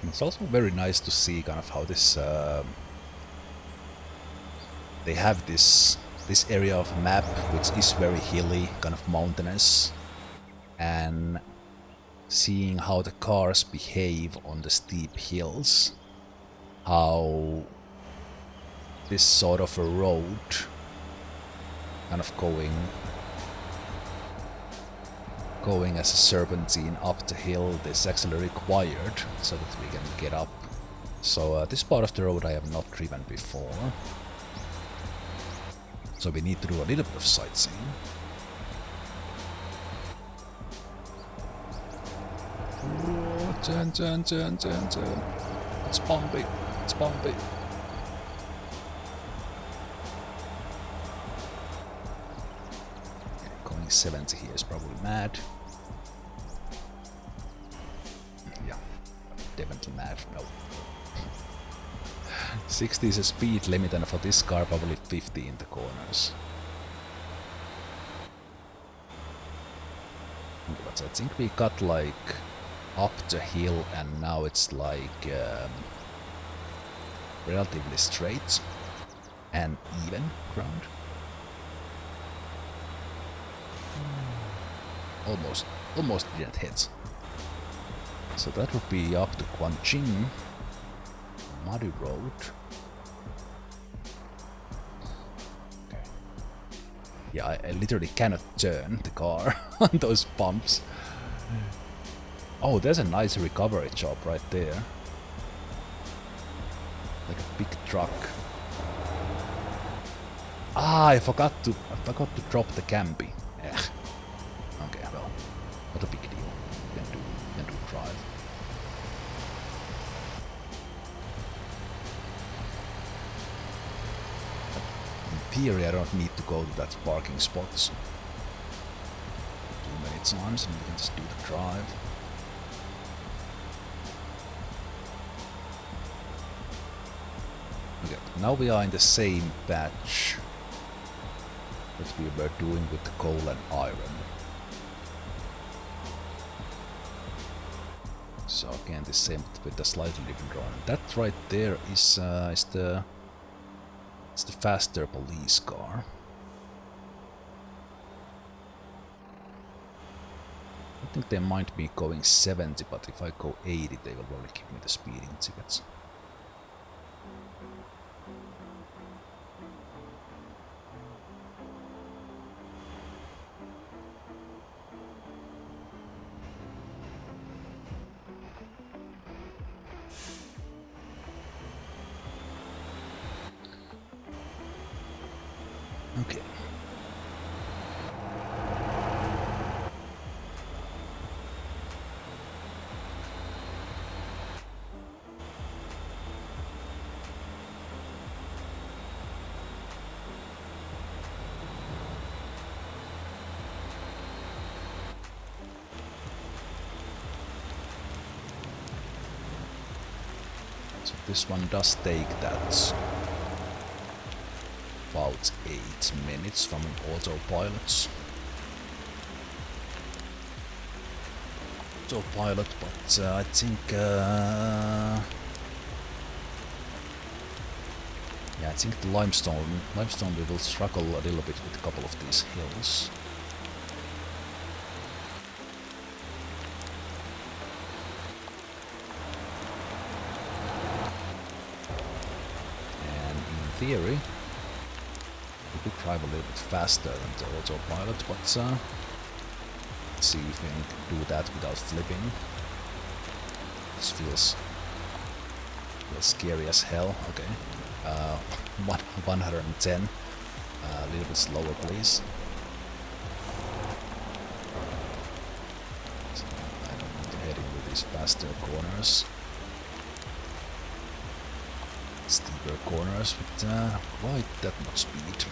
It's also very nice to see kind of how this they have this area of map which is very hilly, kind of mountainous, and seeing how the cars behave on the steep hills, how this sort of a road kind of going as a serpentine up the hill is actually required so that we can get up. So this part of the road I have not driven before. So we need to do a little bit of sightseeing. Oh, turn, turn, turn, turn, turn. It's bumpy. It's bumpy. Going 70 here is probably mad. Definitely mad. No. 60 is a speed limit, and for this car probably 50 in the corners. But I think we got like up the hill and now it's like relatively straight and even ground. Almost didn't hit. So that would be up to Gwangjin. Muddy road. Okay. Yeah, I literally cannot turn the car on those bumps. Oh, there's a nice recovery job right there. Like a big truck. Ah, I forgot to drop the Cambi. Okay, well, not a big deal. You can do drive. In theory, I don't need to go to that parking spot too many times, and we can just do the drive. Okay, now we are in the same batch that we were doing with the coal and iron. So again, the same with a slightly different drawing. That right there is the faster police car. I think they might be going 70, but if I go 80, they will probably give me the speeding tickets. Okay. So this one does take that about 8 minutes from autopilot. Autopilot, but I think yeah, I think the limestone we will struggle a little bit with a couple of these hills. And in theory, we could drive a little bit faster than the autopilot, but let's see if we can do that without flipping. This feels scary as hell. Okay. 110. A little bit slower, please. So I don't want to head into these faster corners. Steeper corners with quite that much speed.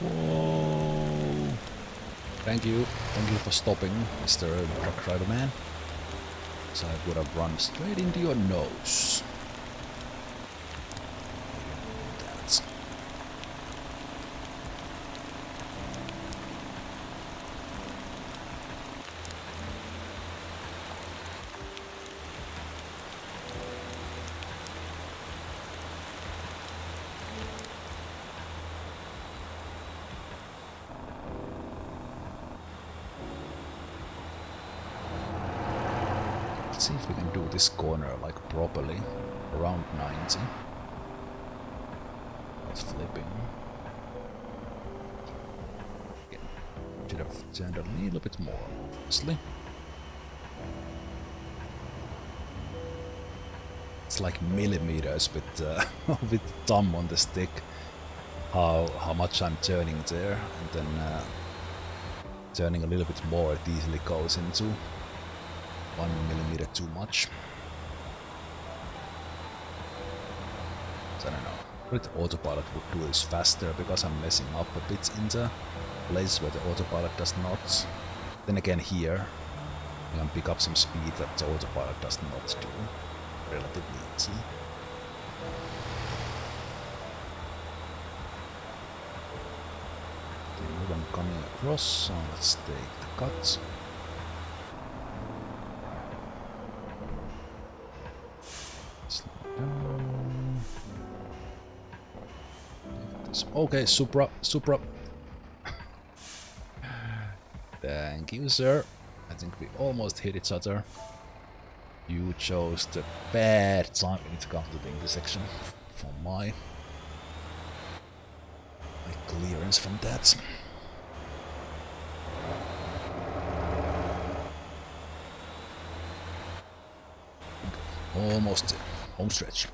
Whoa! Thank you for stopping, Mr. Truck Driver Man. So I would have run straight into your nose. That's... Let's see if we can do this corner like properly, around 90. Not flipping. Okay. Should have turned a little bit more, obviously. It's like millimeters with with thumb on the stick. How much I'm turning there, and then turning a little bit more, it easily goes into 1 millimeter too much. So I don't know. But the autopilot would do this faster because I'm messing up a bit in the place where the autopilot does not. Then again here, I can pick up some speed that the autopilot does not do. Relatively easy. Okay, I'm coming across, so let's take the cut. Okay, Supra. Thank you, sir. I think we almost hit each other. You chose the bad timing to come to the intersection for my clearance from that. Almost there. Home stretch.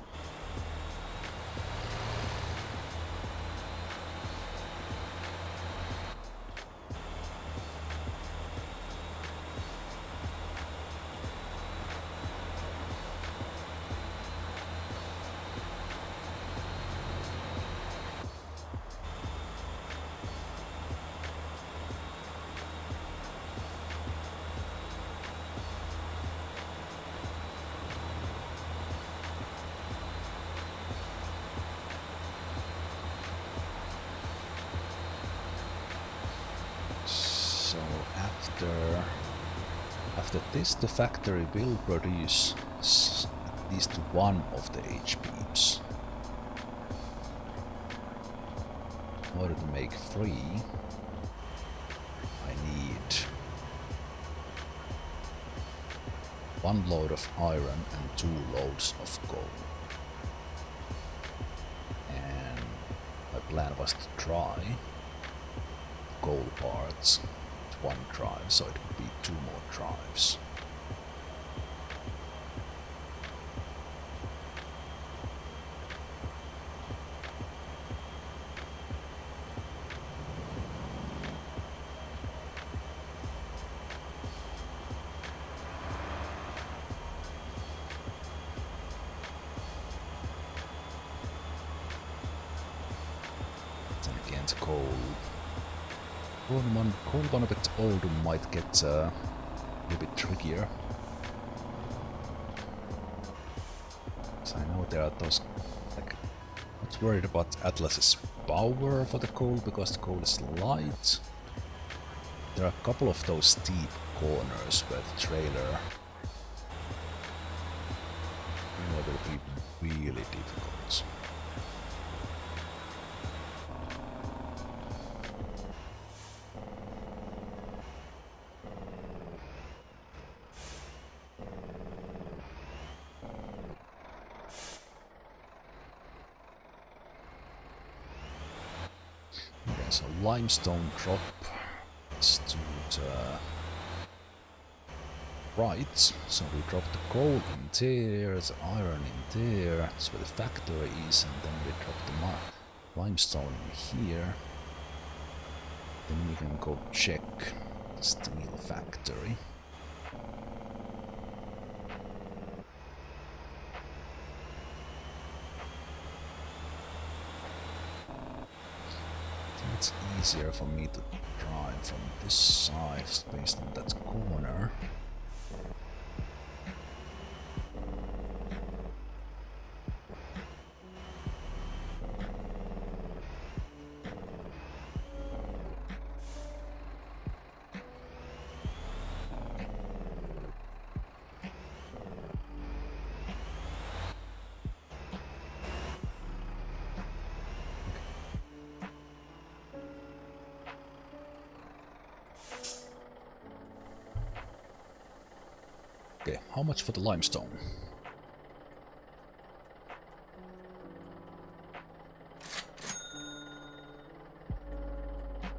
After this, the factory will produce at least one of the H-beams. In order to make 3, I need 1 load of iron and 2 loads of coal. And my plan was to try coal parts with 1 drive, so it would be 2 more drives. Then again, the coal Cold one a bit older might get a little bit trickier. So I know there are those, like, not worried about Atlas's power for the coal because the coal is light. There are a couple of those steep corners where the trailer will be really difficult. Okay, so limestone drop is to the right, so we drop the coal in there, the iron in there, that's where the factory is, and then we drop the limestone in here. Then we can go check the steel factory. It's easier for me to drive from this side, based on that corner. Okay, how much for the limestone?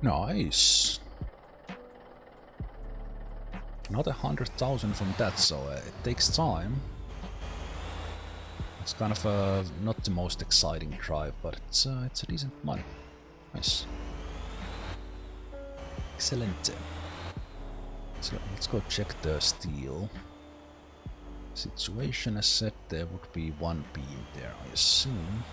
Nice. Another 100,000 from that, so it takes time. It's kind of not the most exciting drive, but it's a decent money. Nice. Excellent. So let's go check the steel situation. As said, there would be one beam there, I assume.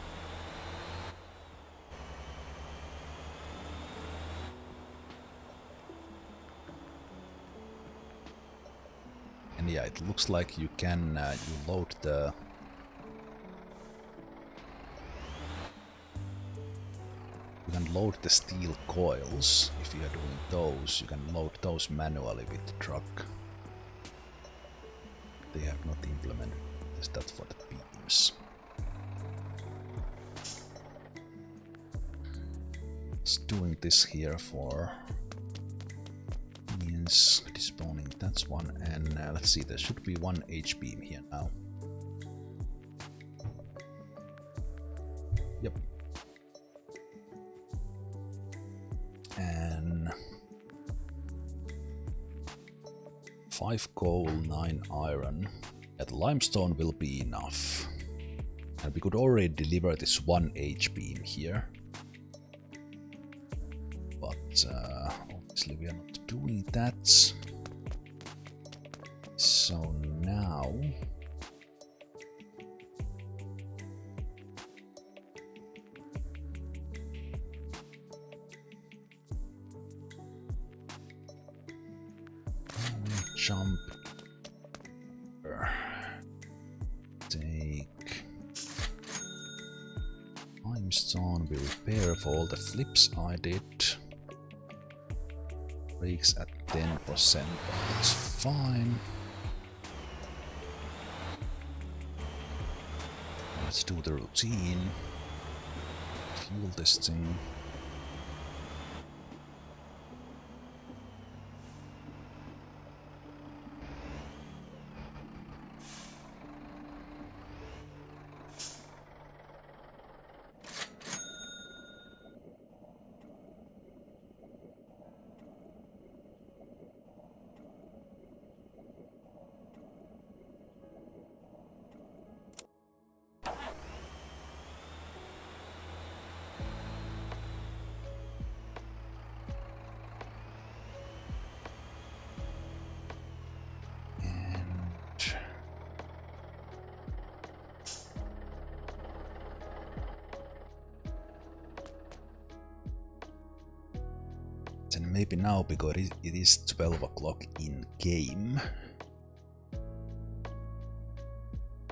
And yeah, it looks like you can you load the steel coils. If you are doing those, you can load those manually with the truck. They have not implemented that for the beams. It's doing this here for means despawning. That's one, and let's see. There should be one H beam here now. Yep. And 5 coal, 9 iron. Yeah, the limestone will be enough. And we could already deliver this one H beam here. But obviously we are not doing that. So now jump, take limestone, we repair for all the flips I did. Brakes at 10%, but that's fine. Let's do the routine. Fuel this thing. Then maybe now, because it is 12 o'clock in game,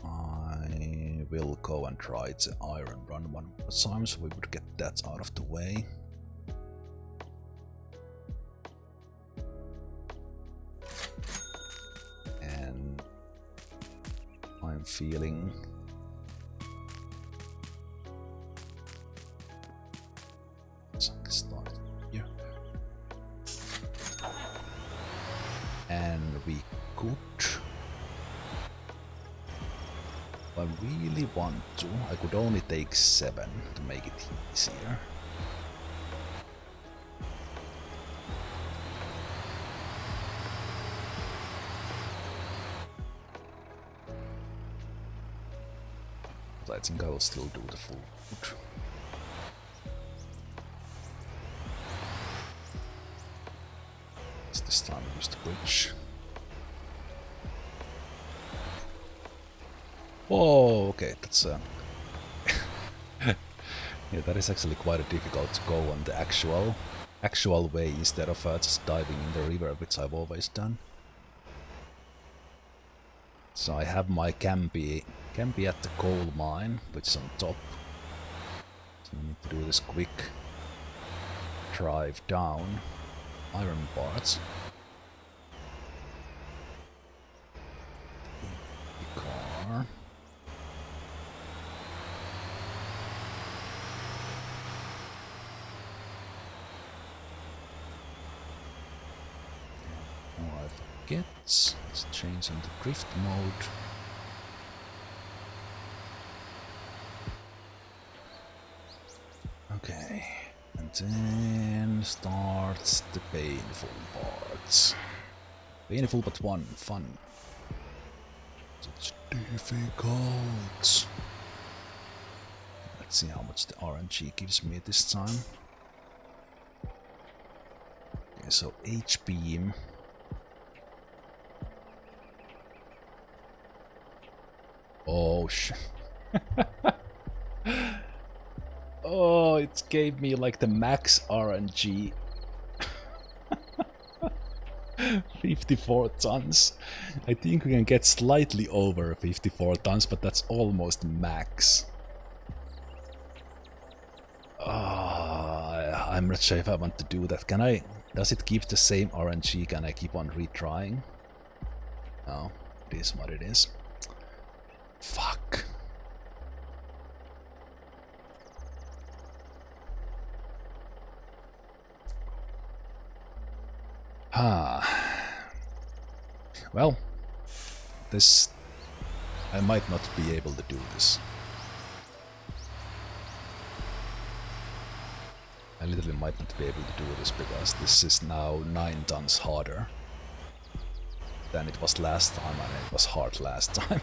I will go and try the iron run one more time, so we would get that out of the way. And I'm feeling something started here. And we could, if I really want to, I could only take 7 to make it easier. But I think I will still do the full wood. This time I use the bridge. Whoa, okay, that's yeah, that is actually quite difficult to go on the actual way instead of just diving in the river, which I've always done. So I have my campy at the coal mine, which is on top. So I need to do this quick drive down iron parts. The car. Oh, I forget. Let's change into drift mode. Okay, and then starts the painful parts. Painful but fun. It's difficult. Let's see how much the RNG gives me this time. Okay, so H-beam. Oh shit. Oh, it gave me like the max RNG. 54 tons. I think we can get slightly over 54 tons, but that's almost max. I'm not sure if I want to do that. Can I? Does it keep the same RNG? Can I keep on retrying? No, it is what it is. Fuck. Well, this... I might not be able to do this. I literally might not be able to do this because this is now 9 tons harder than it was last time, and it was hard last time.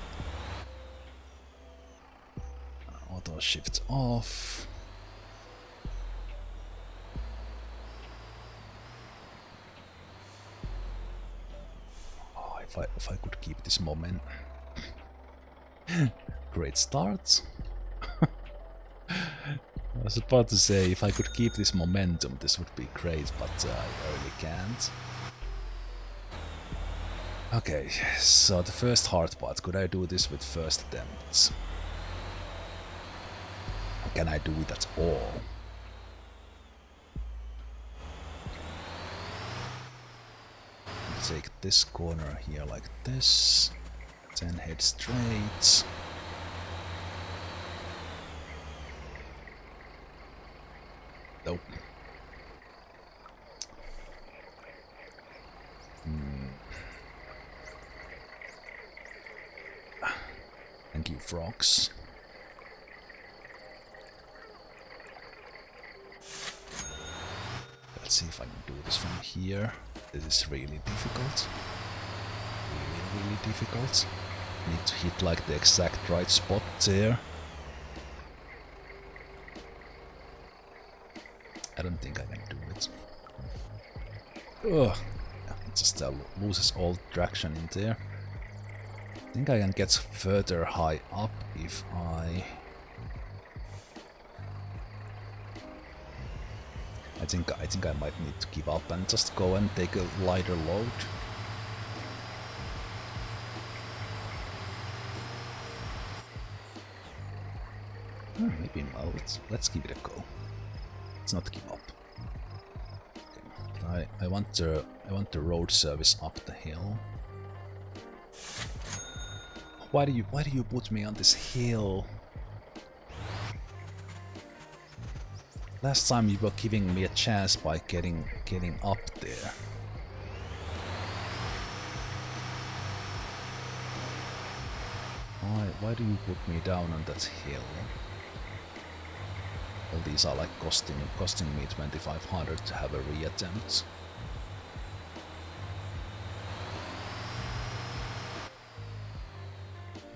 Auto shift off. Oh, if I could keep this moment. Great start. I was about to say, if I could keep this momentum, this would be great, but I really can't. Okay, so the first hard part, could I do this with first attempts? Can I do it at all? Take this corner here like this, then head straight. Nope. Thank you, frogs. Let's see if I can do this from here. This is really difficult. Really difficult. Need to hit like the exact right spot there. I don't think I can do it. Ugh. It just loses all traction in there. I think I can get further high up if I think I might need to give up and just go and take a lighter load. Maybe well, let's give it a go. Let's not give up. Okay. I want the road service up the hill. Why do you put me on this hill? Last time you were giving me a chance by getting up there. Why do you put me down on that hill? Well, these are like costing me 2,500 to have a reattempt.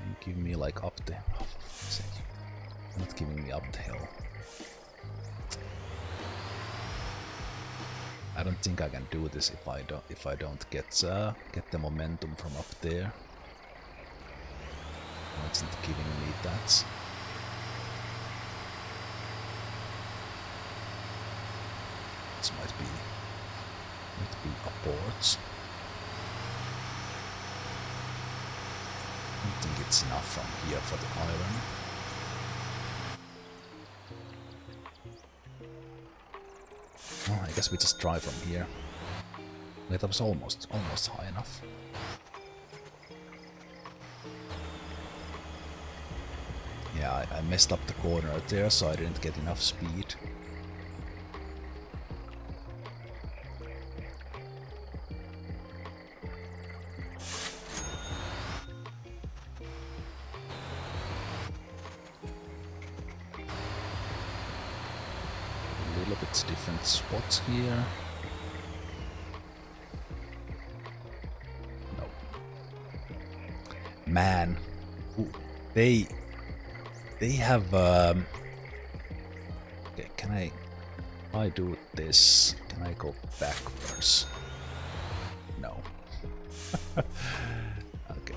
And give me like up the. Oh, for fuck's sake. Not giving me up the hill. I don't think I can do this if I don't get the momentum from up there. No, it's not giving me that. This might be a port. I don't think it's enough from here for the iron. Oh, I guess we just try from here. Wait, that was almost high enough. Yeah, I messed up the corner there, so I didn't get enough speed. Different spots here. No. Man, they have. Okay, can I do this? Can I go backwards? No. Okay.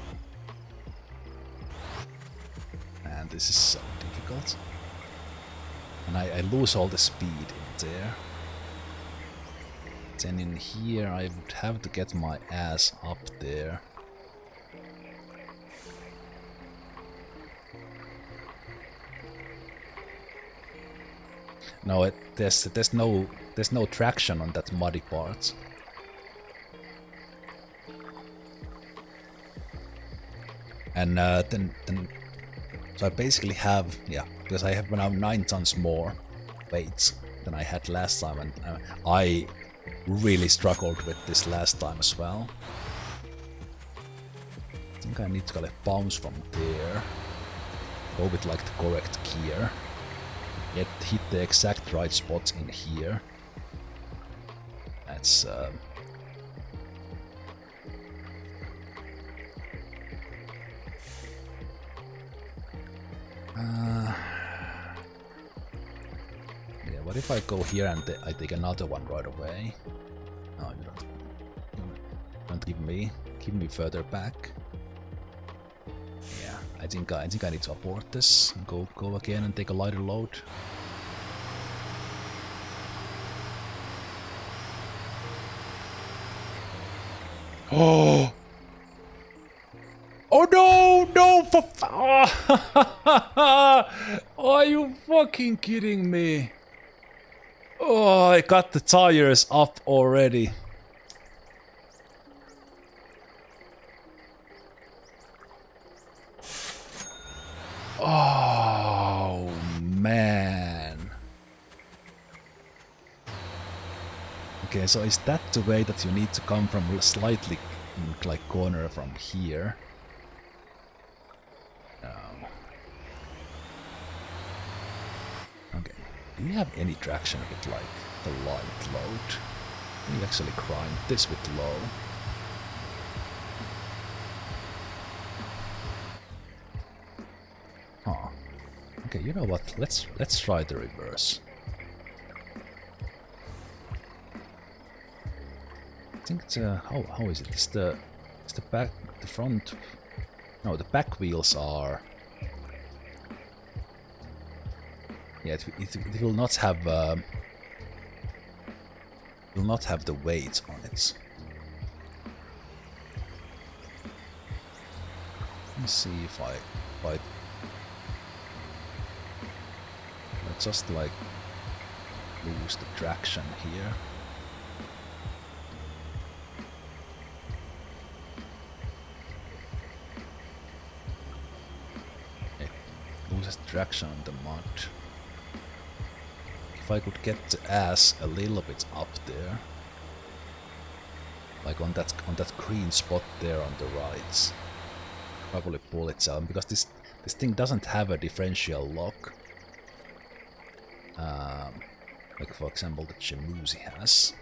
And this is so difficult. And I lose all the speed in there. Then in here I would have to get my ass up there. No, there's no traction on that muddy part. And then so I basically have, yeah, because I have now 9 tons more weights than I had last time, and I really struggled with this last time as well. I think I need to kind of bounce from there, go with like the correct gear, yet hit the exact right spots in here. That's yeah, what if I go here and I take another one right away? No, you don't give me further back. Yeah, I think I need to abort this and go again and take a lighter load. Oh! Oh no! Are you fucking kidding me? Oh, I got the tires up already. Oh man. Okay, so is that the way that you need to come from slightly like corner from here? Okay. Do you have any traction with like the light load? Can you actually grind this with low? Huh. Okay, you know what? Let's try the reverse. I think it's how is it? It's the front. No, the back wheels are. Yeah, it will not have. will not have the weight on it. Let me see if I just like lose the traction here. It loses traction on the mud. If I could get the ass a little bit up there, like on that green spot there on the right, probably pull it out, because this thing doesn't have a differential lock. Like for example the Chemuzi has.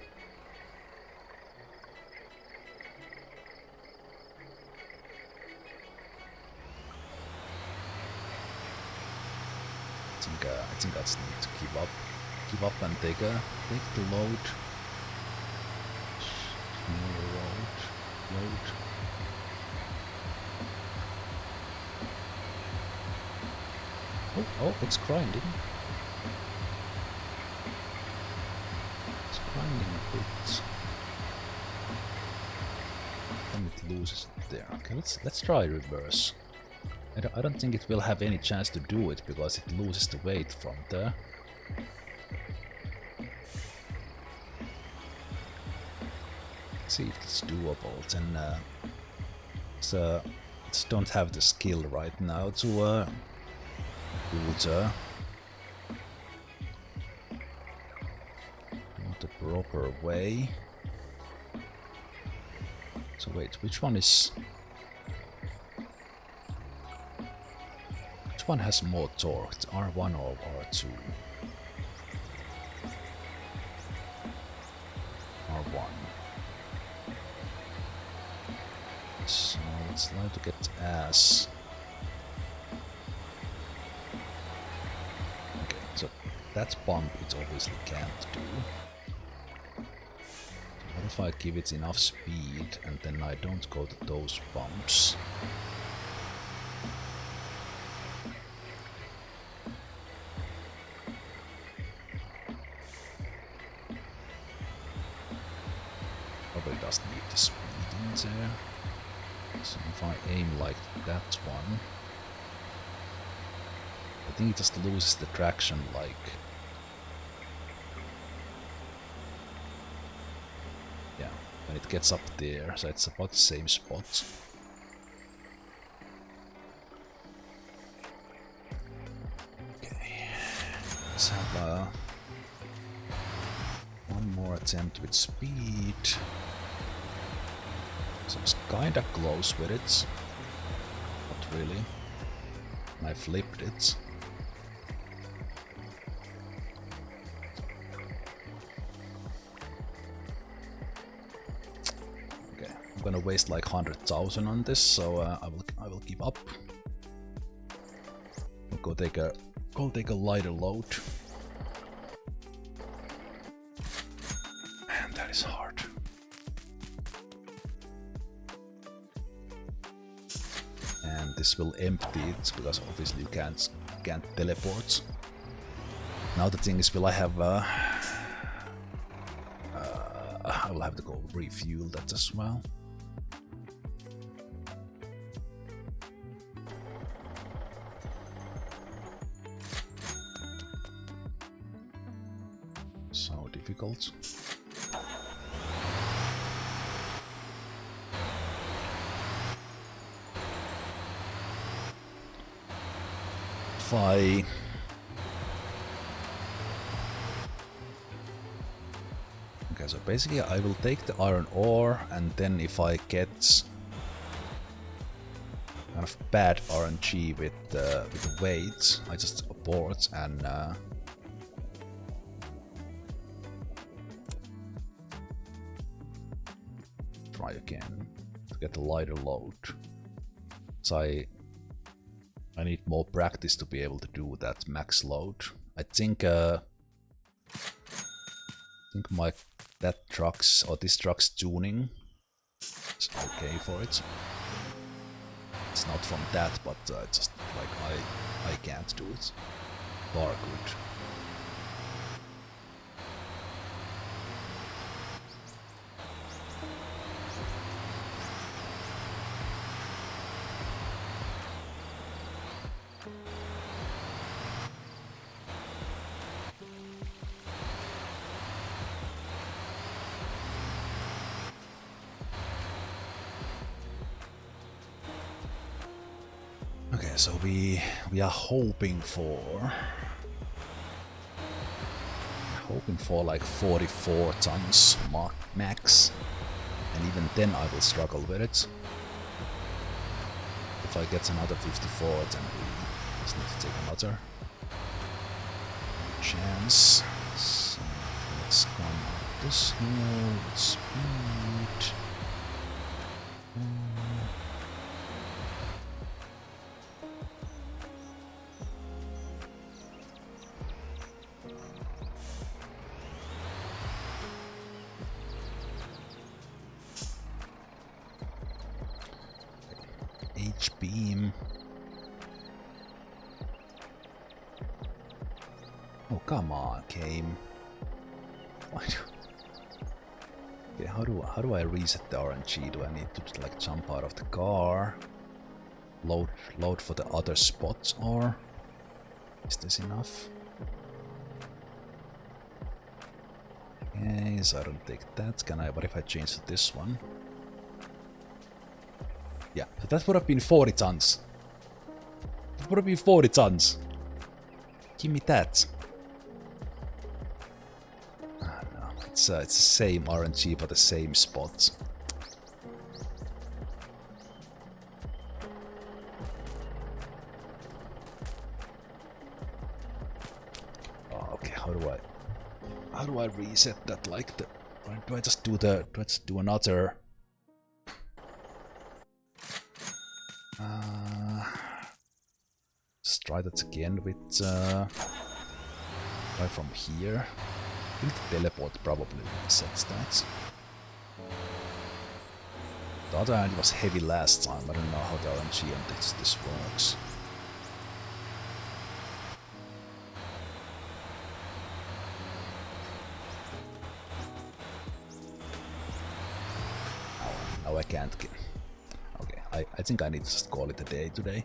I think I just need to give up and take the load. Load. Oh, it's grinding. It's grinding a bit. Then it loses it there. Okay, let's try reverse. I don't think it will have any chance to do it because it loses the weight from there. Let's see if it's doable. Then just don't have the skill right now to do the not the proper way. So wait, which one has more torque, R1 or R2? R1. So let's try to get ass. Okay, so that bump it obviously can't do. What if I give it enough speed and then I don't go to those bumps? Probably doesn't need the speed in there. So if I aim like that one, I think it just loses the traction like... Yeah, when it gets up there, so it's about the same spot. Okay, let's have one more attempt with speed. So it's kinda close with it. Not really. I flipped it. Okay, I'm gonna waste like 100,000 on this, so I will give up. I'll go take a lighter load. Man, that is hard. And this will empty it because obviously you can't teleport. Now the thing is, will I have I will have to go refuel that as well. So difficult. Okay, so basically I will take the iron ore, and then if I get kind of bad RNG with the weight, I just abort and try again to get a lighter load. So I need more practice to be able to do that max load. I think this truck's tuning is okay for it. It's not from that, but just like I can't do it. Bar good. so we are hoping for like 44 tons max, and even then I will struggle with it. If I get another 54, then we just need to take another chance. So let's come up this hill with speed. H-beam. Oh, come on, game. Why do... Okay, how do I reset the RNG? Do I need to like jump out of the car? Load for the other spots, or is this enough? Okay, so I don't take that. Can I? What if I change to this one? Yeah, so that would have been 40 tons. That would have been 40 tons. Give me that. I don't know. It's the same RNG but the same spots. Oh, okay. How do I reset that? Like the? Do I just do another? Just try that again with try from here. I think the teleport probably resets that. The other hand was heavy last time. I don't know how the RNG on this works. Now I can't get. Okay, I think I need to just call it a day today.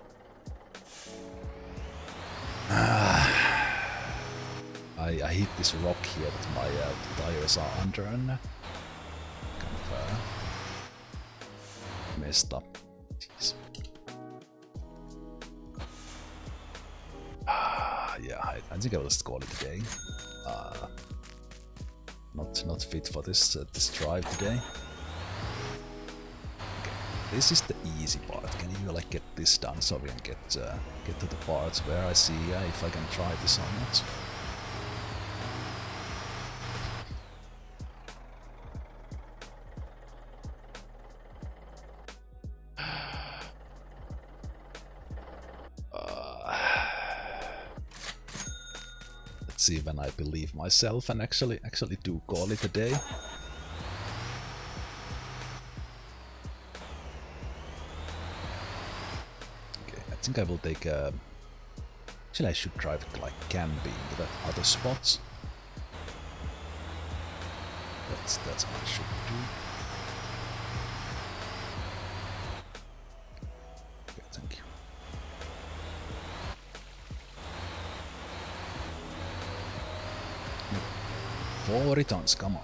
I hit this rock here, but my tires are under and kind of messed up. Jeez. Yeah, I think I will just call it a day. Not fit for this drive today. This is the easy part. Can you like get this done so we can get to the parts where I see if I can try this or not? Let's see when I believe myself and actually do call it a day. I think I will take actually I should drive it like camping to that other spots. That's what I should do. Okay, thank you. No. 40 tons, come on.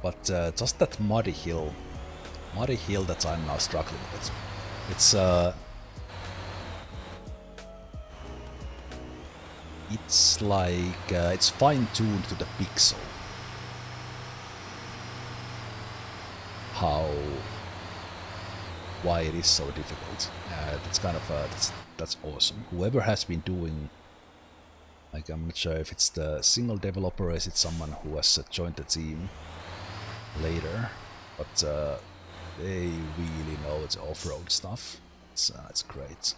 But just that muddy hill that I'm now struggling with. It's like it's fine-tuned to the pixel. Why it is so difficult. That's kind of that's awesome. Whoever has been doing, like, I'm not sure if it's the single developer or is it someone who has joined the team later, but they really know the off-road stuff. It's great.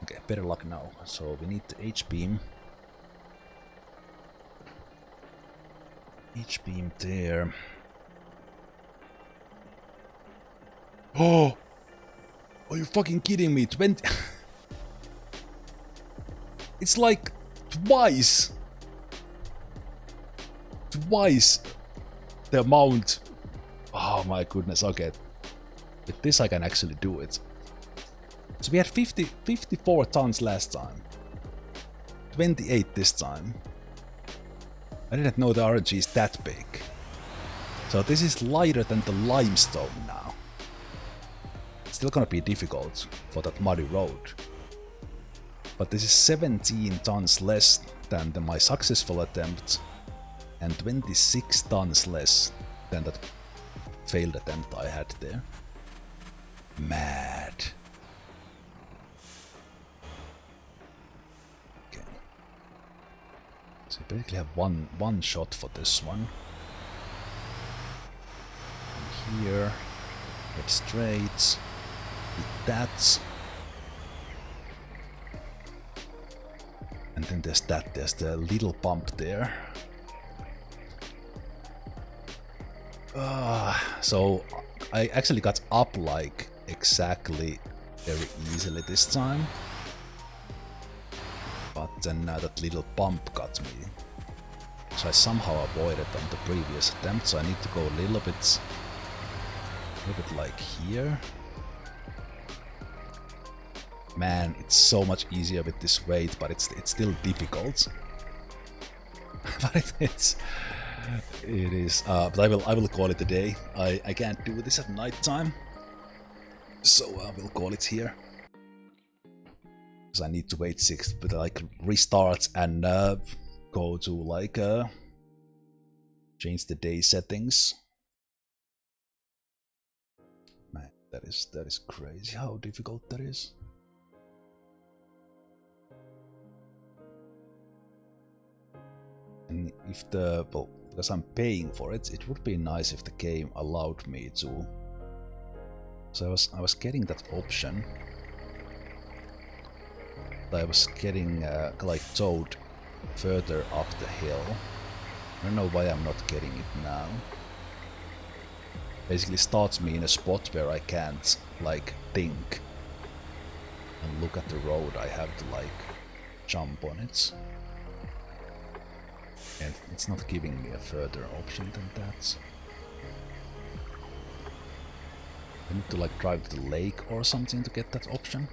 Okay, better luck now. So we need the H-beam. H-beam there. Oh! Are you fucking kidding me? 20... It's like twice the amount. Oh my goodness, okay. With this I can actually do it. So we had 54 tons last time. 28 this time. I didn't know the RNG is that big. So this is lighter than the limestone now. It's still gonna be difficult for that muddy road. But this is 17 tons less than my successful attempt and 26 tons less than that failed attempt I had there. Mad. Okay. So you basically have one shot for this one. And here, head straight, hit that. And then there's the little bump there. So I actually got up like exactly very easily this time. But then that little bump got me. So I somehow avoided on the previous attempt, so I need to go a little bit like here. Man, it's so much easier with this weight, but it's still difficult. But it is. But I will call it a day. I can't do this at night time, so I will call it here. Because I need to wait 6, but like restart and go to like change the day settings. Man, that is crazy how difficult that is. And if because I'm paying for it, it would be nice if the game allowed me to. So I was getting that option. I was getting like towed further up the hill. I don't know why I'm not getting it now. Basically starts me in a spot where I can't like think and look at the road. I have to like jump on it. And it's not giving me a further option than that. I need to like drive to the lake or something to get that option.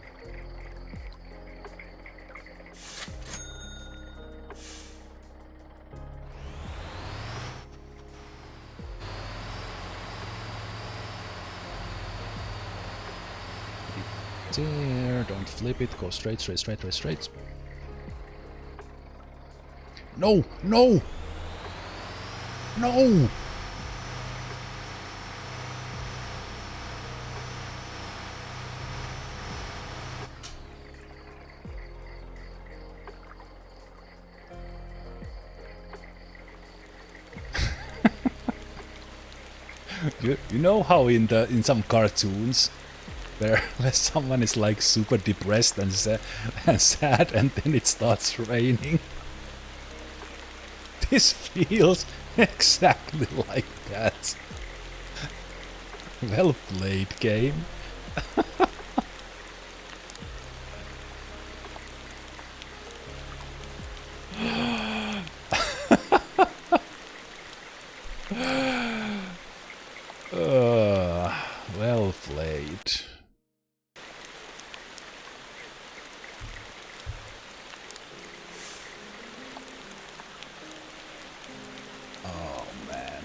There, don't flip it, go straight. No! No! No! You know how in some cartoons where someone is like super depressed and sad and then it starts raining? This feels exactly like that. Well played, game. Well played. Oh man.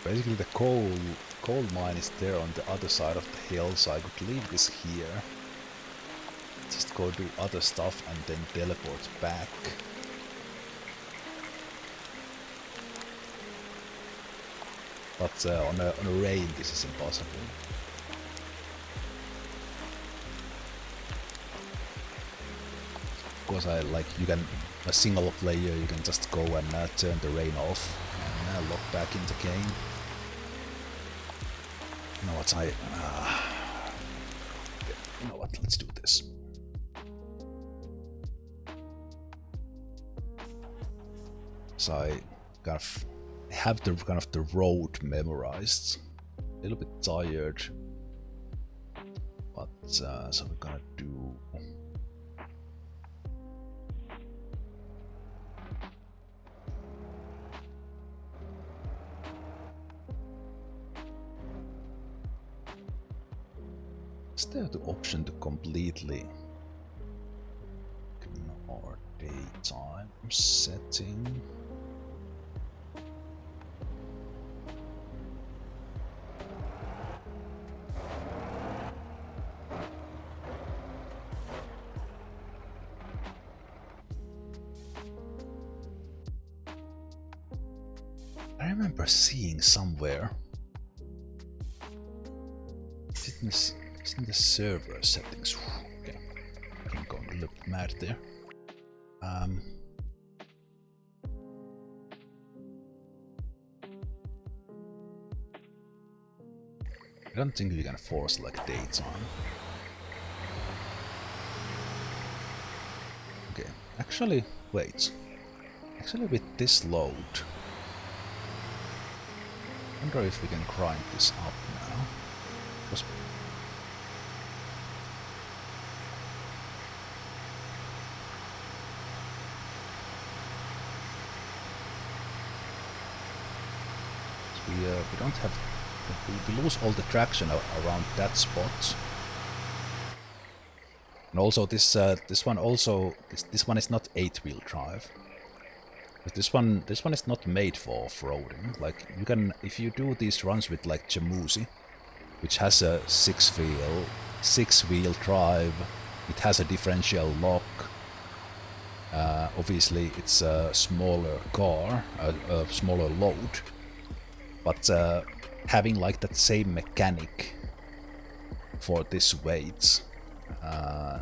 Basically the coal mine is there on the other side of the hill, so I could leave this here. Just go do other stuff and then teleport back. But on a rain this is impossible. Of course you can, a single player, you can just go and turn the rain off and log back into game. You know what, you know what, let's do this. So I kind of have the road memorized. A little bit tired, but so we're gonna do. Is there the option to completely ignore day? setting. I remember seeing somewhere. It's in the server settings. Okay, I'm going a little bit mad there. I don't think we can force like daytime. Okay, actually, wait. Actually, with this load, I wonder if we can grind this up now. Because we don't have. We lose all the traction around that spot. And also this one is not 8-wheel drive. But this one is not made for off-roading. Like you can, if you do these runs with like Jamusi, which has a 6-wheel drive, it has a differential lock. Obviously it's a smaller car, a smaller load, but having like that same mechanic for this weight,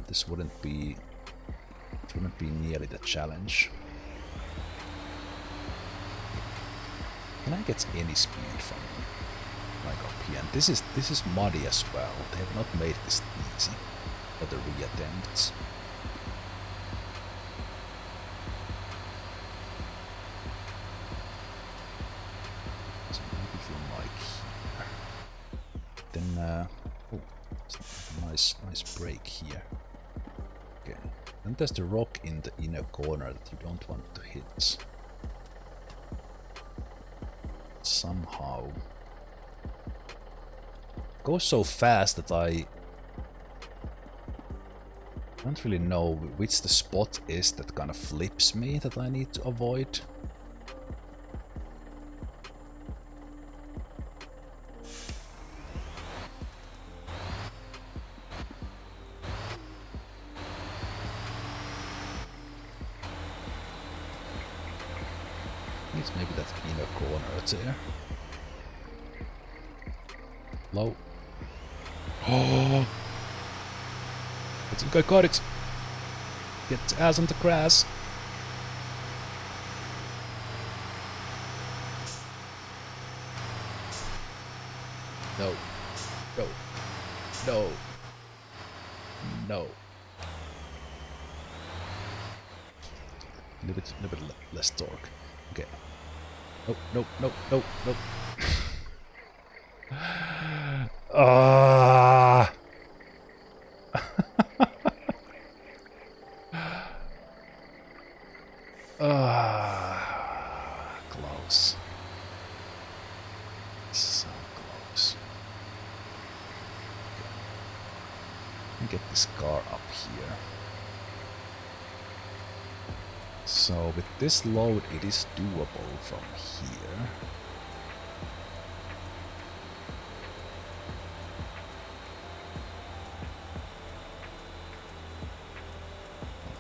this wouldn't be nearly the challenge. Can I get any speed from like up here? And this is muddy as well. They have not made this easy for the reattempts. So maybe from like here. Then oh, nice break here. Okay. Then there's the rock in the inner corner that you don't want to hit. Somehow goes so fast that I don't really know which the spot is that kind of flips me that I need to avoid. It's maybe that inner corner there. Low. Oh! I think I got it. Get ass on the grass. No. No. No. No. A little bit less torque. Okay. No, no, no, no, no. Ah. Close. So close. Okay. Let me get this car up here. So with this load, it is doable from here.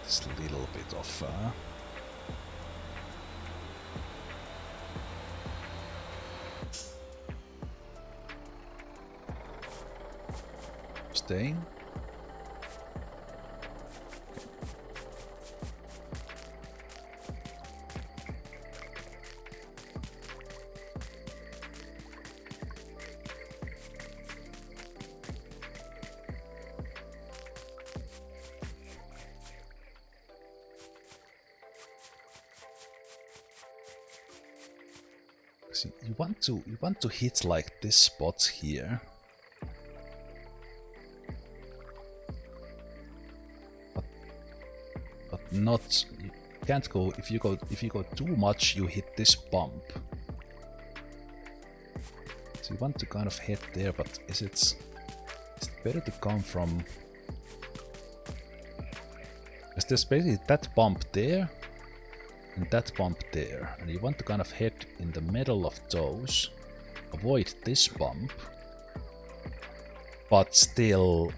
This little bit of staying. See, you want to hit like this spot here. But not, you can't go, if you go too much, you hit this bump. So you want to kind of head there, but is it better to come from, because there's basically that bump there, and that bump there. And you want to kind of head in the middle of those. Avoid this bump. But still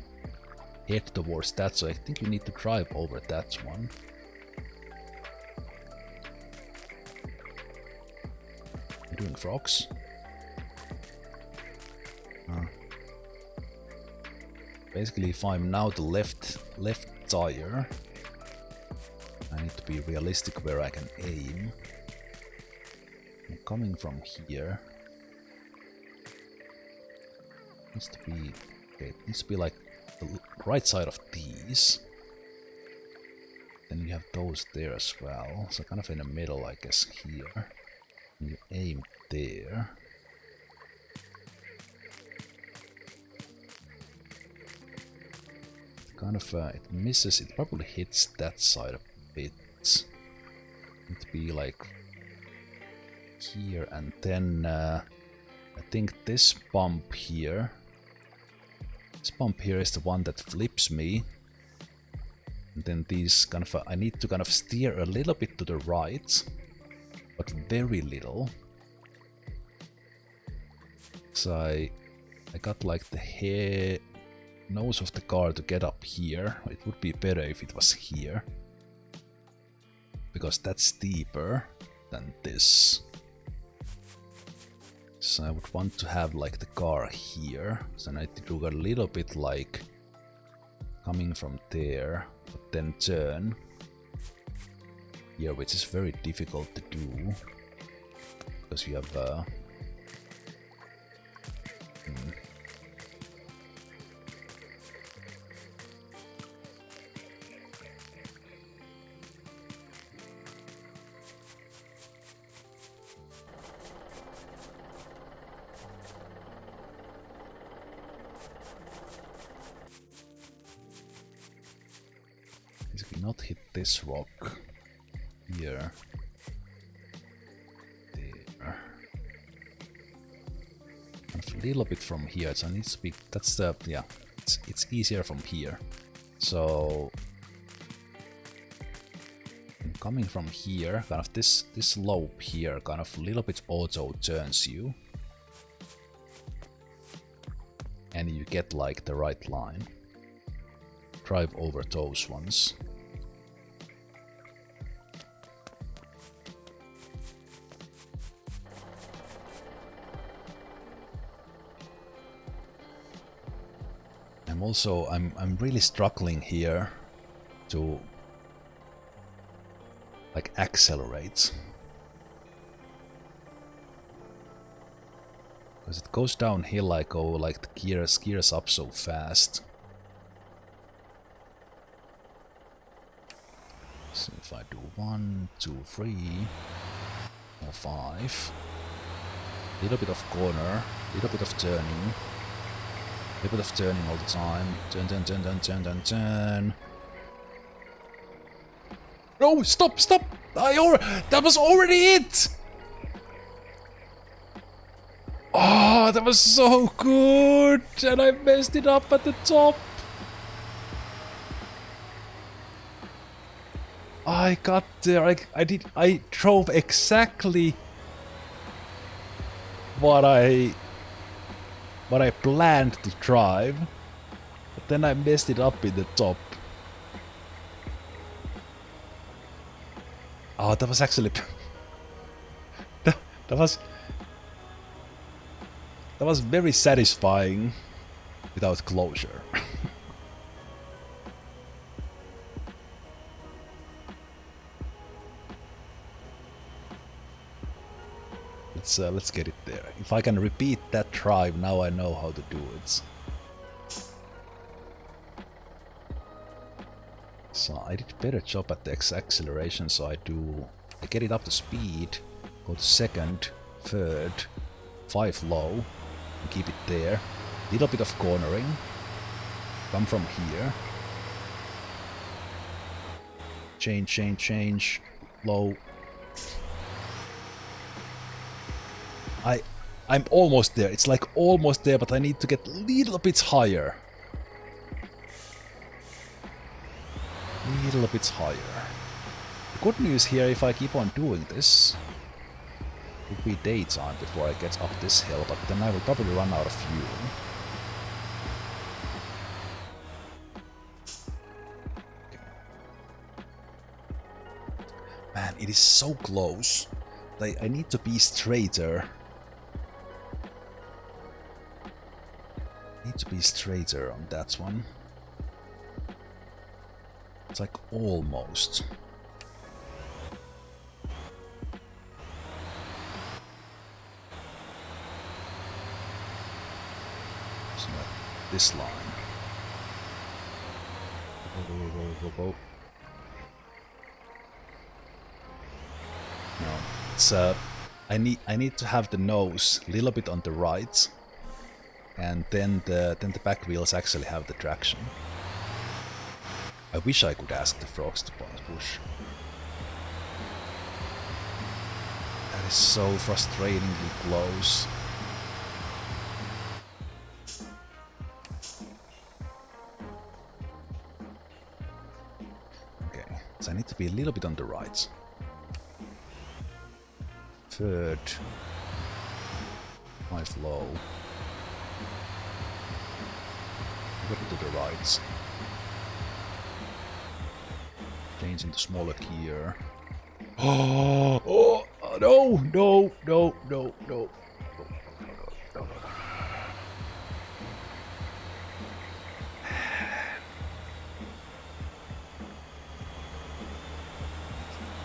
head towards that, so I think you need to drive over that one. I'm doing frogs. Basically, if I'm now the left tire, I need to be realistic where I can aim. I'm coming from here. Needs to be okay. It needs to be like the right side of these. Then you have those there as well. So kind of in the middle, I guess, here. And you aim there. Kind of it misses. It probably hits that side a bit. Need to be like here, and then I think this bump here. This bump here is the one that flips me. And then these kind of I need to kind of steer a little bit to the right, but very little. So I got like the nose of the car to get up here. It would be better if it was here, because that's steeper than this. So I would want to have like the car here. So I need to do a little bit like coming from there, but then turn here, which is very difficult to do because you have not hit this rock here. There. And a little bit from here, so it needs to be, that's the, yeah, it's easier from here. So I'm coming from here, kind of this slope here, kind of a little bit auto turns you. And you get like the right line. Drive over those ones. I'm really struggling here to like accelerate, because it goes downhill. I go like the gears up so fast. So if I do 1, 2, 3, 4, 5, little bit of corner, little bit of turning. A bit of turning all the time. Turn, turn, turn, turn, turn, turn, turn. No, stop, stop! That was already it! Oh, that was so good! And I messed it up at the top. I got there. I drove exactly what I planned to drive, but then I messed it up in the top. Oh, that was actually that was very satisfying without closure. Let's get it there. If I can repeat that drive, now I know how to do it. So I did a better job at the acceleration, so I get it up to speed, go to second, third, 5 low, and keep it there. Little bit of cornering, come from here. Change, low. I'm almost there. It's like almost there, but I need to get a little bit higher. good news here, if I keep on doing this, it will be daytime before I get up this hill, but then I will probably run out of fuel. Man, it is so close. I need to be straighter. Need to be straighter on that one. It's like almost. So like this line. Go. No, it's I need to have the nose a little bit on the right, and then the back wheels actually have the traction. I wish I could ask the frogs to push. That is so frustratingly close. Okay, so I need to be a little bit on the right. Third. 5 low. Go to the right. Change into smaller gear. Oh, no.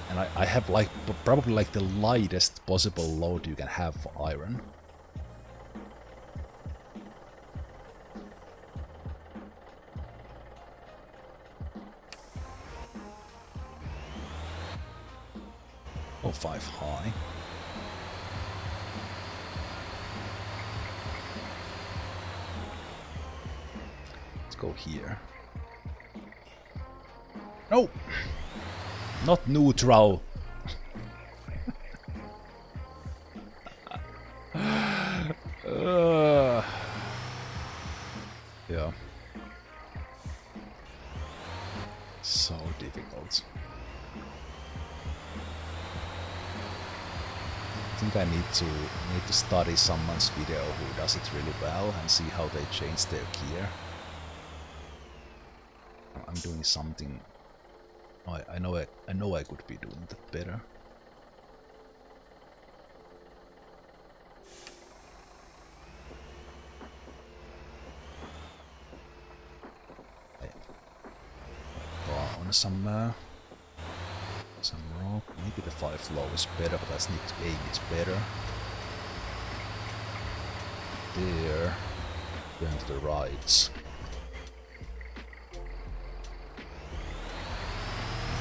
And I have like probably like the lightest possible load you can have for iron. Oh, 5 high. Let's go here. No! Not neutral! Yeah. So difficult. I think I need to study someone's video who does it really well and see how they change their gear. I'm doing something. I know I could be doing that better. On some rock. Maybe the 5 low is better, but I just need to aim it better. There. Going to the right.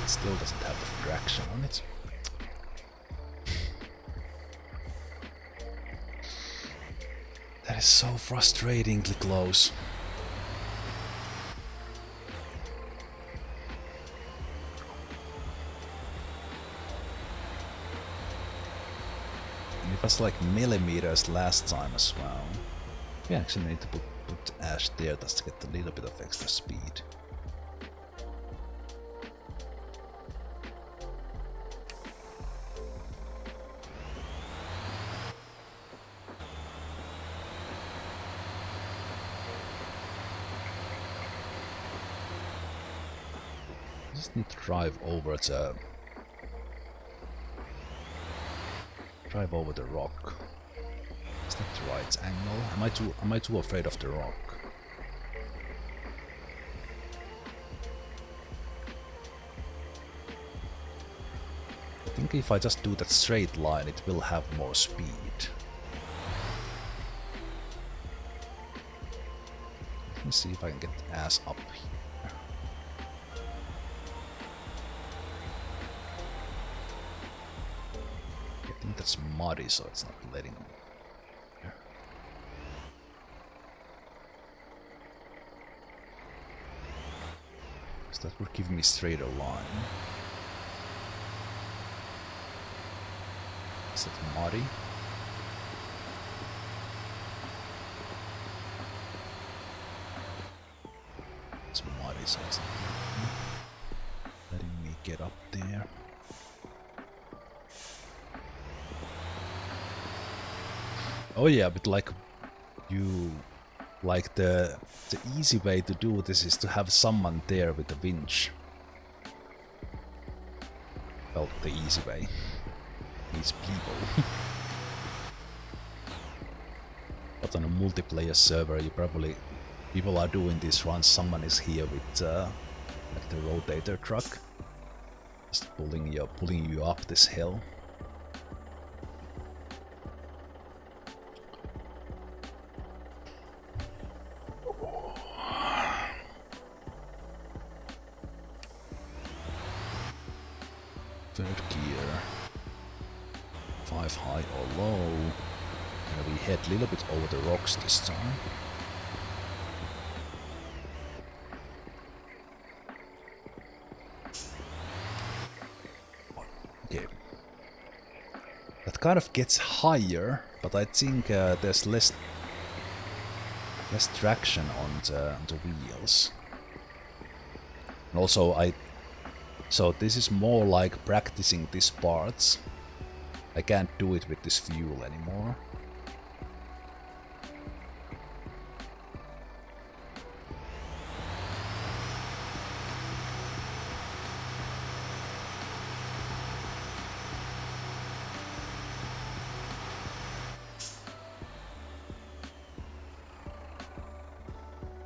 It still doesn't have the traction on it. That is so frustratingly close. And it was like millimeters last time as well. We actually need to put ash there just to get a little bit of extra speed. Just need to drive over the rock. Is that the right angle? Am I too afraid of the rock? I think if I just do that straight line, it will have more speed. Let me see if I can get the ass up here. I think that's muddy, so it's not letting me. So that would give me a straighter line. Is that muddy? It's muddy, so it's not letting me get up there. Oh yeah, but like you, like the easy way to do this is to have someone there with a winch. Well, the easy way is people. But on a multiplayer server, you probably people are doing these runs. Someone is here with like the rotator truck, just pulling you up this hill. Third gear, 5 high or low, and we head a little bit over the rocks this time. Okay, that kind of gets higher, but I think there's less traction on the wheels. And also so this is more like practicing these parts. I can't do it with this fuel anymore.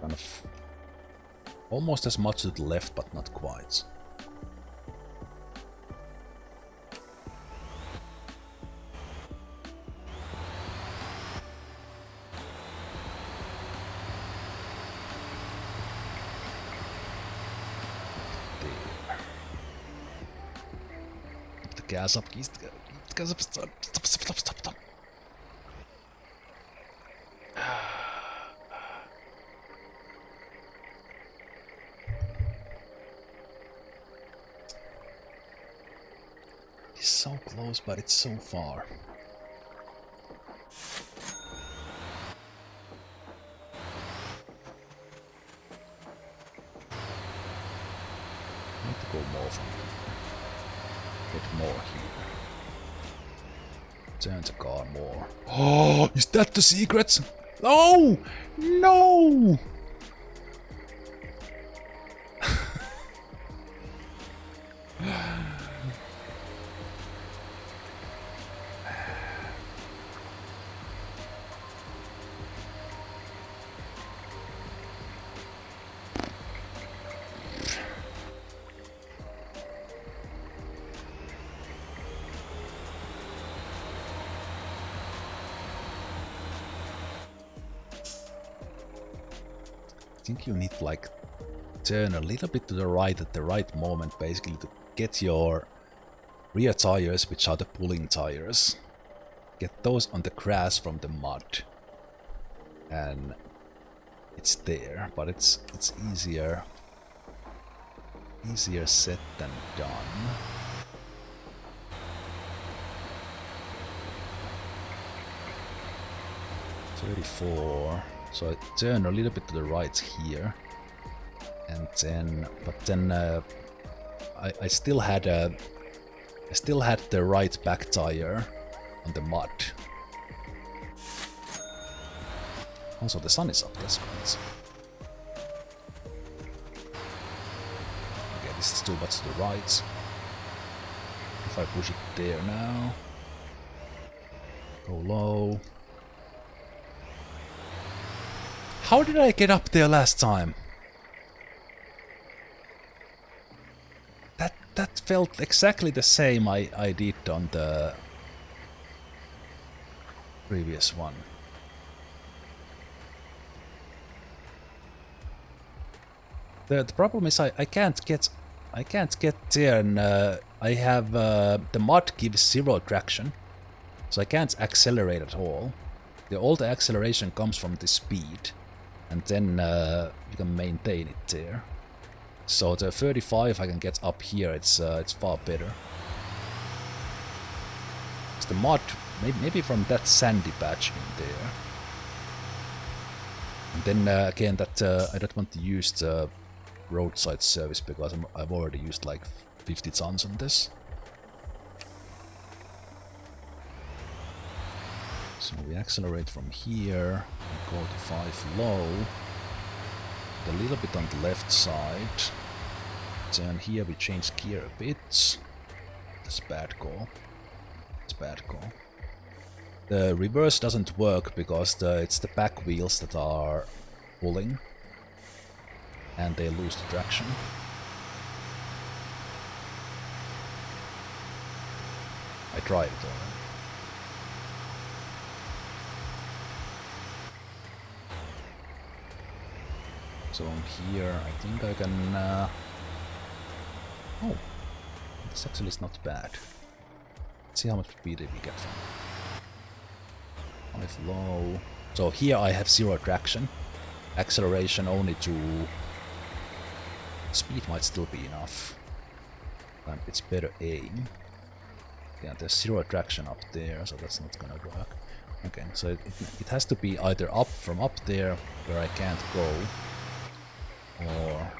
Kind of almost as much to the left, but not quite. Gas up, keep the gas up, stop. It's so close, but it's so far. I need to go more from here. Get more here. Turn the car more. Oh, is that the secret? No! No! I think you need like turn a little bit to the right at the right moment, basically to get your rear tires, which are the pulling tires, get those on the grass from the mud, and it's there. But it's easier said than done. .34. So I turn a little bit to the right here, and then, but then I still had the right back tire on the mud. Also, the sun is up. That's great. Okay, this is too much to the right. If I push it there now, go low. How did I get up there last time? That felt exactly the same I did on the previous one. The problem is I can't get there, and I have the mud gives 0 traction, so I can't accelerate at all. All the acceleration comes from the speed, and then you can maintain it there. So the 35 I can get up here, it's far better. It's the mud, maybe from that sandy patch in there. And then again, that I don't want to use the roadside service because I've already used like 50 tons on this. So we accelerate from here, and go to 5 low, a little bit on the left side. Then here we change gear a bit. That's a bad call. It's a bad call. The reverse doesn't work because it's the back wheels that are pulling, and they lose the traction. I tried it already. So here I think I can... Oh, this actually is not bad. Let's see how much speed we get from it. 5 low. So here I have 0 traction. Acceleration only to... Speed might still be enough. And it's better aim. Yeah, there's 0 traction up there, so that's not gonna work. Okay, so it has to be either up from up there, where I can't go, or...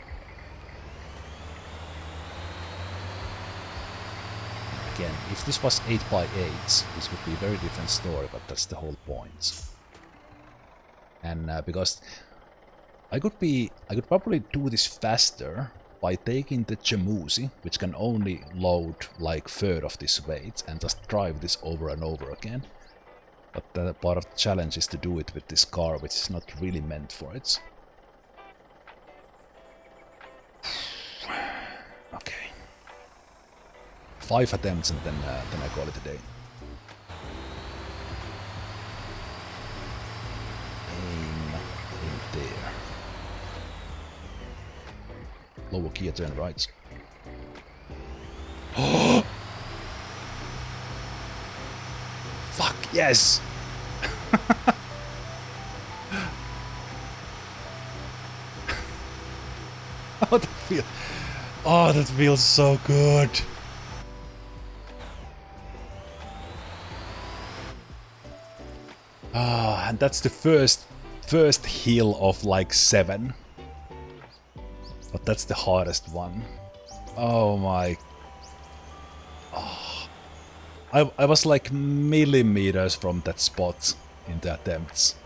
Again, if this was 8x8, this would be a very different story, but that's the whole point. And because I could probably do this faster by taking the Jamusi, which can only load like third of this weight, and just drive this over and over again. But part of the challenge is to do it with this car, which is not really meant for it. Okay. 5 attempts and then I call it a day. Aim there. Lower gear, turn right. Fuck, yes! Oh, that feels so good. Ah, and that's the first hill of like 7. But that's the hardest one. Oh my... Oh. I was like millimeters from that spot in the attempts.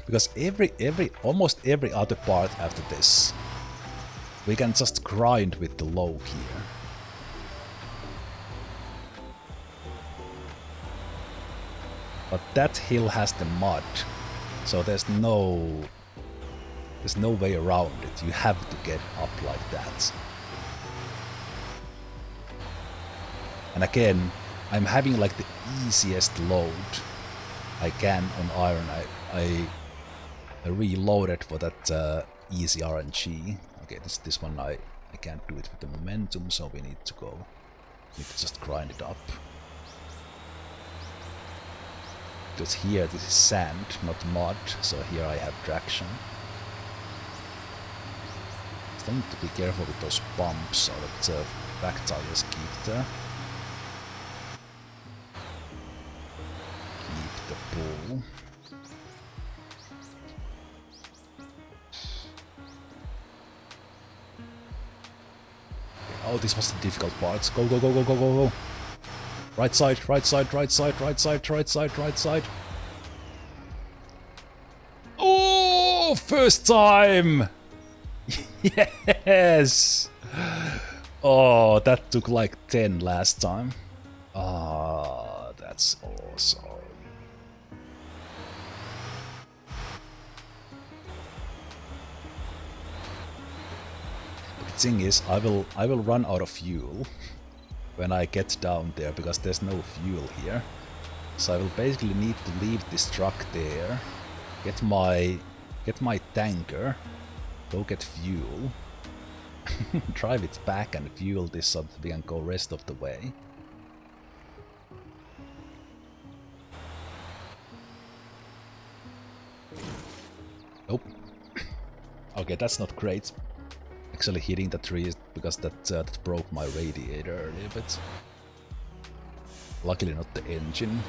Because almost every other part after this, we can just grind with the low gear. But that hill has the mud, so there's no way around it. You have to get up like that. And again, I'm having like the easiest load I can on iron. I reloaded for that easy RNG. Okay, this one I can't do it with the momentum, so we need to just grind it up. Because here this is sand, not mud, so here I have traction. Still need to be careful with those bumps so that back tires keep the pull. Oh, this was the difficult part. Go, go, go, go, go, go, go. Right side, right side, right side, right side, right side, right side. Oh, first time! Yes! Oh, that took like 10 last time. Ah, that's awesome. The thing is, I will run out of fuel when I get down there, because there's no fuel here. So I will basically need to leave this truck there, get my tanker, go get fuel, drive it back and fuel this so that we can go rest of the way. Nope. Okay, that's not great. Actually hitting the trees, because that broke my radiator a little bit. Luckily not the engine.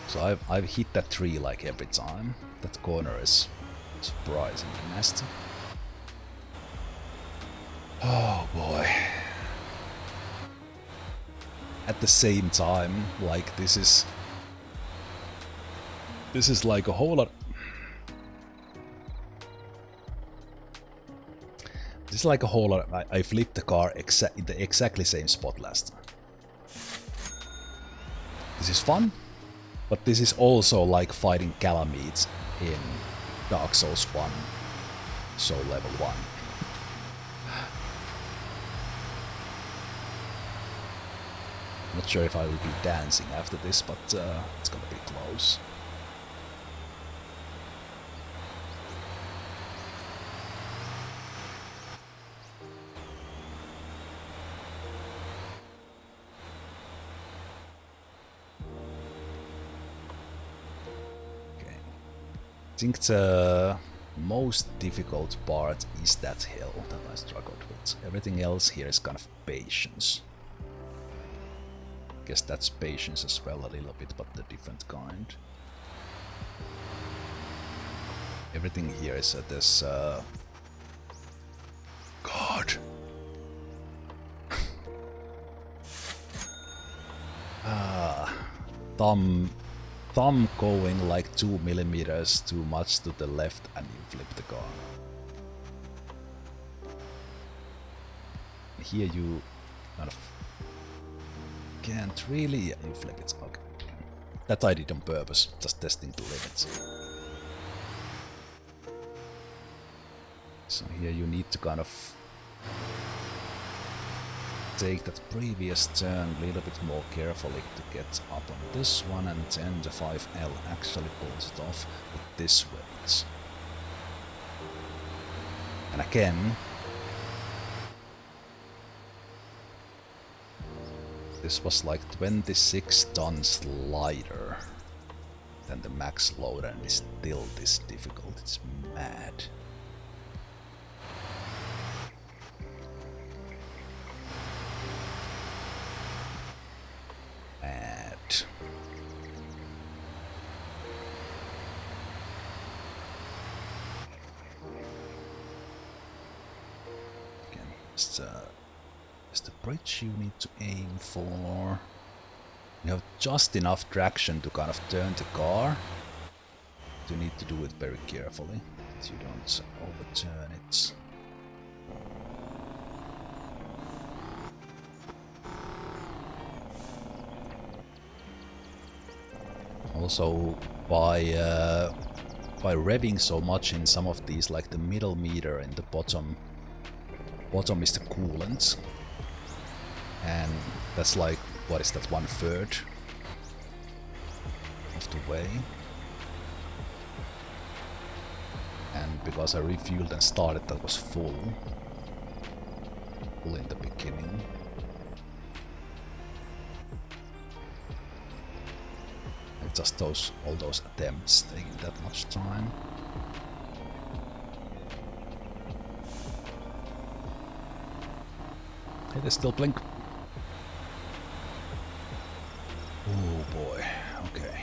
So I've hit that tree like every time. That corner is Surprisingly nasty. Oh boy. At the same time, like this is like a whole lot. This is like a whole lot. I flipped the car in the exactly same spot last time. This is fun, but this is also like fighting Calamites in Dark Souls 1, Soul Level 1. Not sure if I will be dancing after this, but it's gonna be close. Okay. I think the most difficult part is that hill that I struggled with. Everything else here is kind of patience. Guess that's patience as well a little bit, but a different kind. Everything here is at this God. Thumb going like 2 millimeters too much to the left and you flip the car. Here you kind of can't really inflate it. Okay. That I did on purpose, just testing the limits. So here you need to kind of take that previous turn a little bit more carefully to get up on this one, and then the 5L actually pulls it off with this weight. And again, this was like 26 tons lighter than the max load, and it's still this difficult. It's mad. Again, it's the bridge you need to aim for. You have just enough traction to kind of turn the car. You need to do it very carefully, so you don't overturn it. Also, by revving so much in some of these, like the middle meter in the bottom is the coolant, and that's like, what is that, 1/3 of the way. And because I refueled and started, that was full in the beginning. And just all those attempts taking that much time. Hey, there's still blink. Oh boy, okay.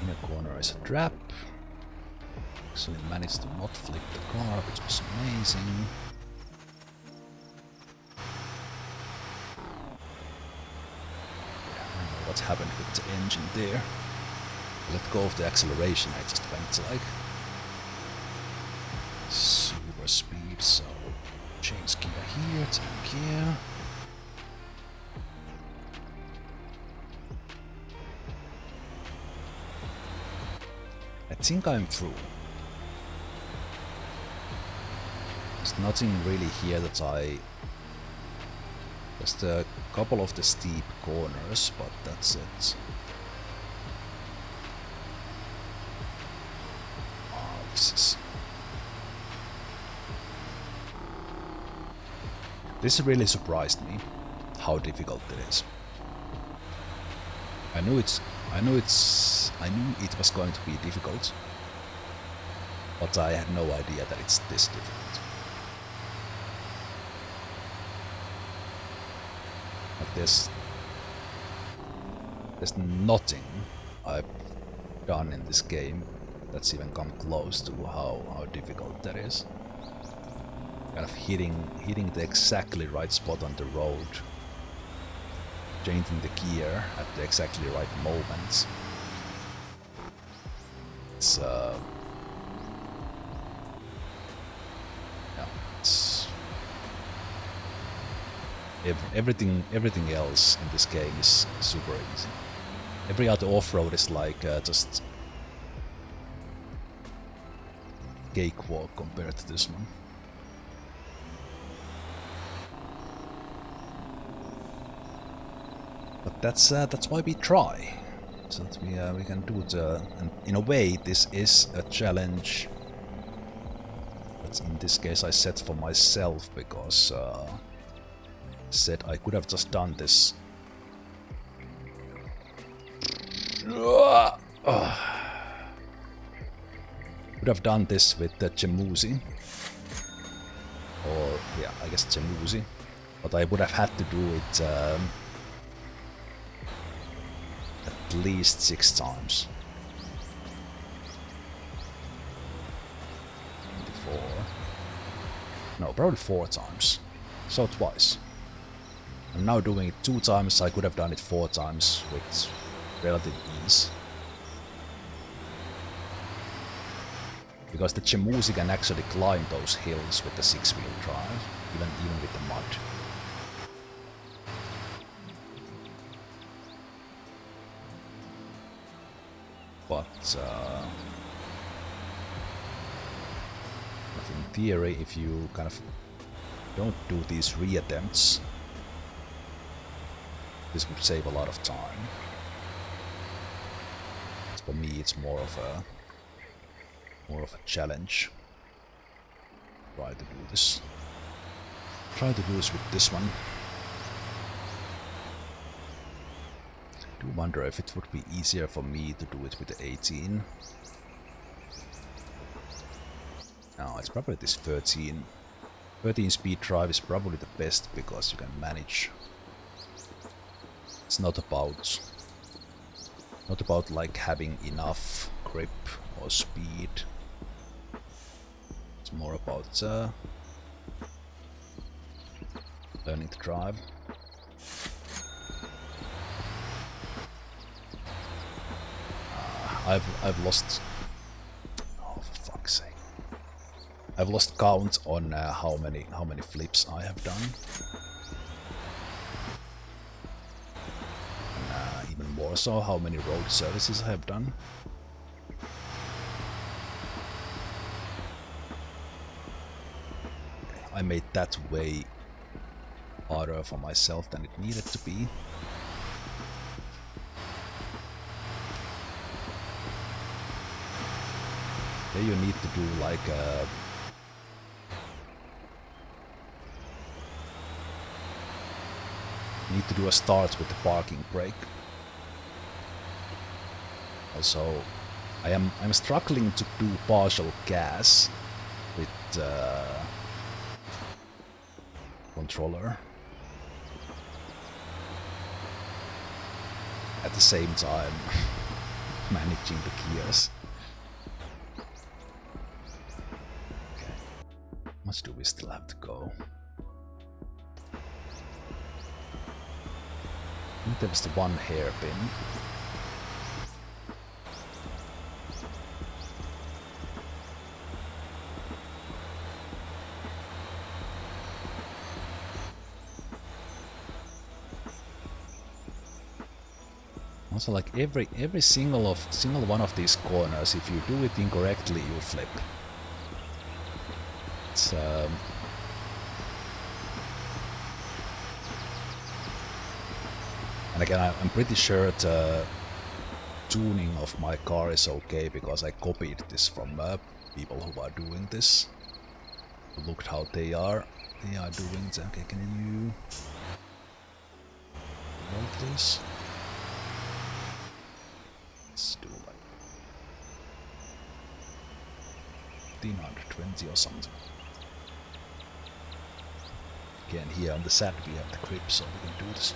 Inner corner is a trap. Actually managed to not flip the car, which was amazing. I don't know what happened with the engine there. Let go of the acceleration, I just went like super speed, so change gear here, turn gear. I think I'm through. There's nothing really here that just a couple of the steep corners, but that's it. Oh, this really surprised me, how difficult it is. I knew it was going to be difficult, but I had no idea that it's this difficult. there's nothing I've done in this game that's even come close to how difficult that is. Kind of hitting the exactly right spot on the road, changing the gear at the exactly right moment. It's yeah, it's everything else in this game is super easy. Every other off-road is like just cakewalk compared to this one. But that's why we try, so that we can do it. And in a way, this is a challenge. But in this case, I set for myself because said I could have just done this. Could have done this with the Chemuzi, or yeah, I guess Chemuzi, but I would have had to do it at least 6 times. 24. No, probably 4 times. So twice. I'm now doing it 2 times. I could have done it 4 times with relative ease. Because the Chemuzi can actually climb those hills with the 6-wheel drive, even with the mud. But in theory, if you kind of don't do these reattempts, this would save a lot of time. For me, it's more of a challenge. Try to do this. Try to do this with this one. I do wonder if it would be easier for me to do it with the 18. No, it's probably this 13. 13 speed drive is probably the best because you can manage. It's not about like having enough grip or speed. It's more about learning to drive. I've lost. Oh, for fuck's sake! I've lost count on how many flips I have done. And, even more so, how many road services I have done. I made that way harder for myself than it needed to be. There you need to do like need to do a start with the parking brake. Also, I'm struggling to do partial gas with controller at the same time managing the gears. Okay, how much do we still have to go? I think there was the one hairpin. Also, like every single one of these corners, if you do it incorrectly, you flip. It's and again, I'm pretty sure the tuning of my car is okay because I copied this from people who are doing this. Looked how they are doing it. Okay, can you roll this? Let's do like 1520 or something. Again, here on the side we have the grip, so we can do this.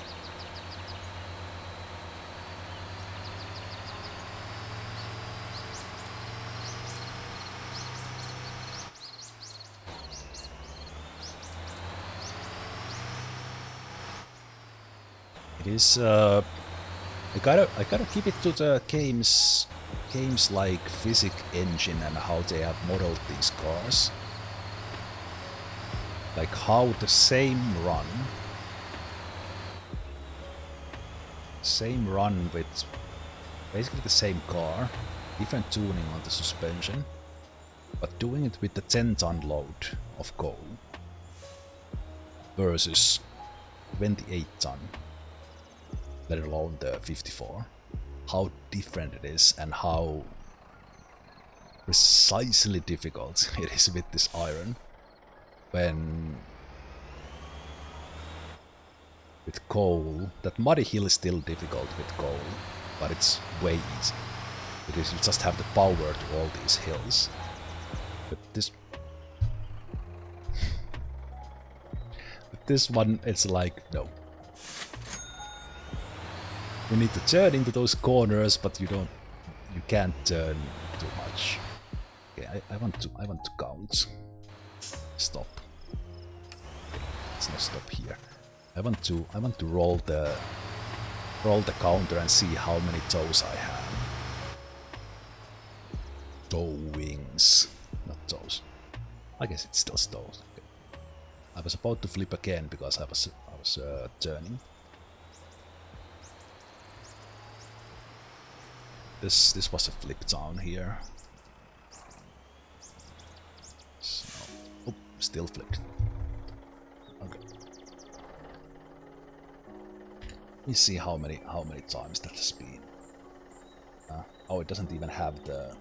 Is I gotta keep it to the games like physics engine and how they have modeled these cars. Like how the same run with basically the same car, different tuning on the suspension, but doing it with the 10-ton load of coal versus 28-ton, let alone the 54. How different it is and how precisely difficult it is with this iron. When with coal, that muddy hill is still difficult with coal, but it's way easy because you just have the power to all these hills. But this one, it's like, no. You need to turn into those corners, but you can't turn too much. Okay, I want to count. Stop. Let's not stop here. I want to roll the counter and see how many toes I have. Toe wings, not toes. I guess it's still toes. Okay. I was about to flip again because I was turning. This was a flip down here. So, oh, still flipped. Okay. Let me see how many times that has been. Oh, it doesn't even have the.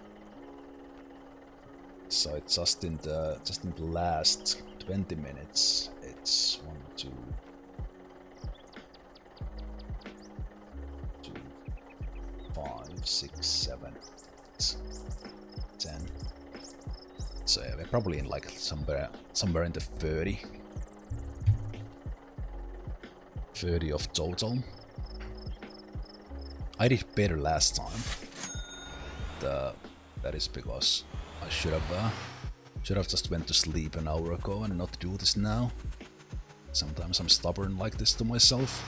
So it's just in the last 20 minutes. It's 1, 2, 5, 6, 7, 8, 10. So yeah, we're probably in like somewhere in the 30 of total. I did better last time. That is because I should have just went to sleep an hour ago and not do this now. Sometimes I'm stubborn like this to myself.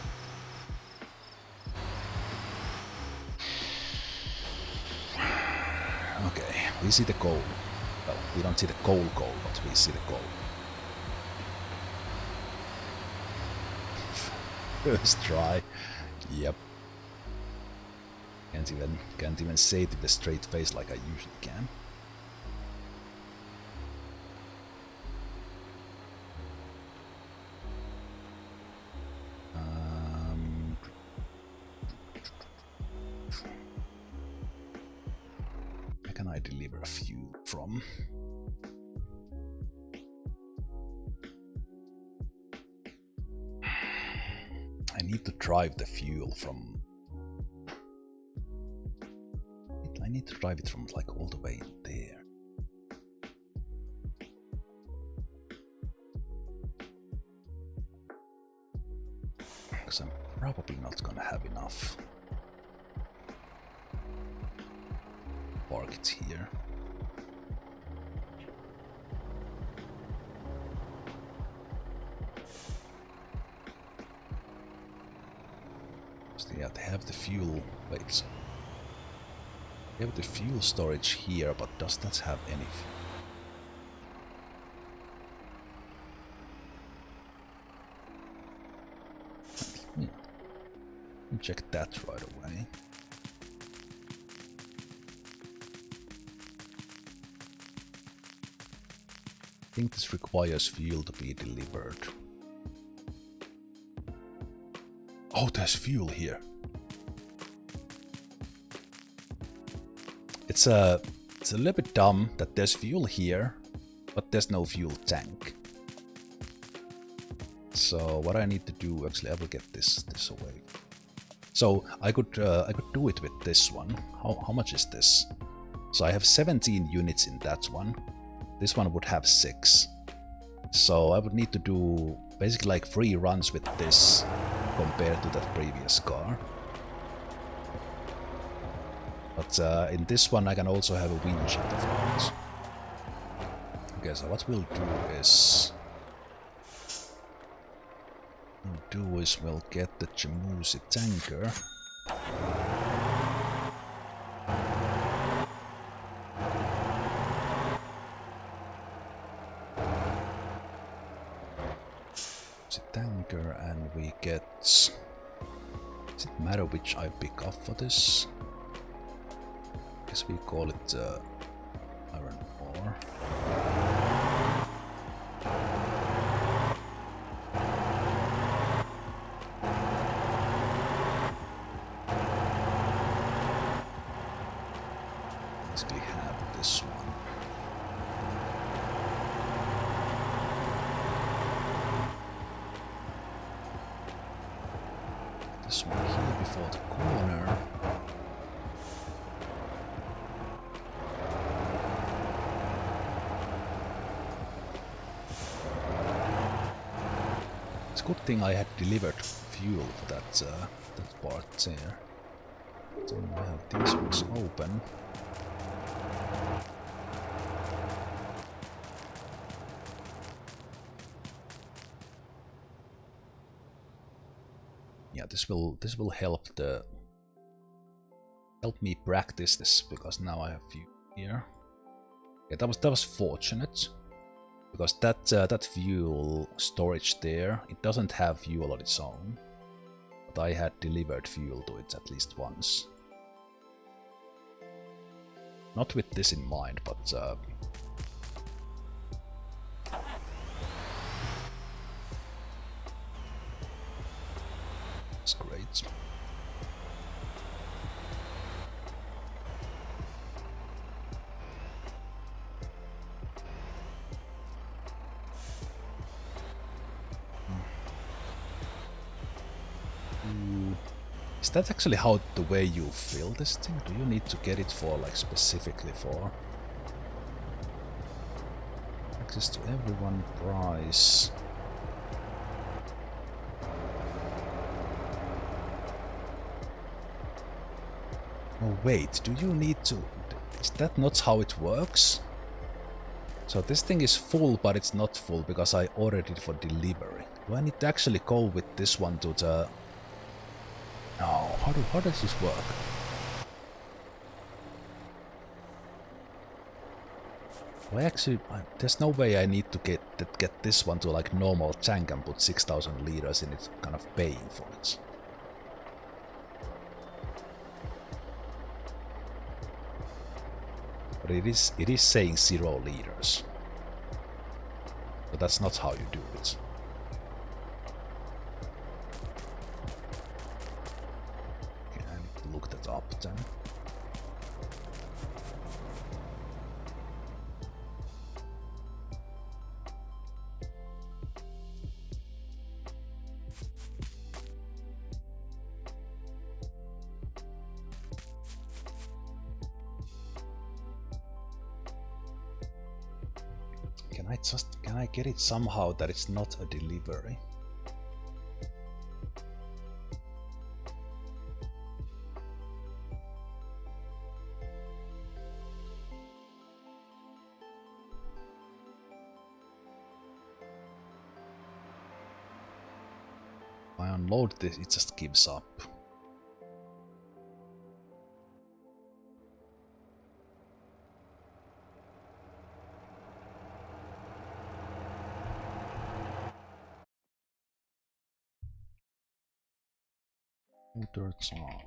Okay, we see the goal. Well, we don't see the goal, but we see the goal. First try. Yep. Can't even say it with a straight face like I usually can. Where can I deliver a fuel from? I need to drive the fuel from. I need to drive it from like all the way there. Because I'm probably not gonna have enough. Park it here. So yeah, they have the fuel. Wait. They have the fuel storage here, but does that have any fuel? Let me check that right away. I think this requires fuel to be delivered. Oh, there's fuel here. It's a little bit dumb that there's fuel here, but there's no fuel tank. So what I need to do, actually, I will get this away. So I could do it with this one. How much is this? So I have 17 units in that one. This one would have 6. So I would need to do basically like 3 runs with this compared to that previous car. But in this one I can also have a winch at the front. Okay, so what we'll do is... do is we'll get the Jamusi tanker. And we get... Does it matter which I pick up for this? I guess we call it iron ore. Basically have this one. This one here before the corner. It's a good thing I had delivered fuel for that part there. Then we have these ones open. Yeah, this will help me practice this, because now I have fuel here. Yeah, that was fortunate, because that fuel storage there, it doesn't have fuel on its own, but I had delivered fuel to it at least once. Not with this in mind, but it's great. Is that actually how the way you fill this thing? Do you need to get it for, like, specifically for access to everyone price? Oh wait, do you need to... Is that not how it works? So this thing is full, but it's not full because I ordered it for delivery. Do I need to actually go with this one to the... No, how does this work? There's no way I need to get this one to, like, normal tank and put 6,000 liters in it, kind of paying for it. But it is saying 0 liters. But that's not how you do it. Okay, I need to look that up then. Can I get it somehow that it's not a delivery? If I unload this, it just gives up. Motor's on.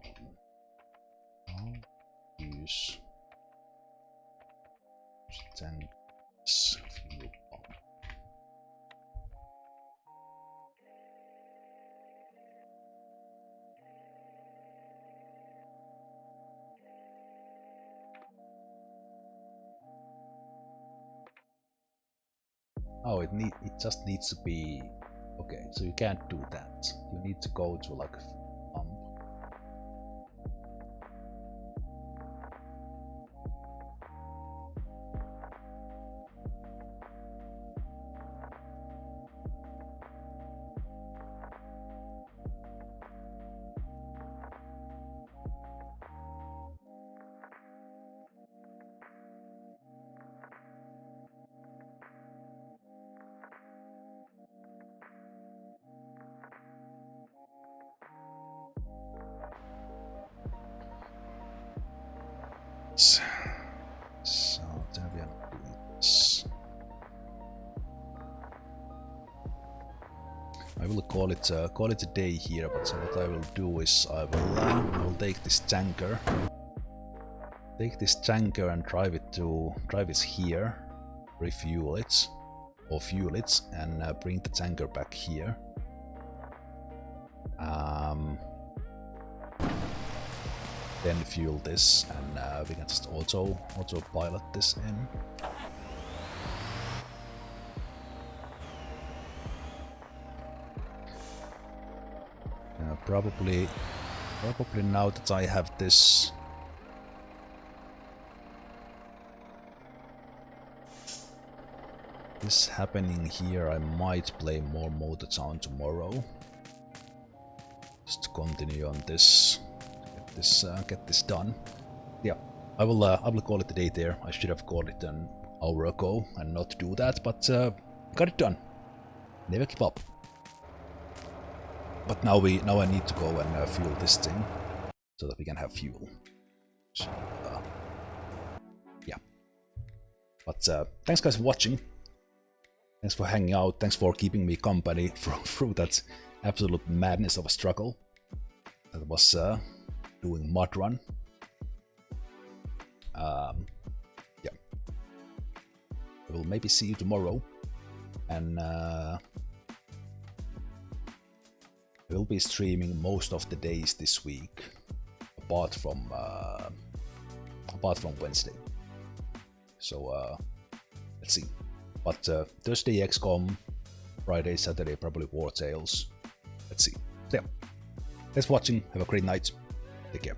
Use 10 fuel pump. Oh, it just needs to be... Okay, so you can't do that. You need to go to, like, pump. So then we are doing this. I will call it a day here, but so what I will do is I will take this tanker. Take this tanker and drive it here, refuel it, or fuel it, and bring the tanker back here. Then fuel this, and we can just auto pilot this in. Probably now that I have this. This happening here, I might play more Motor Town tomorrow. Just to continue on this, get this done. Yeah, I will call it a day there. I should have called it an hour ago and not do that, but got it done. Never give up. But now I need to go and fuel this thing so that we can have fuel. So, yeah. But thanks guys for watching. Thanks for hanging out. Thanks for keeping me company through that absolute madness of a struggle that was doing mud run. Yeah. I will maybe see you tomorrow, and I will be streaming most of the days this week, apart from Wednesday. So let's see. But Thursday XCOM, Friday, Saturday probably War Tales. Let's see. So yeah. Thanks for watching. Have a great night. Take care.